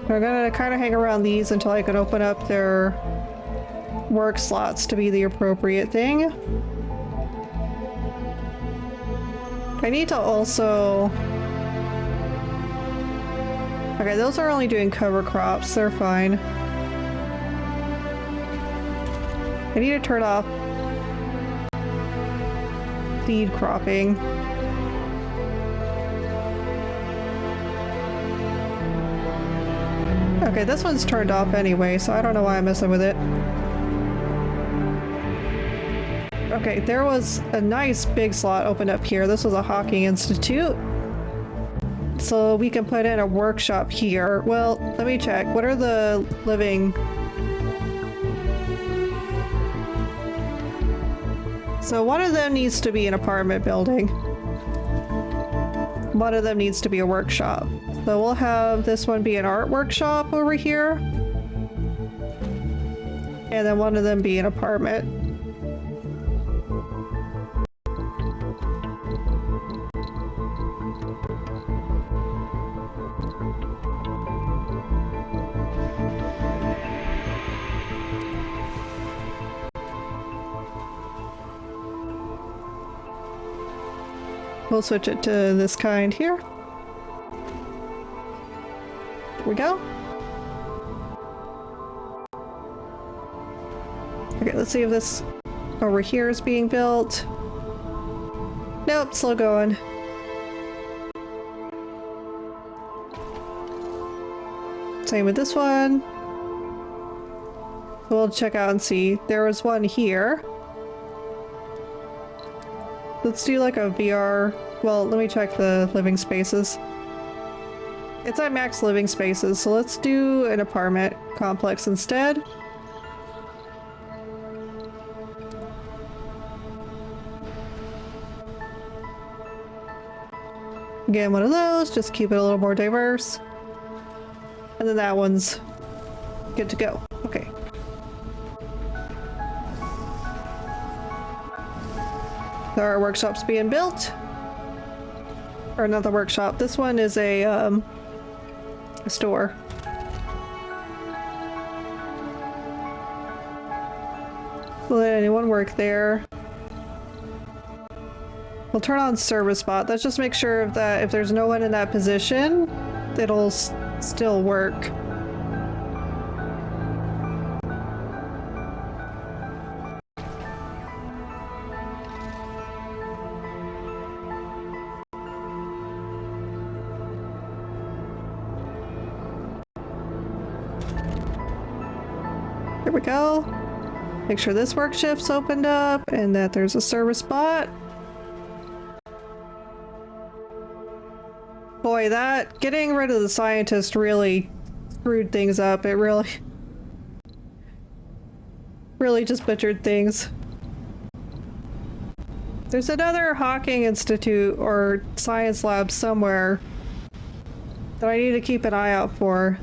We're gonna kind of hang around these until I can open up their work slots to be the appropriate thing. I need to also... Okay, those are only doing cover crops, they're fine. I need to turn off seed cropping. Okay, this one's turned off anyway, so I don't know why I'm messing with it. Okay, there was a nice big slot opened up here. This was a Hawking Institute. So we can put in a workshop here. Well, let me check. What are the living... So one of them needs to be an apartment building. One of them needs to be a workshop. So we'll have this one be an art workshop over here. And then one of them be an apartment. We'll switch it to this kind here. There we go. Okay, let's see if this over here is being built. Nope, still going. Same with this one. We'll check out and see. There was one here. Let's do like a VR. Well, let me check the living spaces. It's at max living spaces, so let's do an apartment complex instead. Again, one of those, just keep it a little more diverse. And then that one's good to go. Okay. Our workshop's being built. Or not the workshop. This one is a store. Will anyone work there? We'll turn on service bot. Let's just make sure that if there's no one in that position, it'll still work. There we go. Make sure this work shift's opened up and that there's a service bot. Boy, that getting rid of the scientist really screwed things up. It really just butchered things. There's another Hawking Institute or science lab somewhere that I need to keep an eye out for.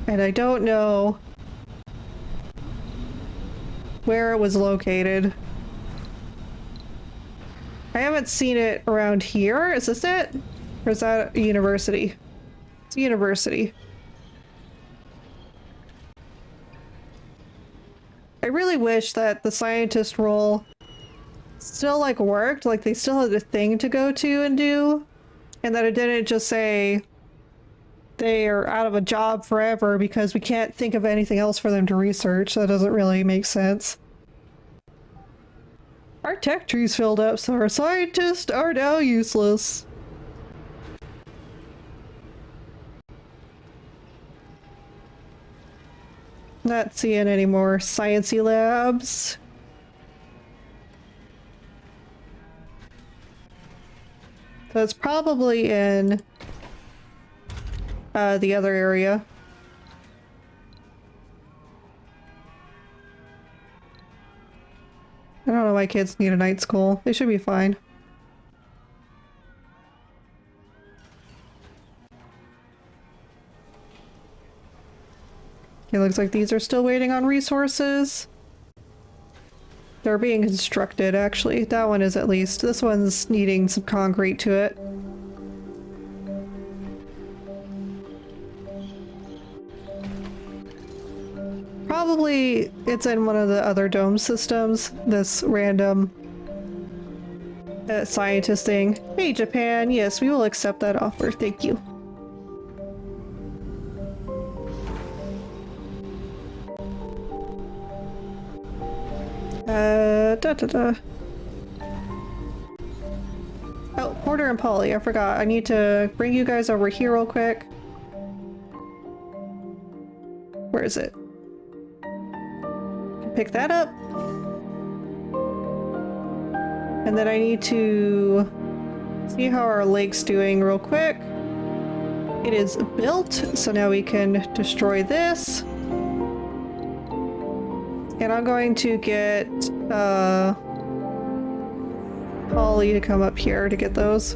And I don't know where it was located. I haven't seen it around here. Is this it? Or is that a university? It's a university. I really wish that the scientist role still like worked, like they still had a thing to go to and do, and that it didn't just say they are out of a job forever because we can't think of anything else for them to research. That doesn't really make sense. Our tech tree's filled up, so our scientists are now useless. Not seeing any more sciencey labs. So it's probably in the other area. I don't know why kids need a night school. They should be fine. It looks like these are still waiting on resources. They're being constructed, actually. That one is at least. This one's needing some concrete to it. Probably it's in one of the other dome systems, this random scientist thing. Hey, Japan. Yes, we will accept that offer. Thank you. Oh, Porter and Polly, I forgot. I need to bring you guys over here real quick. Where is it? Pick that up. And then I need to see how our lake's doing real quick. It is built, so now we can destroy this. And I'm going to get Polly to come up here to get those.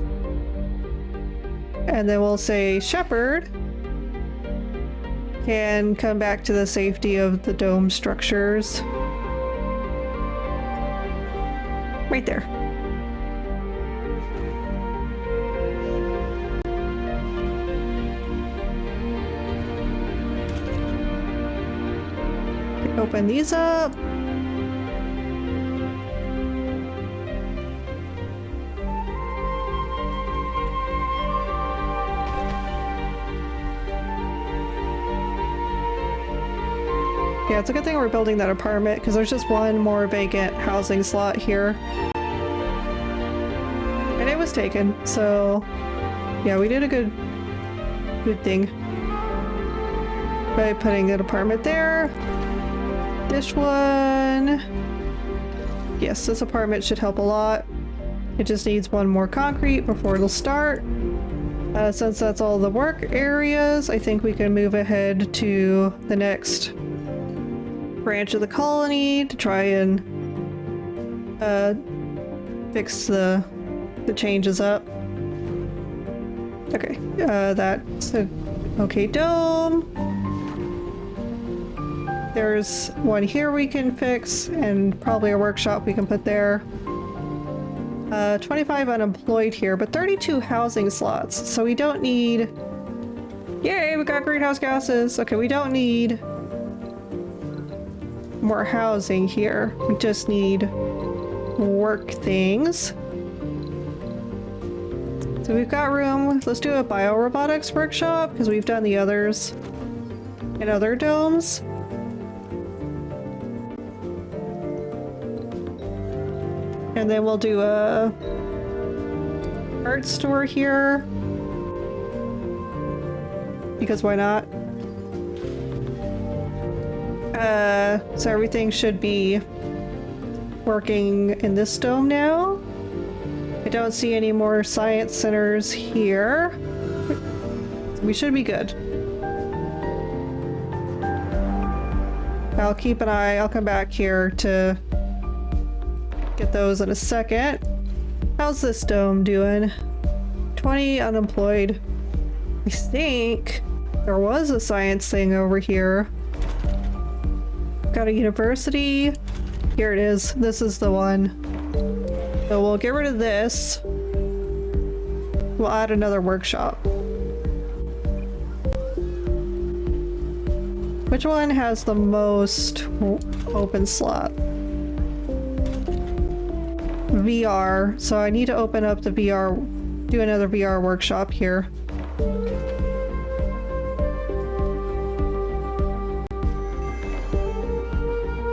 And then we'll say Shepherd can come back to the safety of the dome structures. Right there. Open these up. Yeah, it's a good thing we're building that apartment because there's just one more vacant housing slot here. And it was taken, so yeah, we did a good thing by putting that apartment there. This one, yes, this apartment should help a lot. It just needs one more concrete before it'll start. Since that's all the work areas, I think we can move ahead to the next branch of the colony to try and fix the changes up. Okay, that's a okay dome. There's one here we can fix, and probably a workshop we can put there. 25 unemployed here, but 32 housing slots, so we don't need... Yay, we got greenhouse gases! Okay, we don't need more housing here. We just need work things. So we've got room. Let's do a biorobotics workshop because we've done the others in other domes. And then we'll do a art store here. Because why not? So everything should be working in this dome now. I don't see any more science centers here. We should be good. I'll keep an eye. I'll come back here to get those in a second. How's this dome doing? 20 unemployed. I think there was a science thing over here. Got a university. Here it is. This is the one. So we'll get rid of this. We'll add another workshop. Which one has the most open slot? VR. So I need to open up the VR, do another VR workshop here.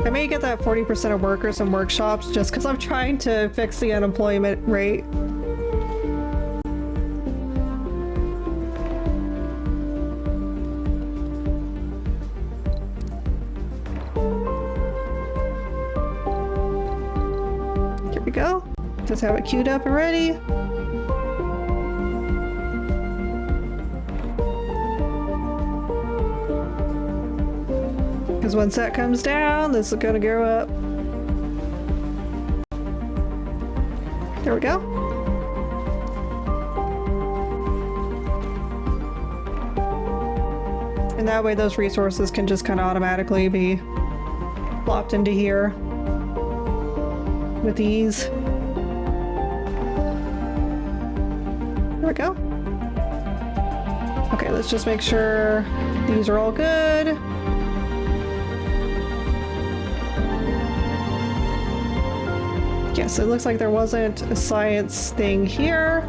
I may get that 40% of workers in workshops just because I'm trying to fix the unemployment rate. Here we go. Just have it queued up and ready. Because once that comes down, this is gonna go up. There we go. And that way those resources can just kind of automatically be plopped into here with ease. There we go. Okay, let's just make sure these are all good. Yes, it looks like there wasn't a science thing here.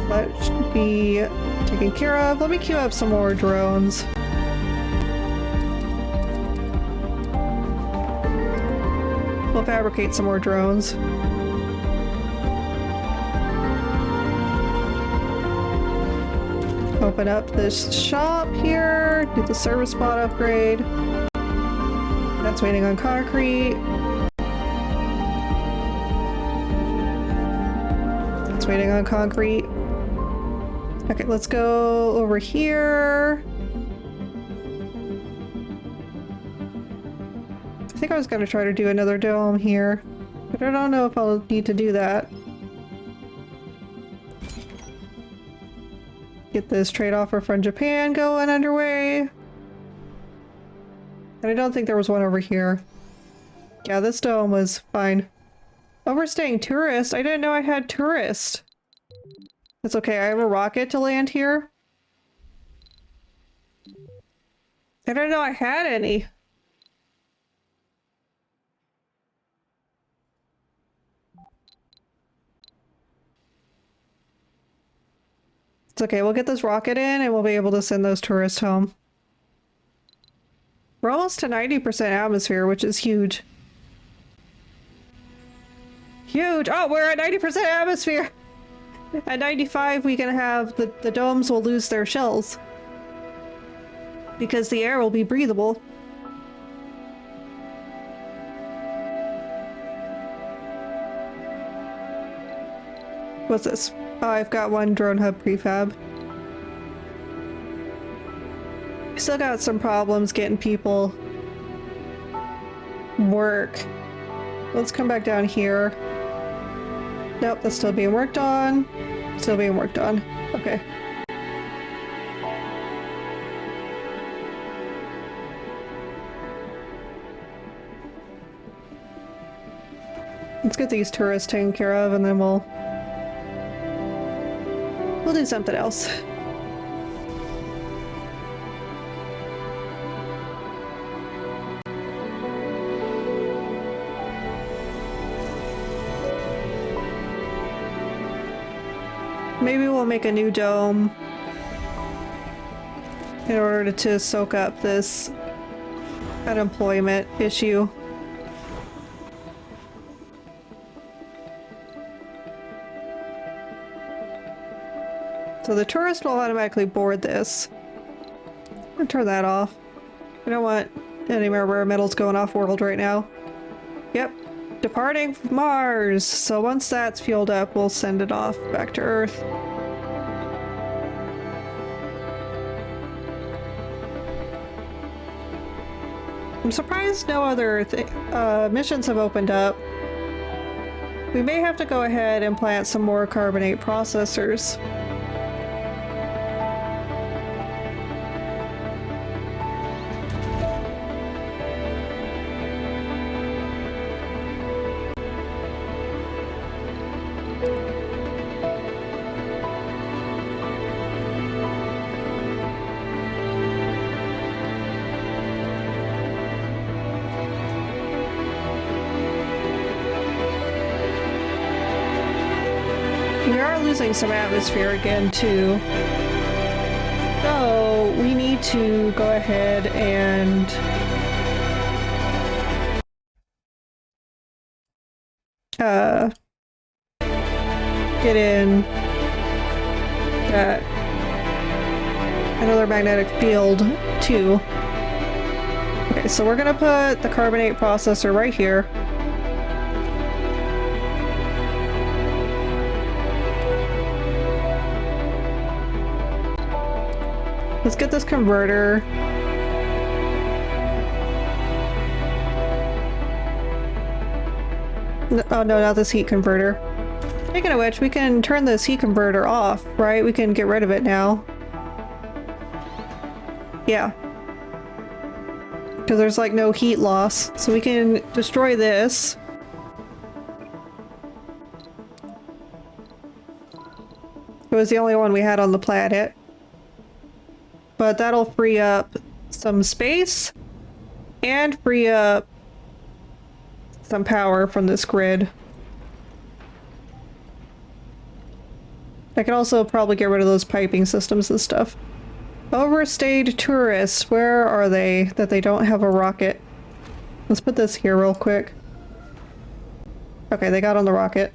That should be taken care of. Let me queue up some more drones. We'll fabricate some more drones. Open up this shop here. Do the service spot upgrade. That's waiting on concrete. Waiting on concrete. Okay, let's go over here. I think I was gonna try to do another dome here, but I don't know if I'll need to do that. Get this trade offer from Japan going underway. And I don't think there was one over here. Yeah, this dome was fine. Overstaying tourists? I didn't know I had tourists. It's okay, I have a rocket to land here. I didn't know I had any. It's okay, we'll get this rocket in and we'll be able to send those tourists home. We're almost to 90% atmosphere, which is huge. Huge! Oh, we're at 90% atmosphere! At 95, we can have the domes will lose their shells. Because the air will be breathable. What's this? Oh, I've got one drone hub prefab. Still got some problems getting people work. Let's come back down here. Nope, that's still being worked on. Still being worked on. Okay. Let's get these tourists taken care of and then we'll do something else. maybe we'll make a new dome in order to soak up this unemployment issue. So the tourist will automatically board this. I'm gonna turn that off. I don't want any more rare metals going off world right now. Yep. Departing from Mars. So once that's fueled up, we'll send it off back to Earth. I'm surprised no other missions have opened up. We may have to go ahead and plant some more carbonate processors. We are losing some atmosphere again, too. So we need to go ahead and get in another magnetic field, too. Okay, so we're gonna put the carbonate processor right here. Let's get this converter. Oh no, not this heat converter. Speaking of which, we can turn this heat converter off, right? We can get rid of it now. Yeah. Because there's like no heat loss. So we can destroy this. It was the only one we had on the planet. But that'll free up some space and free up some power from this grid. I can also probably get rid of those piping systems and stuff. Overstayed tourists, where are they that they don't have a rocket? Let's put this here real quick. Okay, they got on the rocket.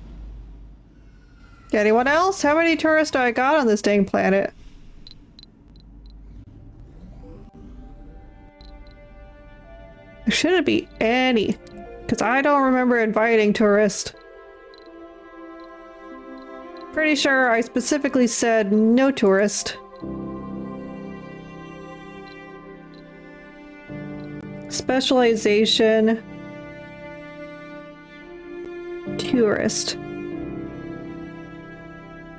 Anyone else? How many tourists do I got on this dang planet? There shouldn't be any, because I don't remember inviting tourists. Pretty sure I specifically said no tourist. Specialization. Tourist.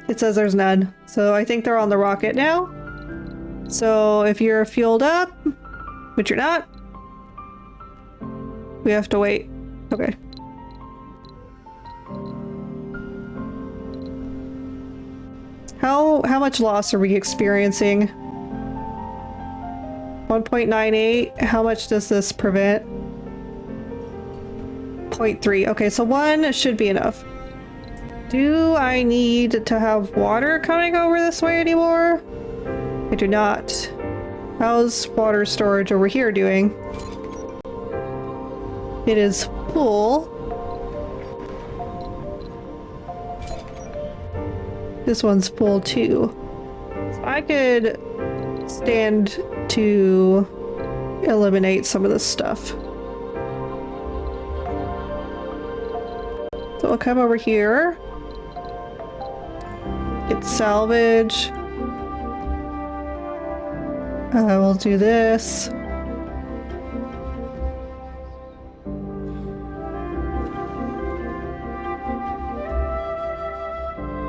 It says there's none, so I think they're on the rocket now. So if you're fueled up, which you're not, we have to wait. Okay. How much loss are we experiencing? 1.98. How much does this prevent? 0.3. Okay, so 1 should be enough. Do I need to have water coming over this way anymore? I do not. How's water storage over here doing? It is full. This one's full too. So I could stand to eliminate some of this stuff. So I'll come over here. Get salvage. We'll do this.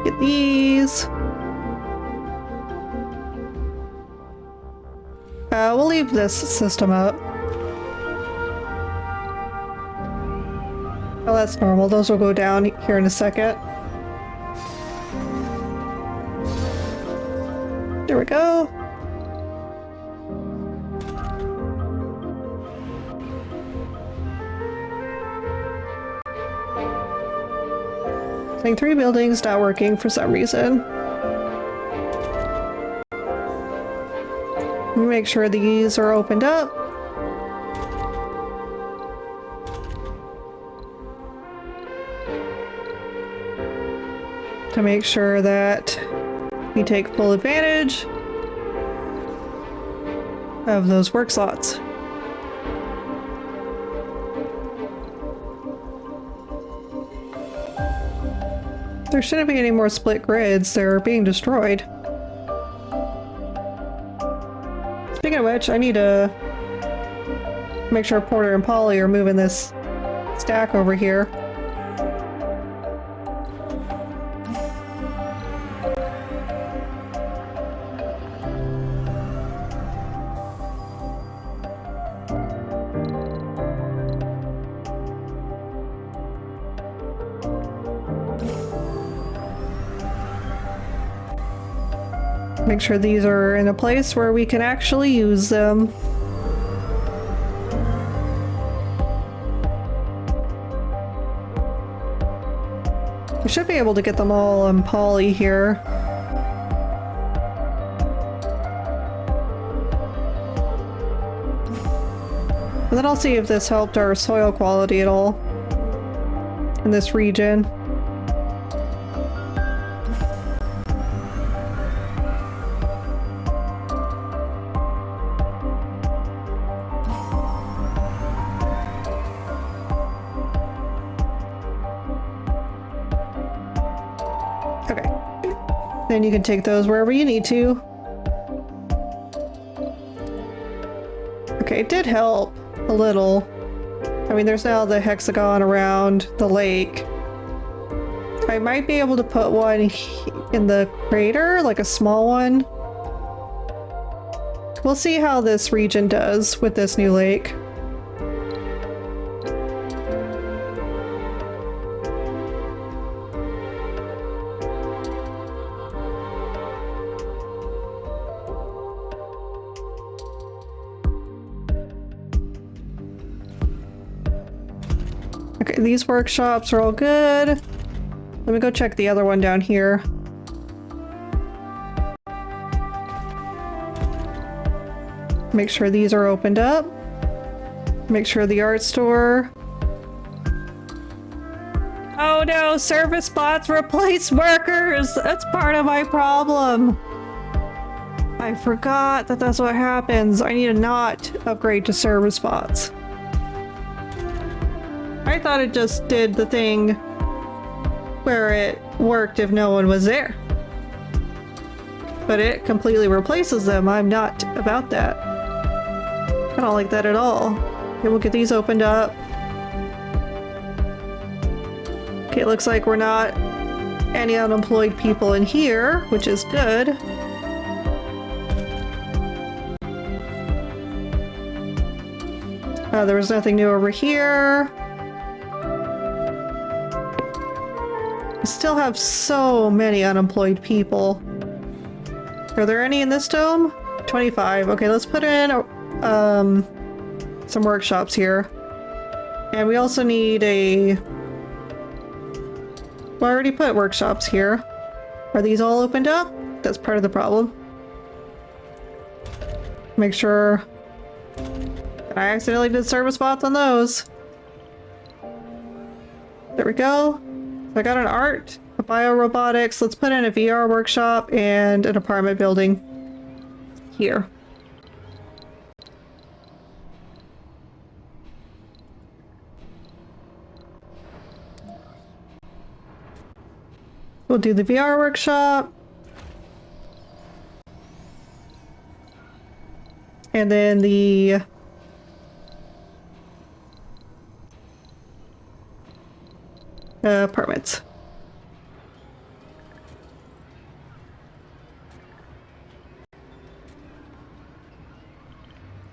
Get these. We'll leave this system up. Oh, that's normal. Those will go down here in a second. There we go. Saying 3 buildings not working for some reason. Make sure these are opened up. To make sure that we take full advantage of those work slots. There shouldn't be any more split grids. They're being destroyed. Speaking of which, I need to make sure Porter and Polly are moving this stack over here. Make sure these are in a place where we can actually use them. We should be able to get them all on Poly here. And then I'll see if this helped our soil quality at all in this region. Okay. Then you can take those wherever you need to. Okay, it did help a little. I mean, there's now the hexagon around the lake. I might be able to put one in the crater, like a small one. We'll see how this region does with this new lake. Okay, these workshops are all good. Let me go check the other one down here. Make sure these are opened up. Make sure the art store. Oh no, service bots replace workers! That's part of my problem. I forgot that that's what happens. I need to not upgrade to service bots. I thought it just did the thing where it worked if no one was there. But it completely replaces them. I'm not about that. I don't like that at all. Okay, we'll get these opened up. Okay, it looks like we're not any unemployed people in here, which is good. There was nothing new over here. We still have so many unemployed people. Are there any in this dome? 25. Okay, let's put in some workshops here. And we also need a... Well, I already put workshops here. Are these all opened up? That's part of the problem. Make sure that I accidentally did service bots on those. There we go. So I got an art, a biorobotics. Let's put in a VR workshop and an apartment building here. We'll do the VR workshop. And then the apartments.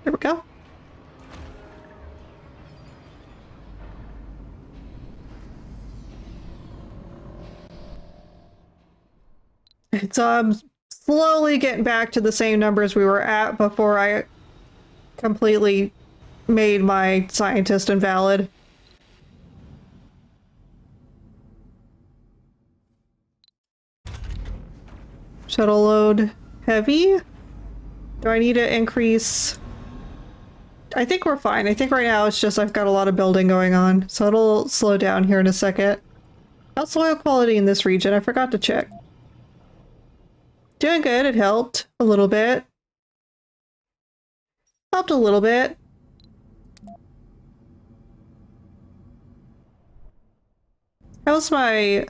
There we go. So I'm slowly getting back to the same numbers we were at before I completely made my scientist invalid. Shuttle load heavy. Do I need to increase? I think we're fine. I think right now it's just I've got a lot of building going on, so it'll slow down here in a second. How's soil quality in this region? I forgot to check. Doing good. It helped a little bit. Helped a little bit. How's my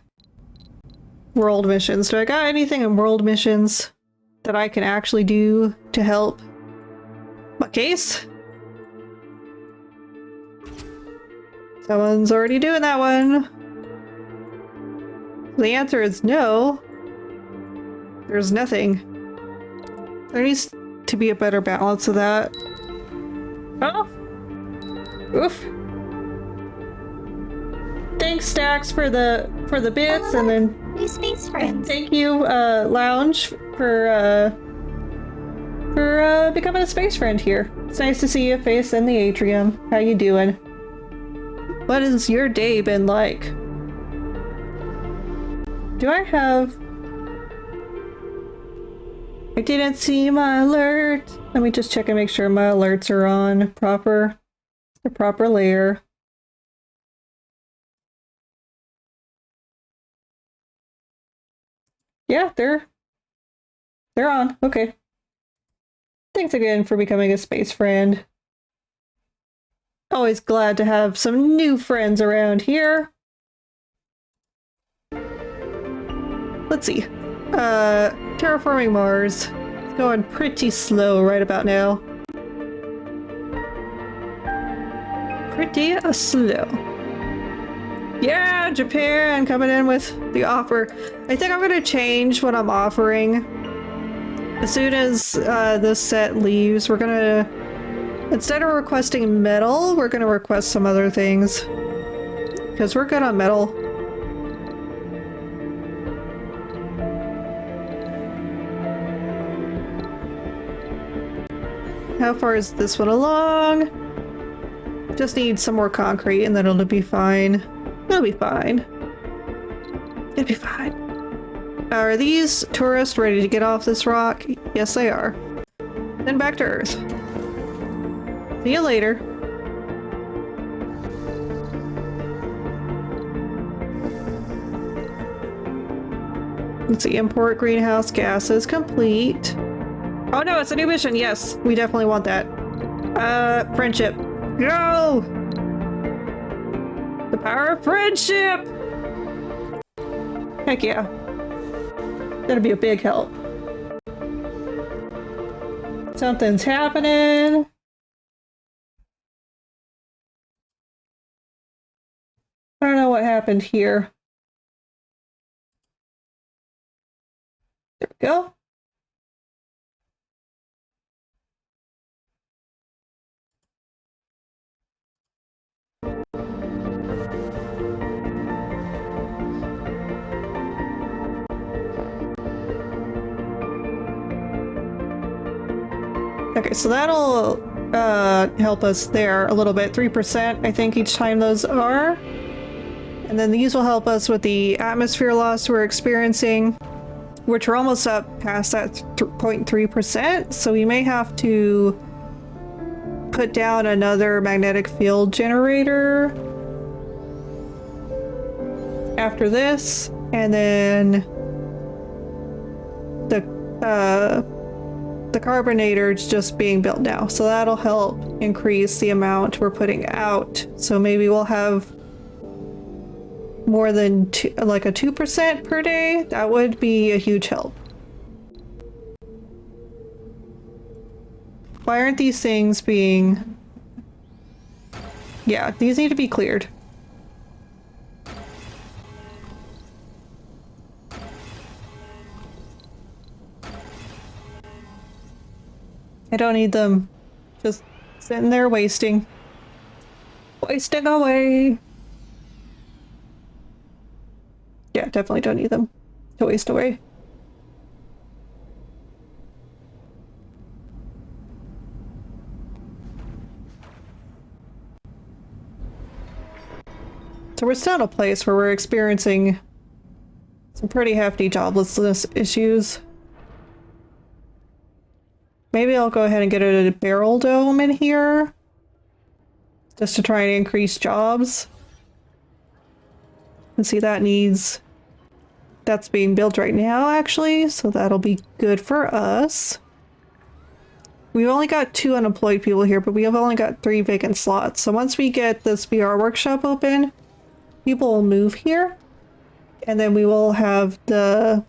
world missions? Do I got anything in world missions that I can actually do to help my case? Someone's already doing that one. The answer is no. There's nothing. There needs to be a better balance of that. Oh! Oof. Thanks, Stacks, for the bits, and then New space friends. thank you, Lounge, for becoming a space friend here. It's nice to see your face in the atrium. How you doing? What has your day been like? Do I have... I didn't see my alert. Let me just check and make sure my alerts are on the proper layer. Yeah, they're on. Okay. Thanks again for becoming a space friend. Always glad to have some new friends around here. Let's see. Terraforming Mars. It's going pretty slow right about now. Pretty slow. Yeah, Japan coming in with the offer. I think I'm gonna change what I'm offering. As soon as this set leaves, we're gonna... Instead of requesting metal, we're gonna request some other things. Because we're good on metal. How far is this one along? Just need some more concrete and then it'll be fine. It'll be fine. It'll be fine. Are these tourists ready to get off this rock? Yes, they are. Then back to Earth. See you later. Let's see, import greenhouse gases complete. Oh no, it's a new mission. Yes, we definitely want that. Friendship. Go! The power of friendship! Heck yeah. That'd be a big help. Something's happening. I don't know what happened here. There we go. Okay, so that'll help us there a little bit. 3%, I think, each time those are. And then these will help us with the atmosphere loss we're experiencing, which we're almost up past that 0.3%. So we may have to put down another magnetic field generator after this. And then the carbonator's just being built now, so that'll help increase the amount we're putting out. So maybe we'll have more than like a 2% per day. That would be a huge help. Why aren't these things being... Yeah, these need to be cleared. I don't need them just sitting there wasting. Wasting away. Yeah, definitely don't need them to waste away. So we're still in a place where we're experiencing some pretty hefty joblessness issues. Maybe I'll go ahead and get a barrel dome in here. Just to try and increase jobs. And see, that needs... That's being built right now, actually, so that'll be good for us. We've only got 2 unemployed people here, but we have only got 3 vacant slots. So once we get this VR workshop open, people will move here. And then we will have the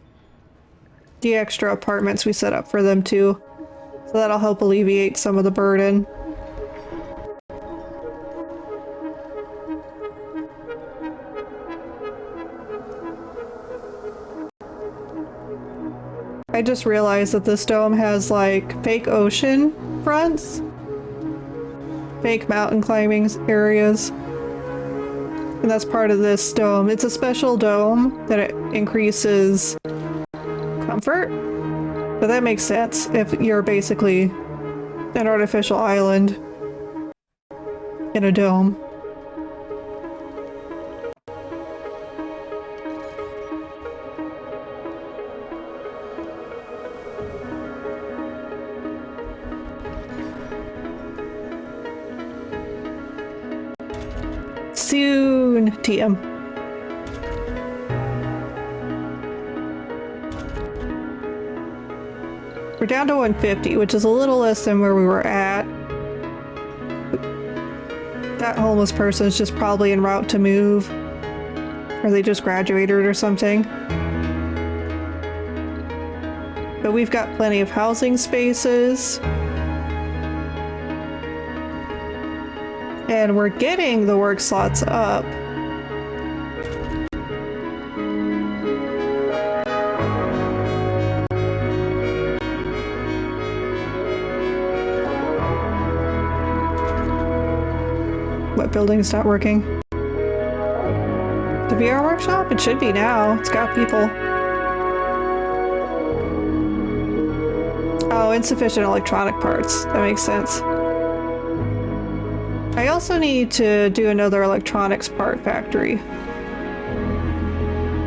extra apartments we set up for them too. So that'll help alleviate some of the burden. I just realized that this dome has like fake ocean fronts, fake mountain climbing areas, and that's part of this dome. It's a special dome that it increases comfort, but that makes sense if you're basically an artificial island in a dome. Soon, TM. We're down to 150, which is a little less than where we were at. That homeless person is just probably en route to move. Or they just graduated or something. But we've got plenty of housing spaces. And we're getting the work slots up. What building's not working? The VR workshop? It should be now. It's got people. Oh, insufficient electronic parts. That makes sense. I also need to do another electronics part factory.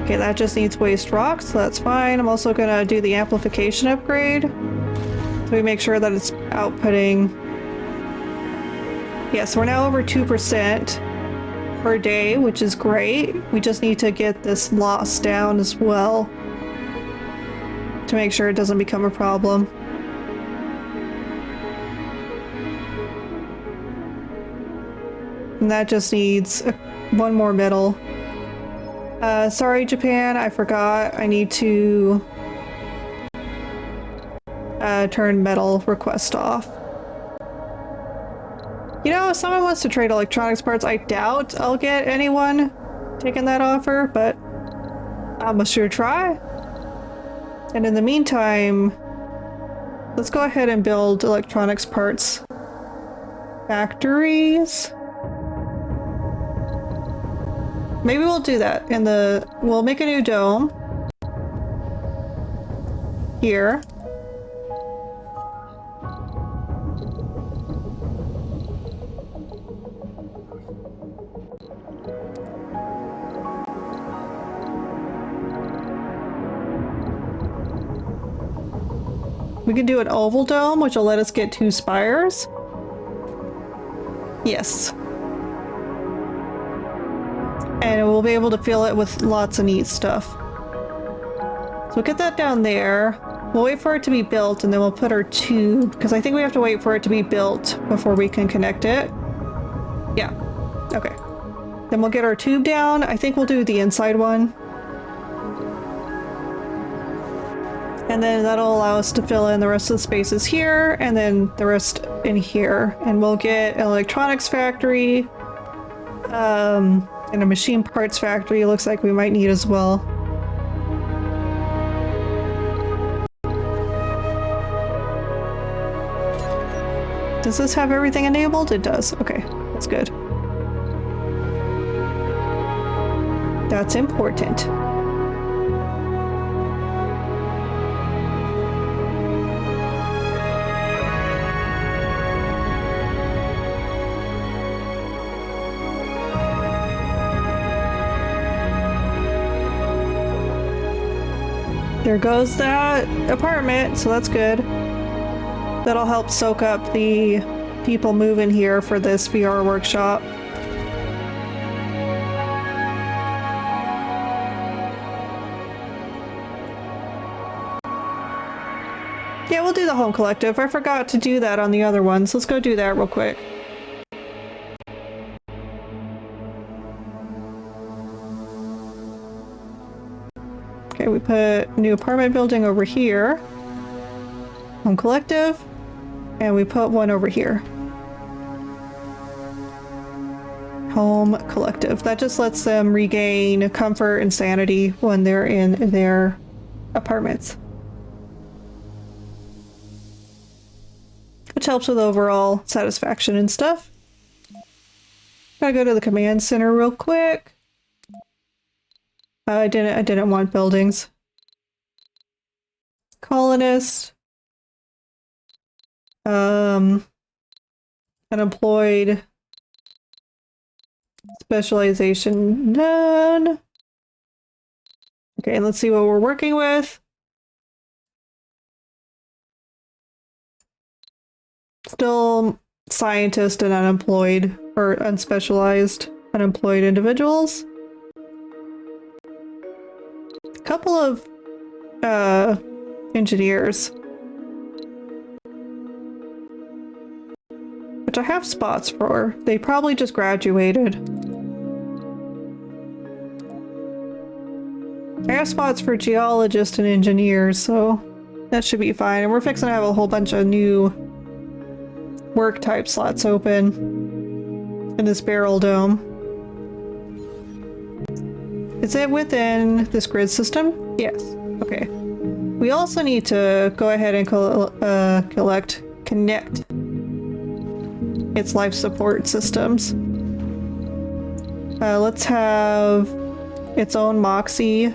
Okay, that just needs waste rock, so that's fine. I'm also gonna do the amplification upgrade. So we make sure that it's outputting. Yeah, so we're now over 2% per day, which is great. We just need to get this loss down as well to make sure it doesn't become a problem. And that just needs one more metal. Sorry, Japan, I forgot. I need to turn metal request off. You know, if someone wants to trade electronics parts, I doubt I'll get anyone taking that offer, but I'm sure try. And in the meantime, let's go ahead and build electronics parts factories. Maybe we'll do that in the... We'll make a new dome. Here. We can do an oval dome, which will let us get 2 spires. Yes. And we'll be able to fill it with lots of neat stuff. So we'll get that down there. We'll wait for it to be built and then we'll put our tube, because I think we have to wait for it to be built before we can connect it. Yeah. Okay. Then we'll get our tube down. I think we'll do the inside one. And then that'll allow us to fill in the rest of the spaces here and then the rest in here. And we'll get an electronics factory. And a machine parts factory looks like we might need as well. Does this have everything enabled? It does. Okay, that's good. That's important. There goes that apartment, so that's good. That'll help soak up the people moving here for this VR workshop. Yeah, we'll do the home collective. I forgot to do that on the other ones. Let's go do that real quick. Okay, we put new apartment building over here. Home collective. And we put one over here. Home collective. That just lets them regain comfort and sanity when they're in their apartments. Which helps with overall satisfaction and stuff. Gotta go to the command center real quick. I didn't want buildings. Colonist. Unemployed. Specialization none. Okay, let's see what we're working with. Still scientist and unemployed, or unspecialized unemployed individuals. A couple of engineers. Which I have spots for. They probably just graduated. I have spots for geologists and engineers, so that should be fine. And we're fixing to have a whole bunch of new work type slots open in this barrel dome. Is it within this grid system? Yes. Okay. We also need to go ahead and connect its life support systems. Let's have its own Moxie,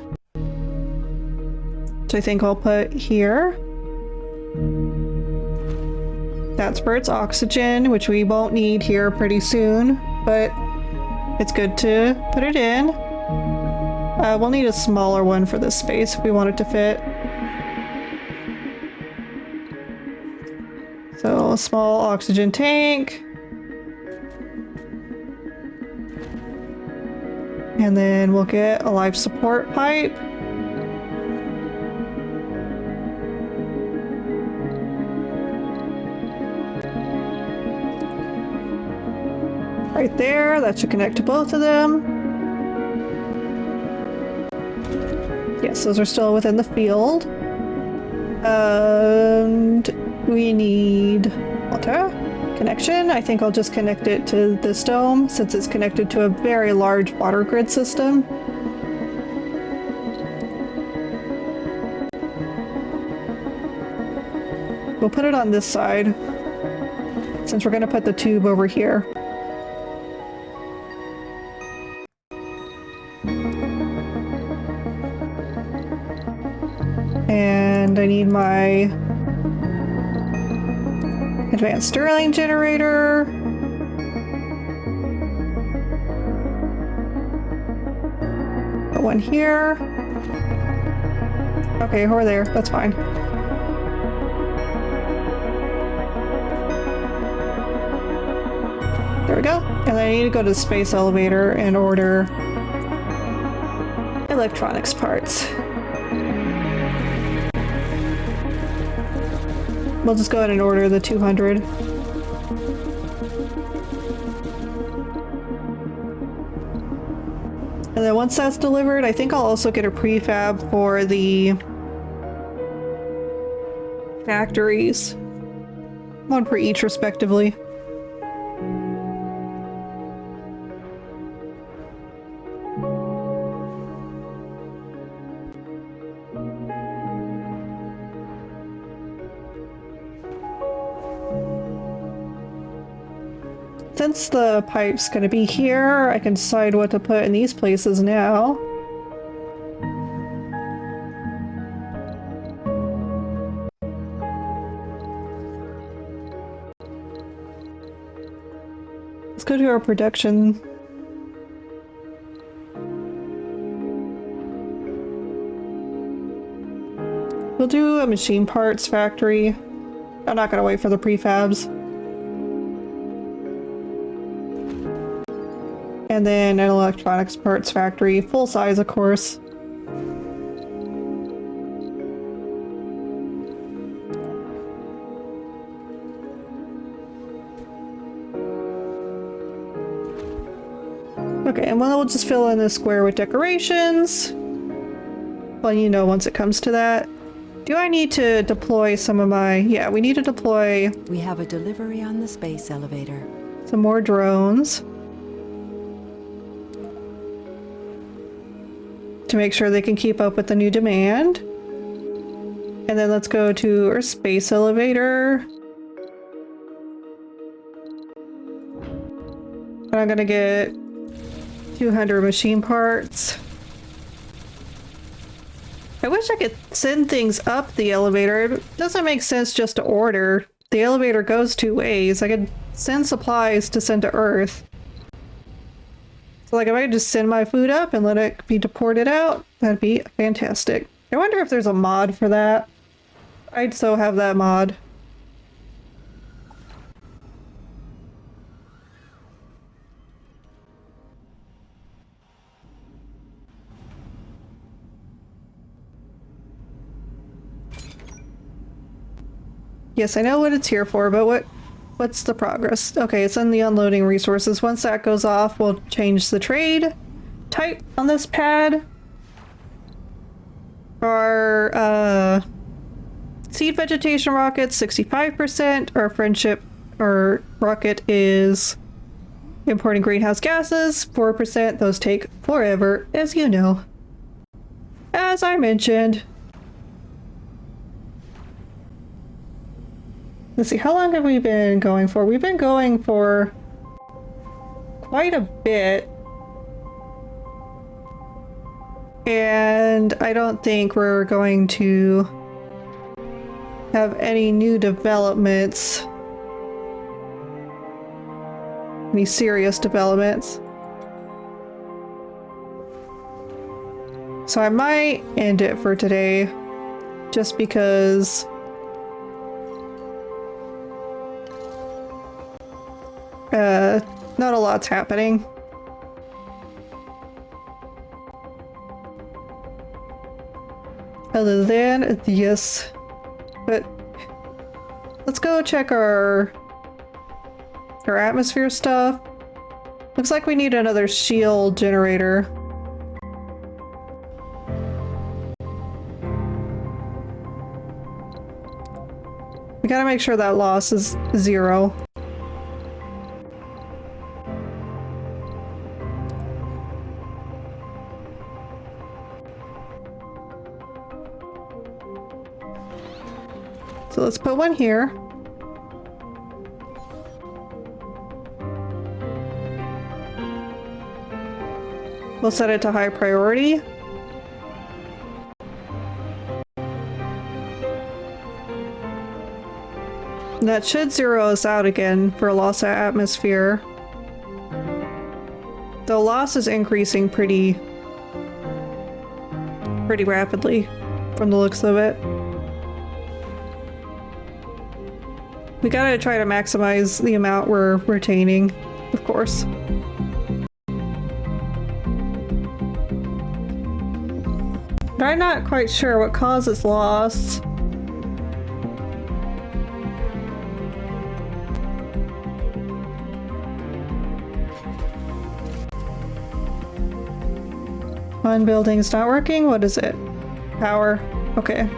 which I think I'll put here. That's for its oxygen, which we won't need here pretty soon, but it's good to put it in. We'll need a smaller one for this space if we want it to fit. So a small oxygen tank. And then we'll get a life support pipe. Right there, that should connect to both of them. Yes, those are still within the field. And we need water connection. I think I'll just connect it to this dome since it's connected to a very large water grid system. We'll put it on this side since we're going to put the tube over here. And I need my advanced Stirling generator. Put one here. Okay, we're there. That's fine. There we go. And then I need to go to the space elevator and order electronics parts. We'll just go ahead and order the 200. And then once that's delivered, I think I'll also get a prefab for the factories. One for each respectively. Since the pipe's gonna be here, I can decide what to put in these places now. Let's go to our production. We'll do a machine parts factory. I'm not gonna wait for the prefabs. And then an electronics parts factory, full size, of course. Okay, and we'll just fill in this square with decorations. Well, you know, once it comes to that. Do I need to deploy some of my... Yeah, we need to deploy We have a delivery on the space elevator. some more drones. To make sure they can keep up with the new demand. And then let's go to our space elevator. And I'm gonna get 200 machine parts. I wish I could send things up the elevator. It doesn't make sense just to order. The elevator goes two ways. I could send supplies to send to Earth. So like if I could just send my food up and let it be deported out, that'd be fantastic. I wonder if there's a mod for that. I'd so have that mod. Yes, I know what it's here for, but what's the progress? Okay, it's in the unloading resources. Once that goes off, we'll change the trade type on this pad. Our seed vegetation rocket, 65%. Our friendship or rocket is importing greenhouse gases, 4%. Those take forever, as you know. As I mentioned. Let's see, how long have we been going for? We've been going for quite a bit. And I don't think we're going to have any new developments. Any serious developments. So I might end it for today, just because not a lot's happening. Other than this. But let's go check our atmosphere stuff. Looks like we need another shield generator. We gotta make sure that loss is 0. So let's put one here. We'll set it to high priority. That should zero us out again for loss of atmosphere. The loss is increasing pretty rapidly from the looks of it. We gotta try to maximize the amount we're retaining, of course. But I'm not quite sure what causes loss. One building's not working. What is it? Power. Okay.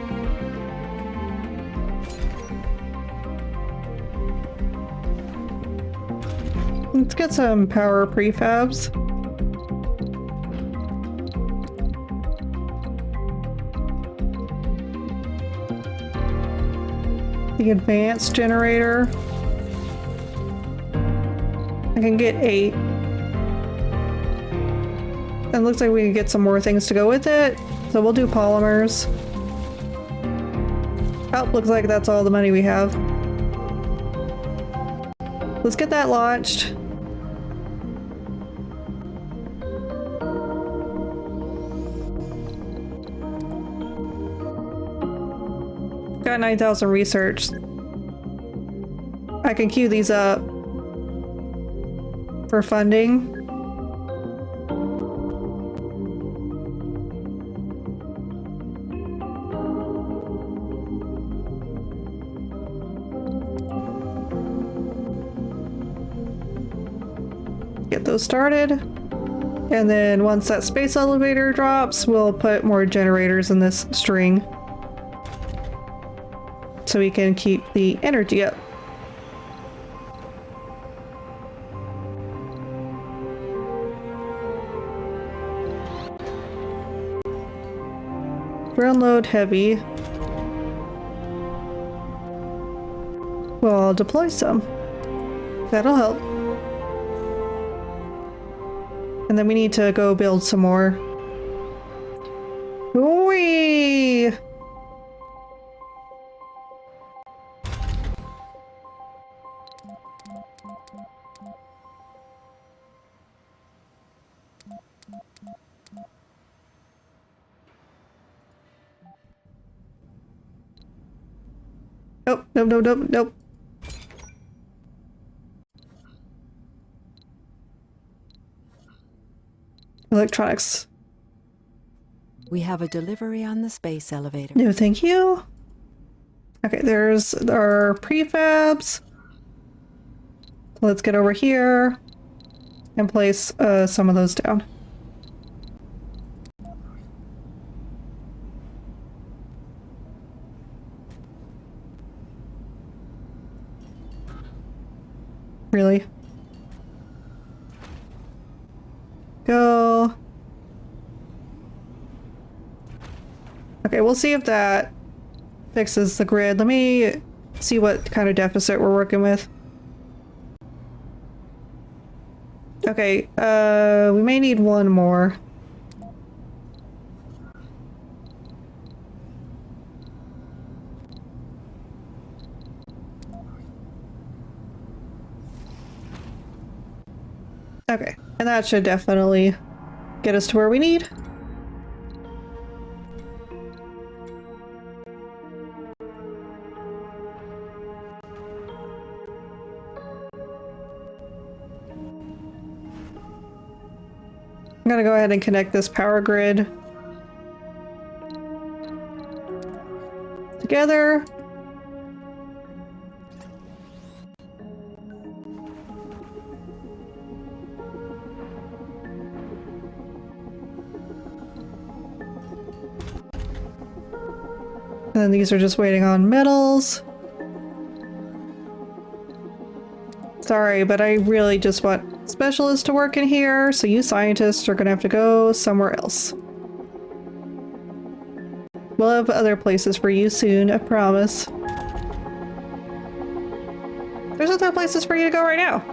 Let's get some power prefabs. The advanced generator. I can get 8. And looks like we can get some more things to go with it. So we'll do polymers. Oh, looks like that's all the money we have. Let's get that launched. Got 9,000 research. I can queue these up for funding. Get those started. And then once that space elevator drops, we'll put more generators in this string. So we can keep the energy up. Ground load heavy. Well, I'll deploy some. That'll help. And then we need to go build some more. Whee! Nope, nope, nope, nope, nope. Electronics. We have a delivery on the space elevator. No, thank you. Okay, there's our prefabs. Let's get over here and place some of those down. Really? Go. Okay, we'll see if that fixes the grid. Let me see what kind of deficit we're working with. Okay, we may need one more. Okay, and that should definitely get us to where we need. I'm gonna go ahead and connect this power grid together. And then these are just waiting on metals. Sorry, but I really just want specialists to work in here, so you scientists are gonna have to go somewhere else. We'll have other places for you soon, I promise. There's other places for you to go right now.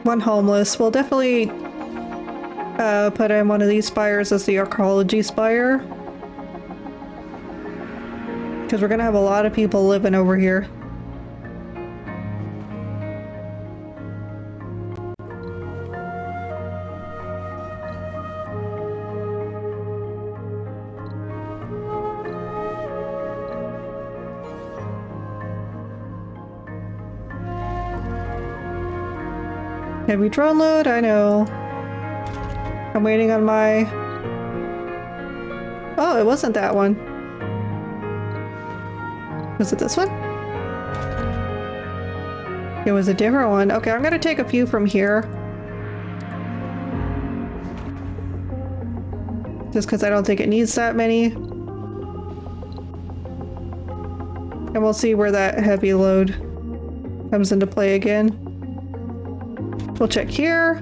One homeless. We'll definitely put in one of these spires as the archaeology spire. Because we're gonna have a lot of people living over here. Heavy drone load, I know. I'm waiting on my... Oh, it wasn't that one. Was it this one? It was a different one. Okay, I'm gonna take a few from here. Just because I don't think it needs that many. And we'll see where that heavy load comes into play again. We'll check here.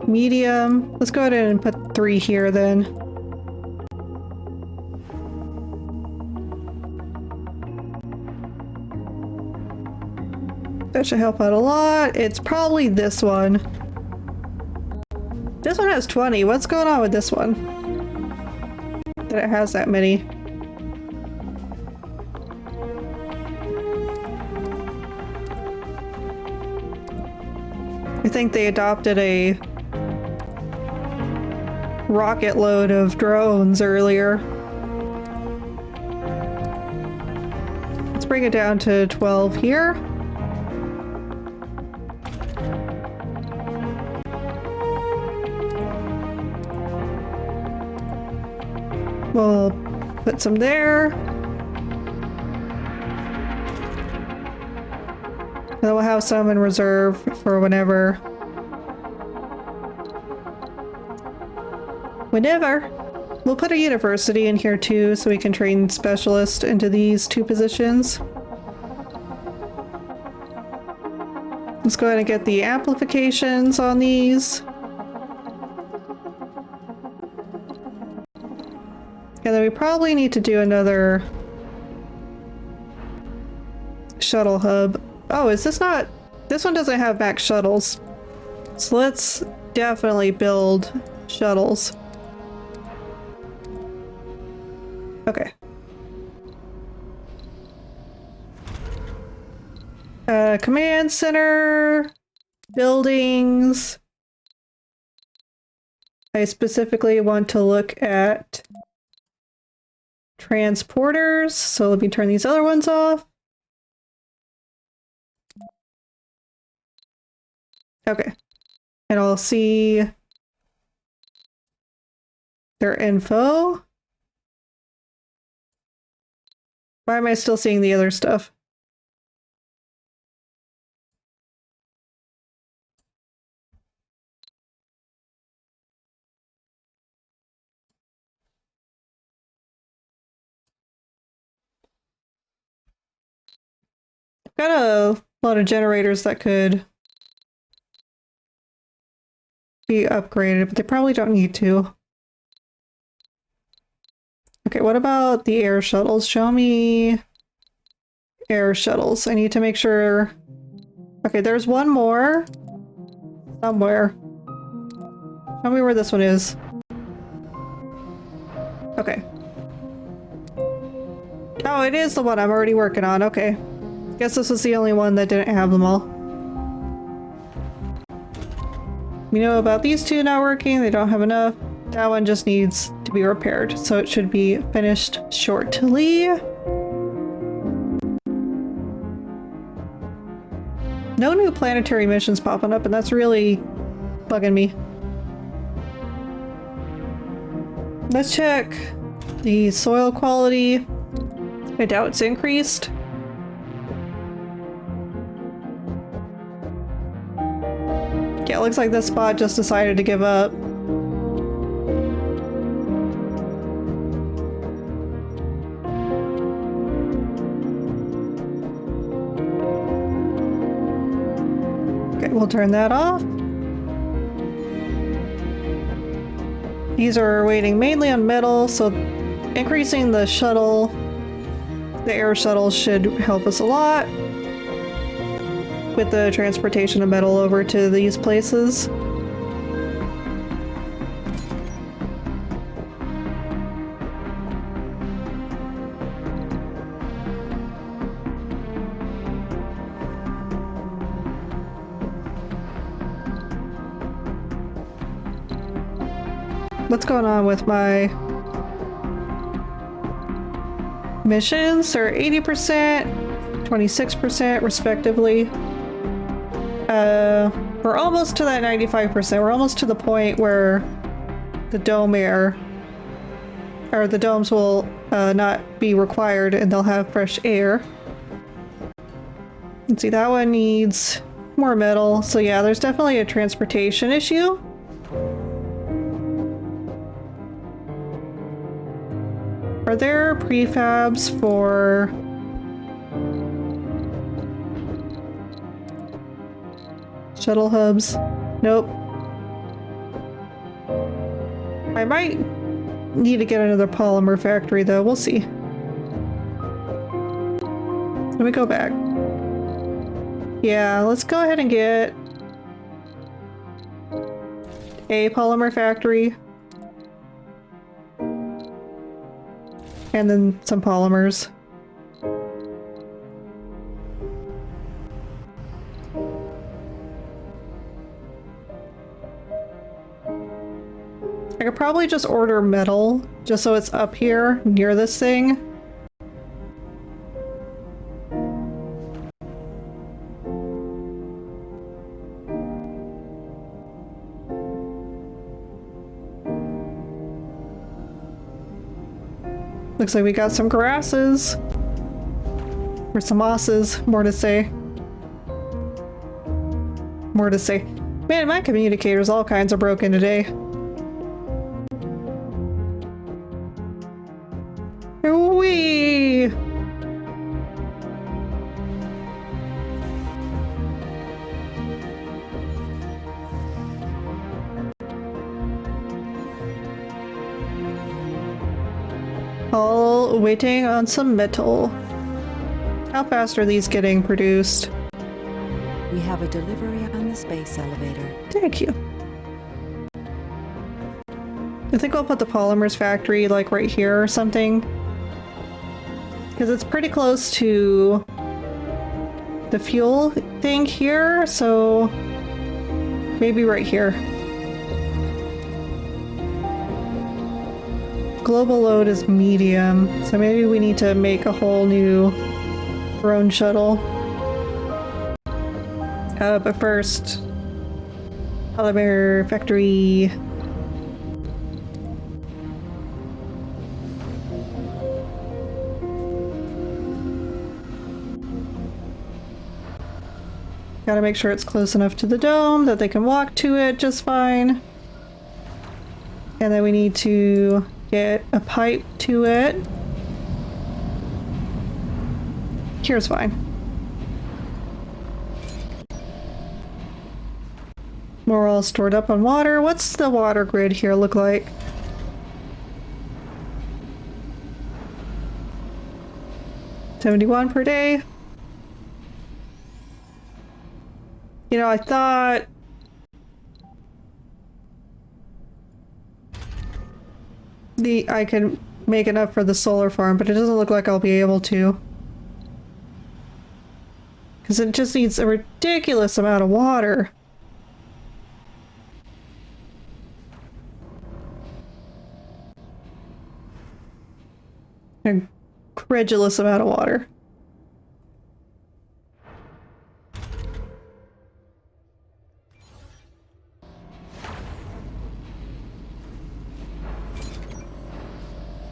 Medium. Let's go ahead and put 3 here then. That should help out a lot. It's probably this one. This one has 20. What's going on with this one? That it has that many. I think they adopted a rocket load of drones earlier. Let's bring it down to 12 here. We'll put some there. And then we'll have some in reserve for whenever. We'll put a university in here too, so we can train specialists into these two positions. Let's go ahead and get the amplifications on these. And then we probably need to do another shuttle hub. Oh, is this not? This one doesn't have max shuttles. So let's definitely build shuttles. Okay. Command center, buildings. I specifically want to look at transporters, so let me turn these other ones off. Okay. And I'll see their info. Why am I still seeing the other stuff? Got a lot of generators that could be upgraded, but they probably don't need to. Okay, what about the air shuttles? Show me air shuttles. I need to make sure. Okay, there's one more somewhere. Show me where this one is. Okay. Oh, it is the one I'm already working on. Okay. Guess this was the only one that didn't have them all. We know about these two not working. They don't have enough. That one just needs to be repaired, so it should be finished shortly. No new planetary missions popping up, and that's really bugging me. Let's check the soil quality. I doubt it's increased. Yeah, it looks like this spot just decided to give up. Okay, we'll turn that off. These are waiting mainly on metal, so increasing the shuttle, the air shuttle, should help us a lot with the transportation of metal over to these places. What's going on with my missions? They're 80%, 26% respectively. We're almost to that 95%. We're almost to the point where the dome air, or the domes will not be required and they'll have fresh air. Let's see, that one needs more metal. So yeah, there's definitely a transportation issue. Are there prefabs for shuttle hubs? Nope. I might need to get another polymer factory though, we'll see. Let me go back. Yeah, let's go ahead and get a polymer factory. And then some polymers. I could probably just order metal, just so it's up here near this thing. Looks like we got some grasses. Or some mosses, more to say. More to say. Man, my communicator's all kinds of broken today. Whee! All waiting on some metal. How fast are these getting produced? We have a delivery on the space elevator. Thank you. I think I'll put the polymers factory like right here or something. Because it's pretty close to the fuel thing here, so maybe right here. Global load is medium, so maybe we need to make a whole new drone shuttle. But first, polymer factory. Gotta make sure it's close enough to the dome that they can walk to it just fine. And then we need to get a pipe to it. Here's fine. We're all stored up on water. What's the water grid here look like? $71 per day. You know, I thought I could make enough for the solar farm, but it doesn't look like I'll be able to. Because it just needs a ridiculous amount of water. A credulous amount of water.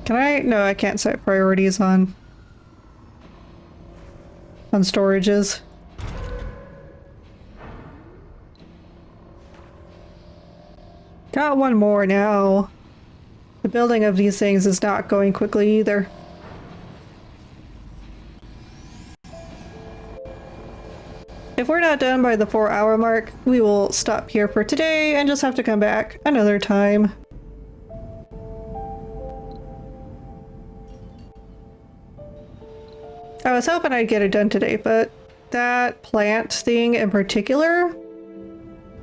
Can I? No, I can't set priorities on storages. Got one more now. The building of these things is not going quickly either. If we're not done by the 4-hour mark, we will stop here for today and just have to come back another time. I was hoping I'd get it done today, but that plant thing in particular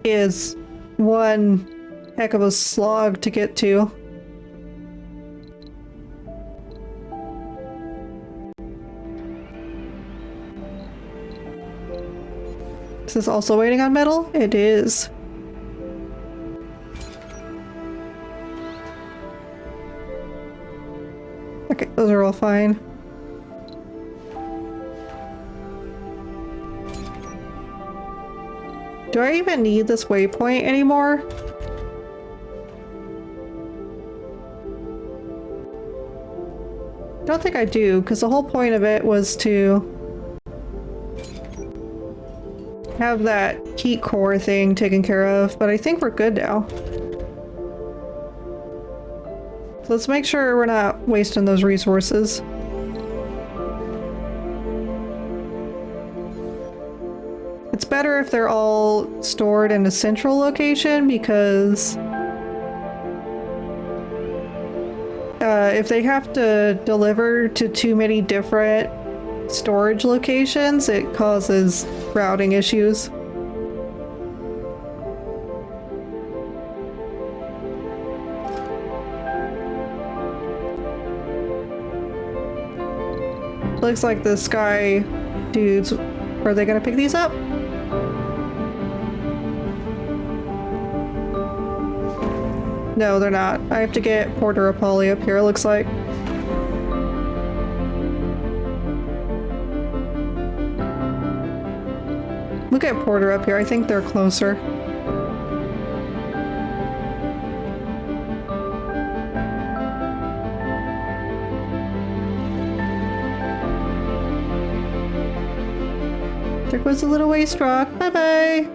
is one heck of a slog to get to. Is this also waiting on metal? It is. Okay, those are all fine. Do I even need this waypoint anymore? I don't think I do, because the whole point of it was to have that heat core thing taken care of, but I think we're good now. So let's make sure we're not wasting those resources. It's better if they're all stored in a central location because if they have to deliver to too many different storage locations, it causes routing issues. Looks like the sky dudes, are they gonna pick these up? No, they're not. I have to get Porter Apolli up here, it looks like. Look at Porter up here. I think they're closer. There goes a little waste rock. Bye-bye!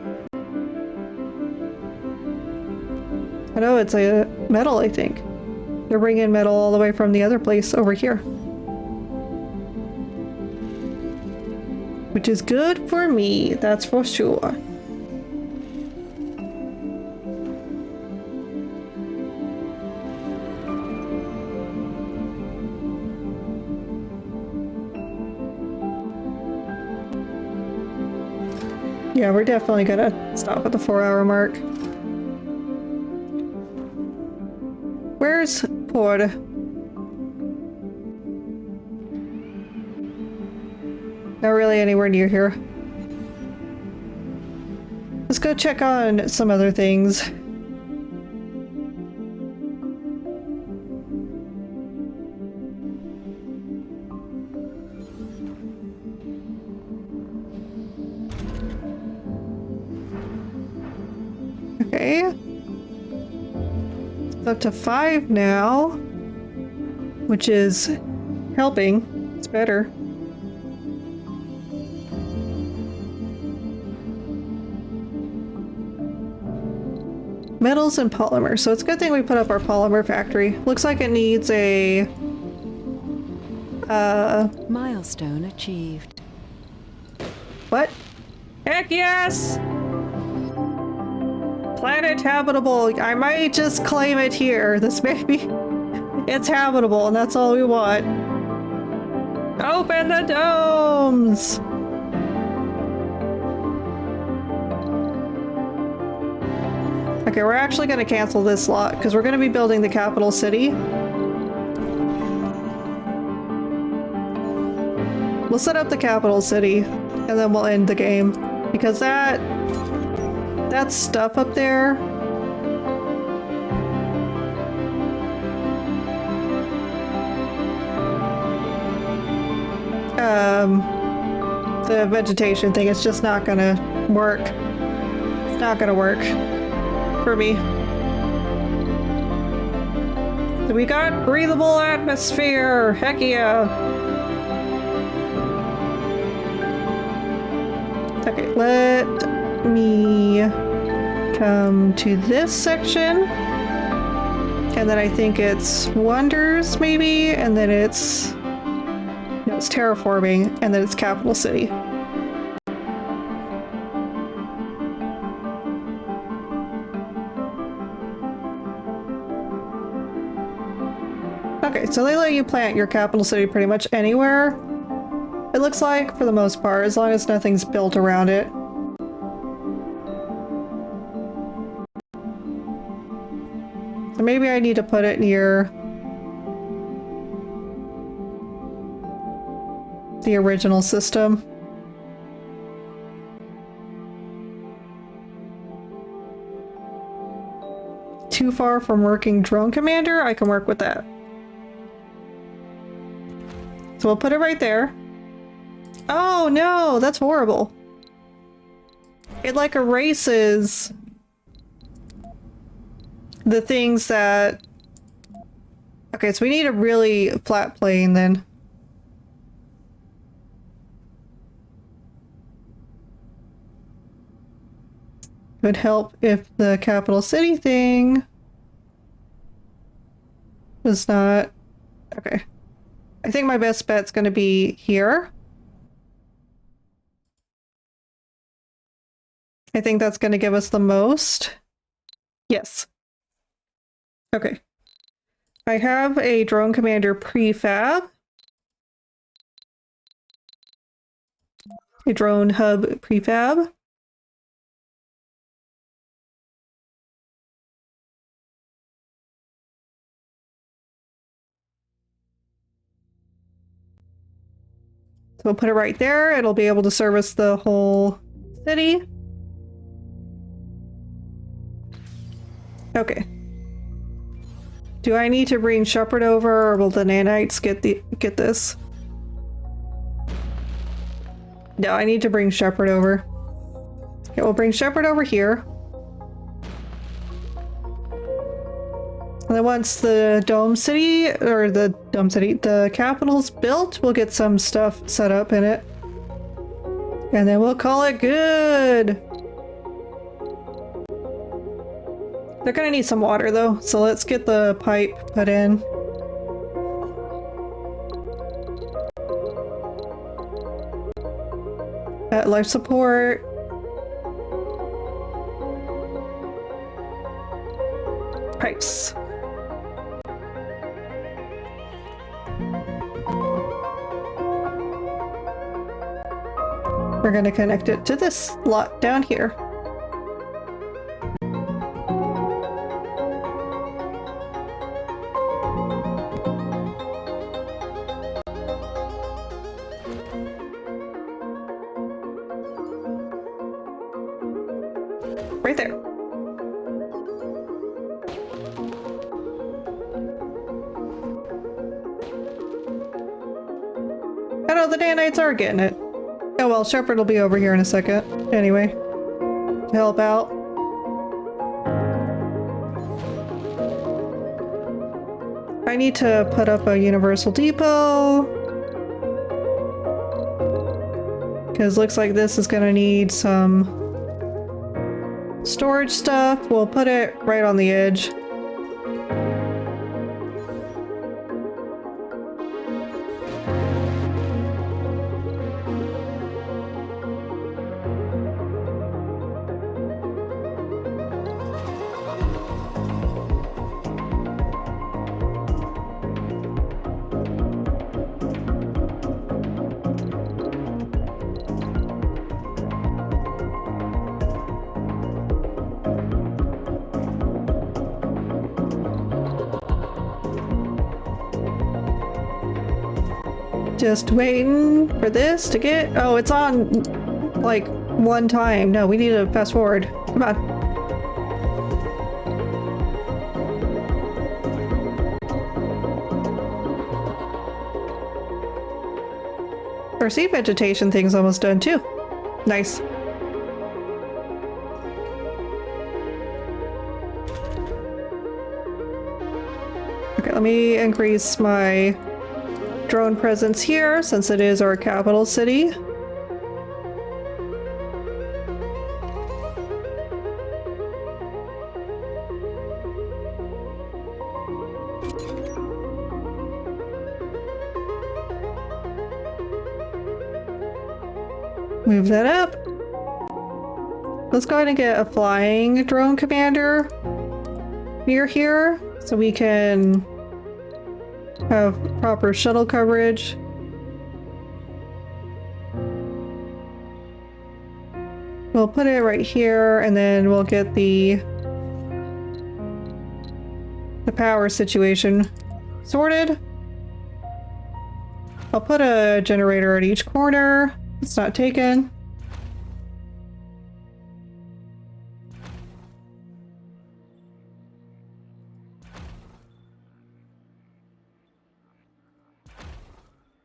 I know it's a metal, I think. They're bringing metal all the way from the other place over here. Which is good for me, that's for sure. Yeah, we're definitely gonna stop at the 4-hour mark. Where's Porter? Not really anywhere near here. Let's go check on some other things. Okay. It's up to 5 now, which is helping. It's better. Metals and polymers. So it's a good thing we put up our polymer factory. Looks like it needs a Milestone achieved. what? Heck yes! Planet habitable. I might just claim it here. This may be it's habitable and that's all we want. Open the domes! Okay, we're actually going to cancel this lot because we're going to be building the capital city. We'll set up the capital city and then we'll end the game because that stuff up there the vegetation thing is just not gonna work. It's not gonna work for me. So we got breathable atmosphere. Heck yeah. Okay, let me come to this section. And then I think it's wonders maybe, and then it's no, it's terraforming, and then it's capital city. Okay, so they let you plant your capital city pretty much anywhere, it looks like, for the most part, as long as nothing's built around it. So maybe I need to put it near the original system. Too far from working drone commander? I can work with that. So we'll put it right there. Oh no, that's horrible. It like erases the things that... Okay, so we need a really flat plane then. Would help if the capital city thing was not... Okay. I think my best bet's going to be here. I think that's going to give us the most. Yes. Okay. I have a drone commander prefab. A drone hub prefab. So we'll put it right there. It'll be able to service the whole city. Okay. Do I need to bring Shepard over, or will the nanites get this? No, I need to bring Shepard over. Okay, we'll bring Shepard over here. And then once the the capital's built, we'll get some stuff set up in it. And then we'll call it good. They're gonna need some water though, so let's get the pipe put in. Life support. Pipes. We're gonna connect it to this slot down here. Right there. I know the nanites are getting it. Oh well, Shepard will be over here in a second. Anyway, to help out. I need to put up a universal depot. Because looks like this is gonna need some storage stuff. We'll put it right on the edge. Just waiting for this to get... Oh, it's on like one time. No, we need to fast forward. Come on. Our seed vegetation thing's almost done too. Nice. Okay, let me increase my drone presence here since it is our capital city. Move that up. Let's go ahead and get a flying drone commander near here so we can have proper shuttle coverage. We'll put it right here and then we'll get the power situation sorted. I'll put a generator at each corner. It's not taken.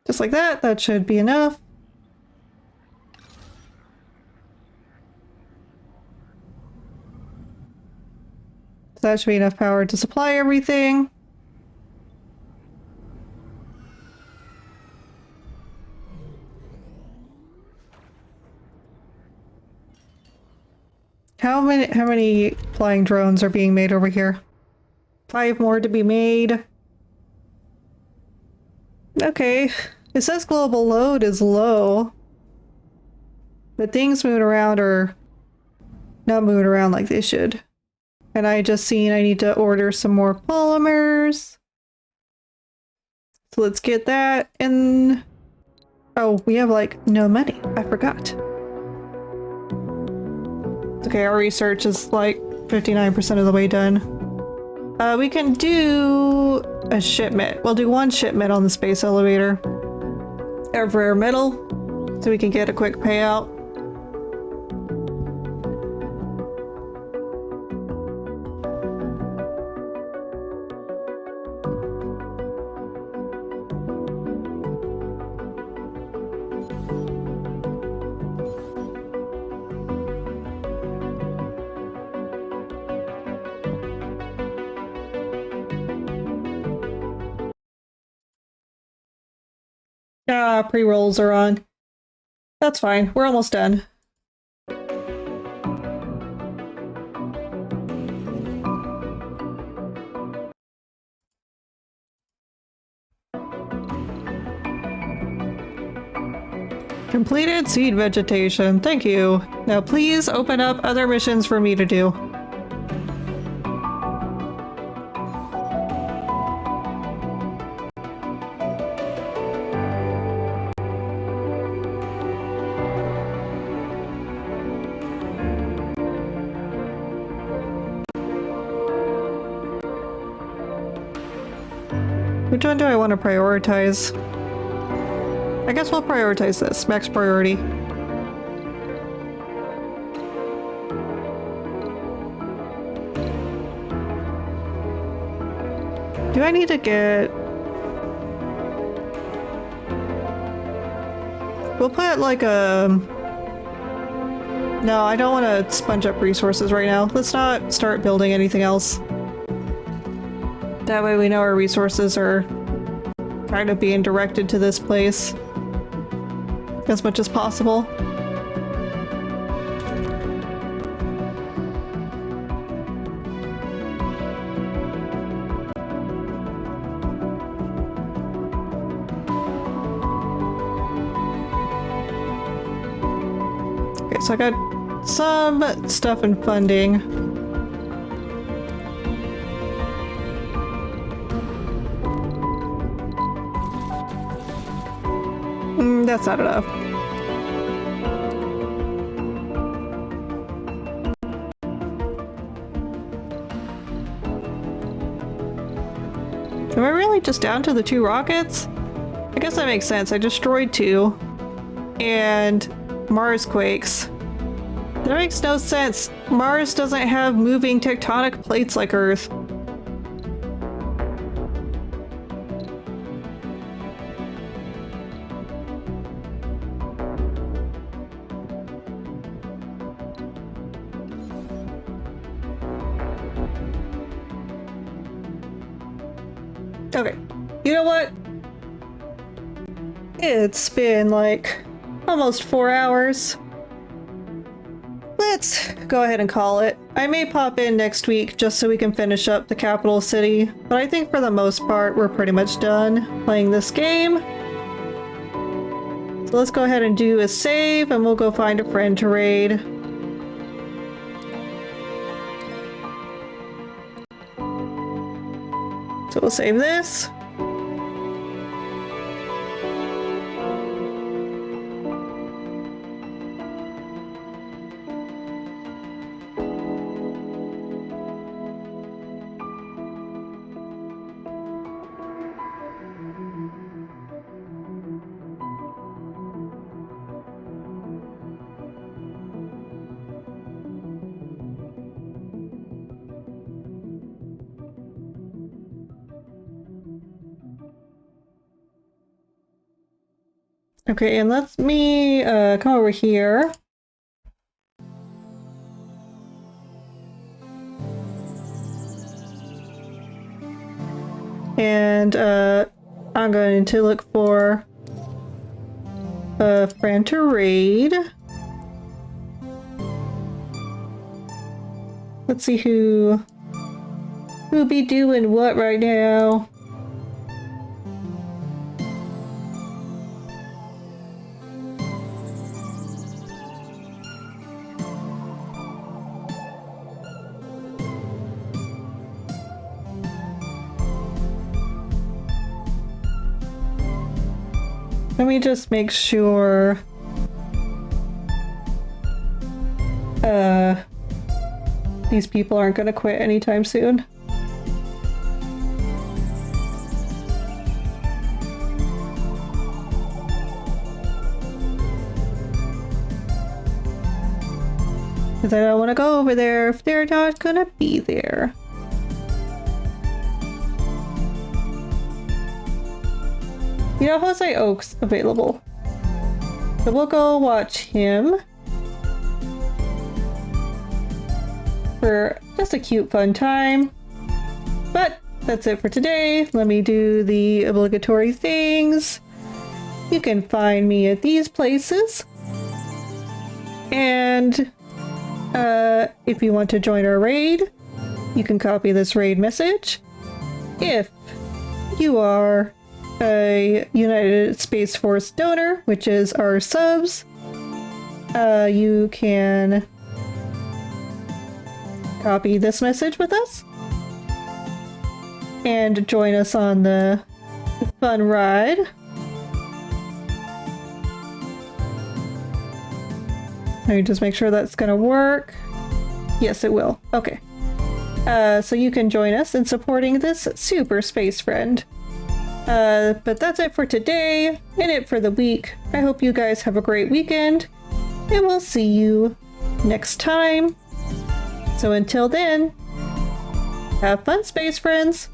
Just like that, that should be enough. So that should be enough power to supply everything. How many flying drones are being made over here? 5 more to be made. Okay. It says global load is low, but things moving around are not moving around like they should. And I just seen I need to order some more polymers. So let's get that. And oh, we have like no money. I forgot. Okay, our research is like 59% of the way done. We can do a shipment. We'll do 1 shipment on the space elevator. Rare metal, so we can get a quick payout. Ah, pre-rolls are on. That's fine. We're almost done. Completed seed vegetation. Thank you. Now please open up other missions for me to do. Which one do I want to prioritize? I guess we'll prioritize this. Max priority. Do I need to get... We'll put like a... No, I don't want to sponge up resources right now. Let's not start building anything else. That way we know our resources are kind of being directed to this place as much as possible. Okay, so I got some stuff in funding. That's not enough. Am I really just down to the 2 rockets? I guess that makes sense. I destroyed 2. And Mars quakes. That makes no sense. Mars doesn't have moving tectonic plates like Earth. Okay, you know what? It's been like almost 4 hours. Let's go ahead and call it. I may pop in next week just so we can finish up the capital city, but I think for the most part we're pretty much done playing this game. So let's go ahead and do a save and we'll go find a friend to raid. So we'll save this. Okay, and let me come over here. And I'm going to look for a friend to raid. Let's see who be doing what right now. Let me just make sure these people aren't gonna quit anytime soon. Because I don't want to go over there if they're not gonna be there. You know, Jose Oak's available. So we'll go watch him. For just a cute fun time. But that's it for today. Let me do the obligatory things. you can find me at these places. And if you want to join our raid, you can copy this raid message. If you are a United Space Force donor, which is our subs, you can copy this message with us and join us on the fun ride. Let me just make sure that's gonna work. Yes, it will. Okay. So you can join us in supporting this super space friend. But that's it for today and it for the week. I hope you guys have a great weekend, and we'll see you next time. So until then, have fun, space friends!